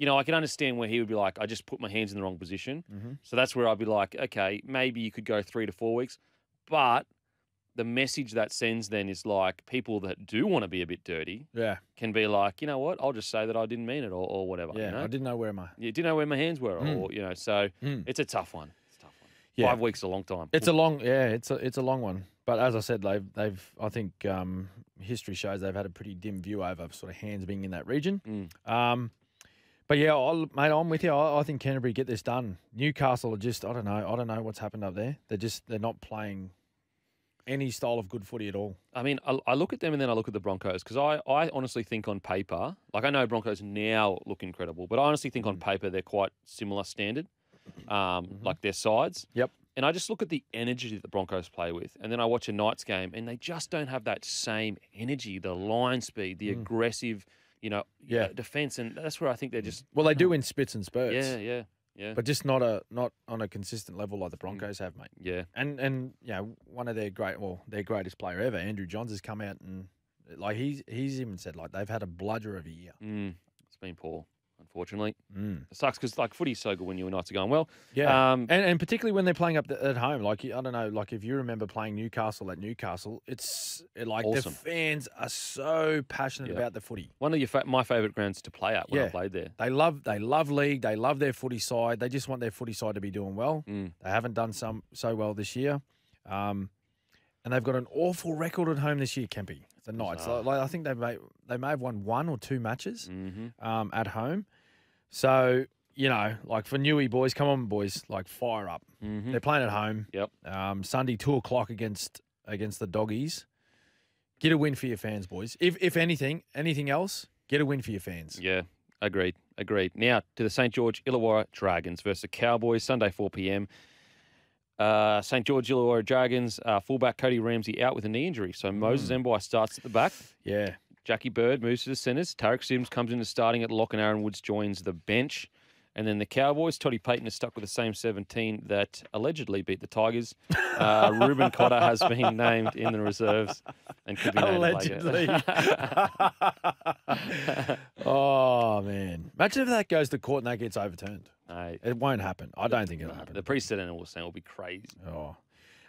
I can understand where he would be like, I just put my hands in the wrong position. So that's where I'd be like, okay, maybe you could go 3 to 4 weeks. But the message that sends then is like people that do want to be a bit dirty can be like, you know what, I'll just say that I didn't mean it or whatever.
Yeah, I didn't know where
you didn't know where my hands were or, so it's a tough one. It's a tough one.
Yeah.
5 weeks is a long time.
It's a long one. But as I said, they've I think history shows they've had a pretty dim view over sort of hands being in that region. But yeah, mate, I'm with you. I think Canterbury get this done. Newcastle are just, I don't know what's happened up there. They're not playing any style of good footy at all.
I mean, I look at them and then I look at the Broncos because I honestly think on paper, like I know Broncos now look incredible, but I honestly think on paper they're quite similar standard, like their sides.
Yep.
And I just look at the energy that the Broncos play with, and then I watch a Knights game and they just don't have that same energy, the line speed, the aggressive, defence, and that's where I think they're just...
Well, they do in spits and spurts.
Yeah.
But just not on a consistent level like the Broncos have, mate.
Yeah.
And one of their greatest player ever, Andrew Johns, has come out and like he's even said like they've had a bludger of a year.
It's been poor, unfortunately. It sucks because like footy's so good when you and Knights are going well.
Yeah. And particularly when they're playing up at home. Like I don't know, like if you remember playing Newcastle at Newcastle, it's like
awesome.
The fans are so passionate about the footy.
One of my favourite grounds to play at when I played there.
They love league. They love their footy side. They just want their footy side to be doing well. They haven't done so well this year. And they've got an awful record at home this year, Kempy. The Knights. Like, I think they may have won 1 or 2 matches at home. So, you know, like for Newey boys, come on, boys, like fire up.
Mm-hmm.
They're playing at home.
Yep.
Sunday, 2:00 against the Doggies. Get a win for your fans, boys. If anything else, get a win for your fans.
Yeah, agreed. Now to the St. George Illawarra Dragons versus the Cowboys, Sunday 4 p.m. St. George Illawarra Dragons, fullback Cody Ramsey out with a knee injury. So Moses Mbai starts at the back.
Yeah.
Jackie Bird moves to the centres. Tarek Sims comes into starting at lock and Aaron Woods joins the bench. And then the Cowboys, Toddy Payton is stuck with the same 17 that allegedly beat the Tigers. Ruben Cotter has been named in the reserves and could be named
allegedly. Oh, man. Imagine if that goes to court and that gets overturned. It won't happen. I don't think it'll happen.
The precedent will be crazy.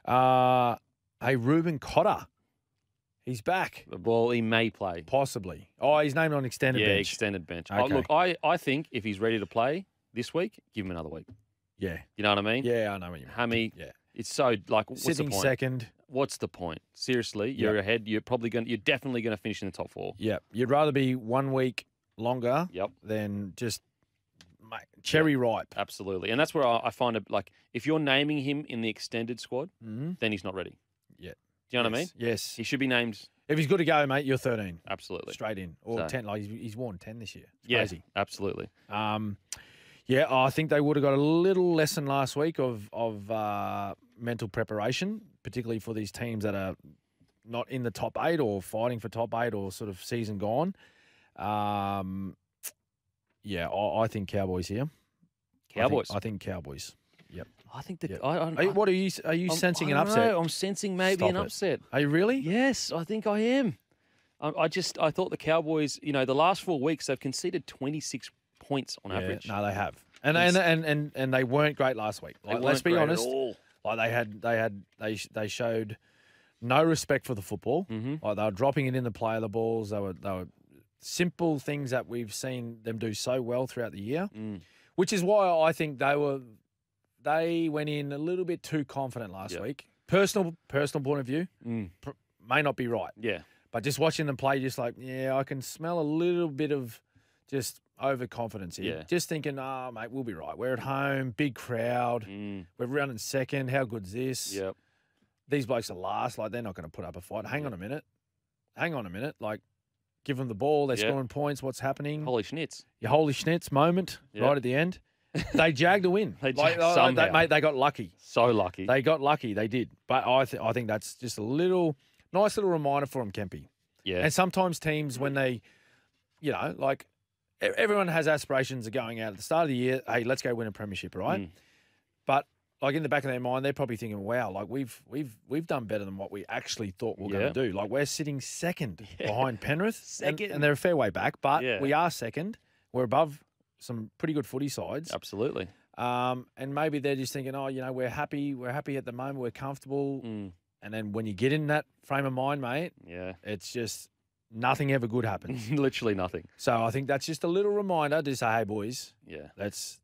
Oh. Hey, Ruben Cotter. He's back.
Well, he may play.
Possibly. Oh, he's named on extended bench.
Yeah, extended bench.
Okay.
Look, I think if he's ready to play this week, give him another week.
Yeah.
You know what I mean?
Yeah, I know what you mean.
Hammy,
yeah.
It's so, like, what's
Sitting
the point?
second.
What's the point? Seriously, you're ahead. You're definitely going to finish in the top 4.
Yeah. You'd rather be 1 week longer than just cherry ripe.
Absolutely. And that's where I find it, like, if you're naming him in the extended squad, then he's not ready.
Yeah.
Do you know what I mean?
Yes.
He should be named.
If he's good to go, mate, you're 13.
Absolutely.
Straight in. Or 10. Like he's worn 10 this year. It's crazy.
Absolutely.
Yeah, I think they would have got a little lesson last week of mental preparation, particularly for these teams that are not in the top 8 or fighting for top 8 or sort of season gone. Yeah, I think Cowboys here.
Cowboys.
I think Cowboys. Yep.
I think that.
Yep. What are you sensing an upset?
I'm sensing maybe an upset.
Are you really?
Yes, I think I am. I thought the Cowboys, you know, the last 4 weeks they've conceded 26 points on average.
No, they have, and they weren't great last week. Like, let's be honest. Like they showed no respect for the football. Like they were dropping it in the play of the balls. They were simple things that we've seen them do so well throughout the year, which is why I think they went in a little bit too confident last week. Personal point of view, may not be right.
Yeah.
But just watching them play, just like, I can smell a little bit of just overconfidence here.
Yeah.
Just thinking, mate, we'll be right. We're at home, big crowd. We're running second. How good's this?
Yep.
These blokes are last. Like, they're not going to put up a fight. Hang on a minute. Like, give them the ball. They're scoring points. What's happening?
Holy schnitz.
Your holy schnitz moment right at the end. They jagged a win.
They
got lucky.
So lucky.
They got lucky. They did. But I think that's just a nice little reminder for them, Kempy.
Yeah.
And sometimes teams, when they, like everyone has aspirations of going out at the start of the year, hey, let's go win a premiership, right? But like in the back of their mind, they're probably thinking, wow, like we've done better than what we actually thought we were going to do. Like we're sitting second behind Penrith. And they're a fair way back, but we are second. We're above some pretty good footy sides.
Absolutely.
And maybe they're just thinking, we're happy. We're happy at the moment. We're comfortable. And then when you get in that frame of mind, mate, it's just nothing ever good happens.
Literally nothing.
So I think that's just a little reminder to say, hey, boys,
yeah,
let's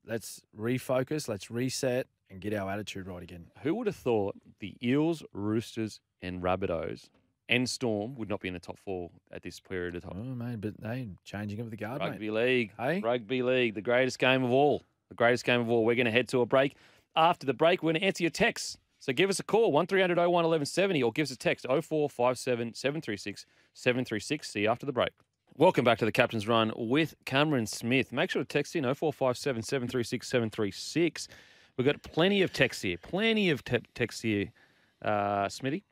refocus, let's reset and get our attitude right again.
Who would have thought the Eels, Roosters and Rabbitohs and Storm would not be in the top 4 at this period of time?
Oh, man, but they changing of the guard,
Rugby
mate.
League.
Hey?
Rugby League, the greatest game of all. The greatest game of all. We're going to head to a break. After the break, we're going to answer your texts. So give us a call, 1300 01 1170, or give us a text, 0457 736 736. See you after the break. Welcome back to the Captain's Run with Cameron Smith. Make sure to text in 0457 736 736. We've got plenty of texts here. Smithy.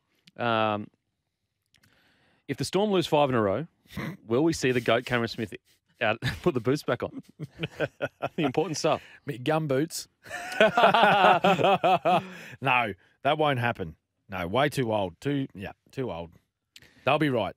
If the Storm lose 5 in a row, will we see the GOAT Cameron Smith out, put the boots back on? The important stuff.
Gumboots. No, that won't happen. No, way too old. Too old. They'll be right.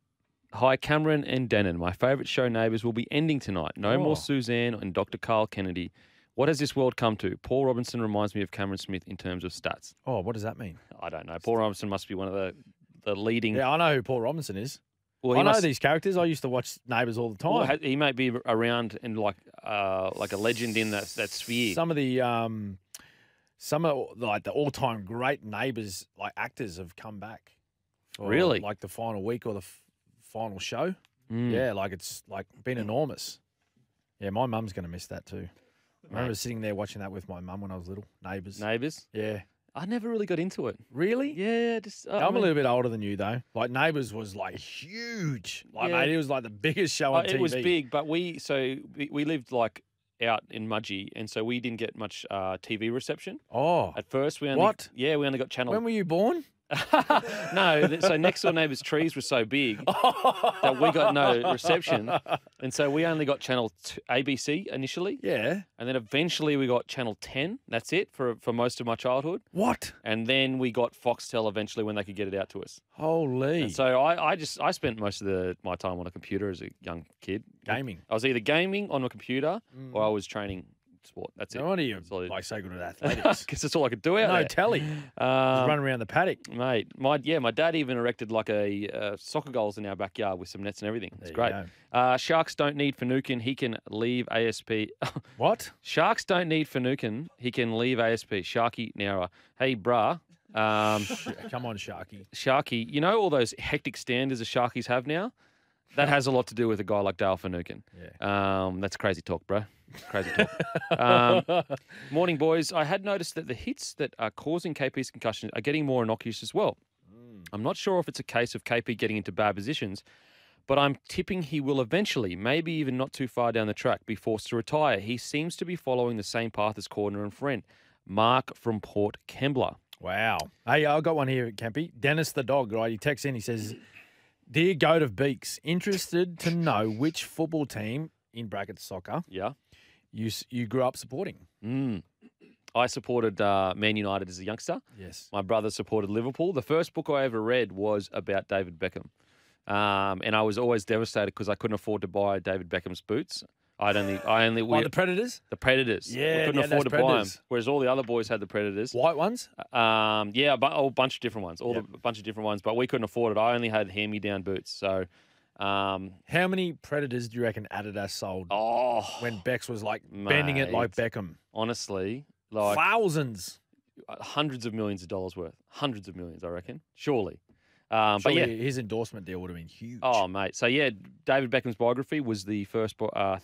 Hi, Cameron and Denon. My favourite show, Neighbours, will be ending tonight. No more Suzanne and Dr. Carl Kennedy. What has this world come to? Paul Robinson reminds me of Cameron Smith in terms of stats.
Oh, what does that mean?
I don't know. Paul Robinson must be one of the leading...
Yeah, I know who Paul Robinson is.
Well,
I know these characters. I used to watch Neighbours all the time.
Well, he may be around and like a legend in that sphere.
Some of the all-time great Neighbours actors have come back. For,
really?
Like the final week or the final show. Yeah, it's been enormous. Yeah, my mum's going to miss that too. I remember sitting there watching that with my mum when I was little. Neighbours.
Neighbours.
Yeah.
I never really got into it.
Really?
Yeah, just.
I'm a little bit older than you, though. Like, Neighbours was, like, huge. Like,
Yeah.
mate, it was, like, the biggest show on TV.
It was big, but we lived like out in Mudgee, and so we didn't get much TV reception.
Oh.
At first, we only we only got channel.
When were you born?
No, so next door neighbours' trees were so big that we got no reception, and so we only got channel ABC initially.
Yeah.
And then eventually we got channel 10. That's it for most of my childhood.
What?
And then we got Foxtel eventually when they could get it out to us.
Holy.
And so I spent most of my time on a computer as a young kid.
Gaming.
I was either gaming on a computer or I was training sport. That's it.
No wonder you're, like, so good at athletics.
Because that's all I could do out
No
there.
telly. Just run around the paddock.
Mate, my dad even erected like a soccer goals in our backyard with some nets and everything. It's great. Sharks don't need Finucane. He can leave ASP.
What?
Sharks don't need Finucane. He can leave ASP. Sharky Nara. Hey, brah.
Come on, Sharky.
Sharky, you know all those hectic standards the Sharkies have now? That has a lot to do with a guy like Dale Finucane.
Yeah.
That's crazy talk, bro. Crazy talk. Morning, boys. I had noticed that the hits that are causing KP's concussion are getting more innocuous as well. I'm not sure if it's a case of KP getting into bad positions, but I'm tipping he will eventually, maybe even not too far down the track, be forced to retire. He seems to be following the same path as Cordner and friend. Mark from Port Kembla.
Wow. Hey, I got one here, Campy. Dennis the dog, right? He texts in, he says, Dear Goat of Beaks, interested to know which football team, in brackets soccer, you grew up supporting.
I supported Man United as a youngster.
Yes.
My brother supported Liverpool. The first book I ever read was about David Beckham. And I was always devastated because I couldn't afford to buy David Beckham's boots. I only
the Predators?
The Predators.
Yeah,
we couldn't
yeah,
afford to
those
buy them.
Predators.
Whereas all the other boys had the Predators.
White ones?
Yeah, a whole bunch of different ones. A bunch of different ones, but we couldn't afford it. I only had hand-me-down boots. So,
how many Predators do you reckon Adidas sold? When Bex was like bending it like Beckham.
Honestly, like
thousands,
hundreds of millions of dollars worth. Hundreds of millions, I reckon. Surely.
But yeah, his endorsement deal would have been huge.
Oh, mate. So yeah, David Beckham's biography was the first book I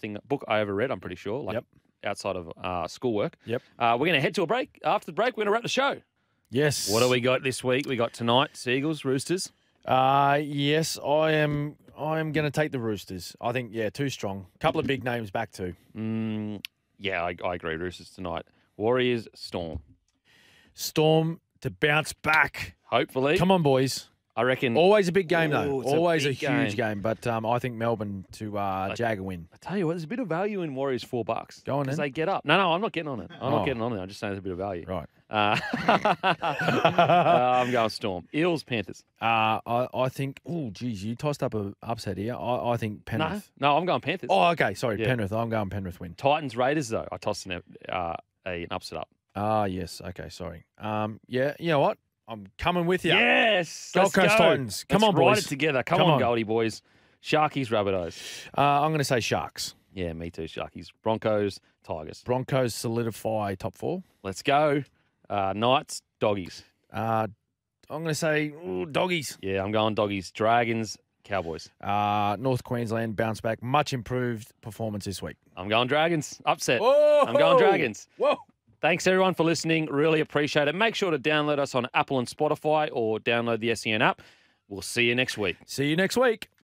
ever read. I'm pretty sure. Like outside of schoolwork.
Yep.
We're going to head to a break. After the break, we're going to wrap the show.
Yes.
What do we got this week? We got tonight Seagulls, Roosters.
Yes, I am going to take the Roosters. I think too strong. Couple of big names back too.
Yeah, I agree. Roosters tonight. Warriors, Storm.
Storm to bounce back.
Hopefully.
Come on, boys.
I reckon.
Always a big game, though. Always a
big
huge game. But I think Melbourne to jag a win.
I tell you what, there's a bit of value in Warriors $4.
Go on, then.
Because they get up. No, I'm not getting on it. I'm not getting on it. I'm just saying there's a bit of value.
Right.
I'm going Storm. Eels, Panthers.
I think. Oh, geez, you tossed up a upset here. I think Penrith.
No, I'm going Panthers.
Oh, okay. Sorry, Penrith. I'm going Penrith win.
Titans, Raiders, though. I tossed an upset up.
Yes. Okay. Sorry. Yeah. You know what? I'm coming with you.
Yes.
Gold Coast Titans. Come on, boys.
Let's ride it together. Come on, Goldie boys. Sharkies, Rabbitohs.
I'm going to say Sharks.
Yeah, me too, Sharkies. Broncos, Tigers.
Broncos solidify top 4.
Let's go. Knights, Doggies.
I'm going to say Doggies.
Yeah, I'm going Doggies. Dragons, Cowboys.
North Queensland bounce back. Much improved performance this week.
I'm going Dragons. Upset.
Whoa!
I'm going Dragons.
Whoa.
Thanks, everyone, for listening. Really appreciate it. Make sure to download us on Apple and Spotify or download the SEN app. We'll see you next week.
See you next week.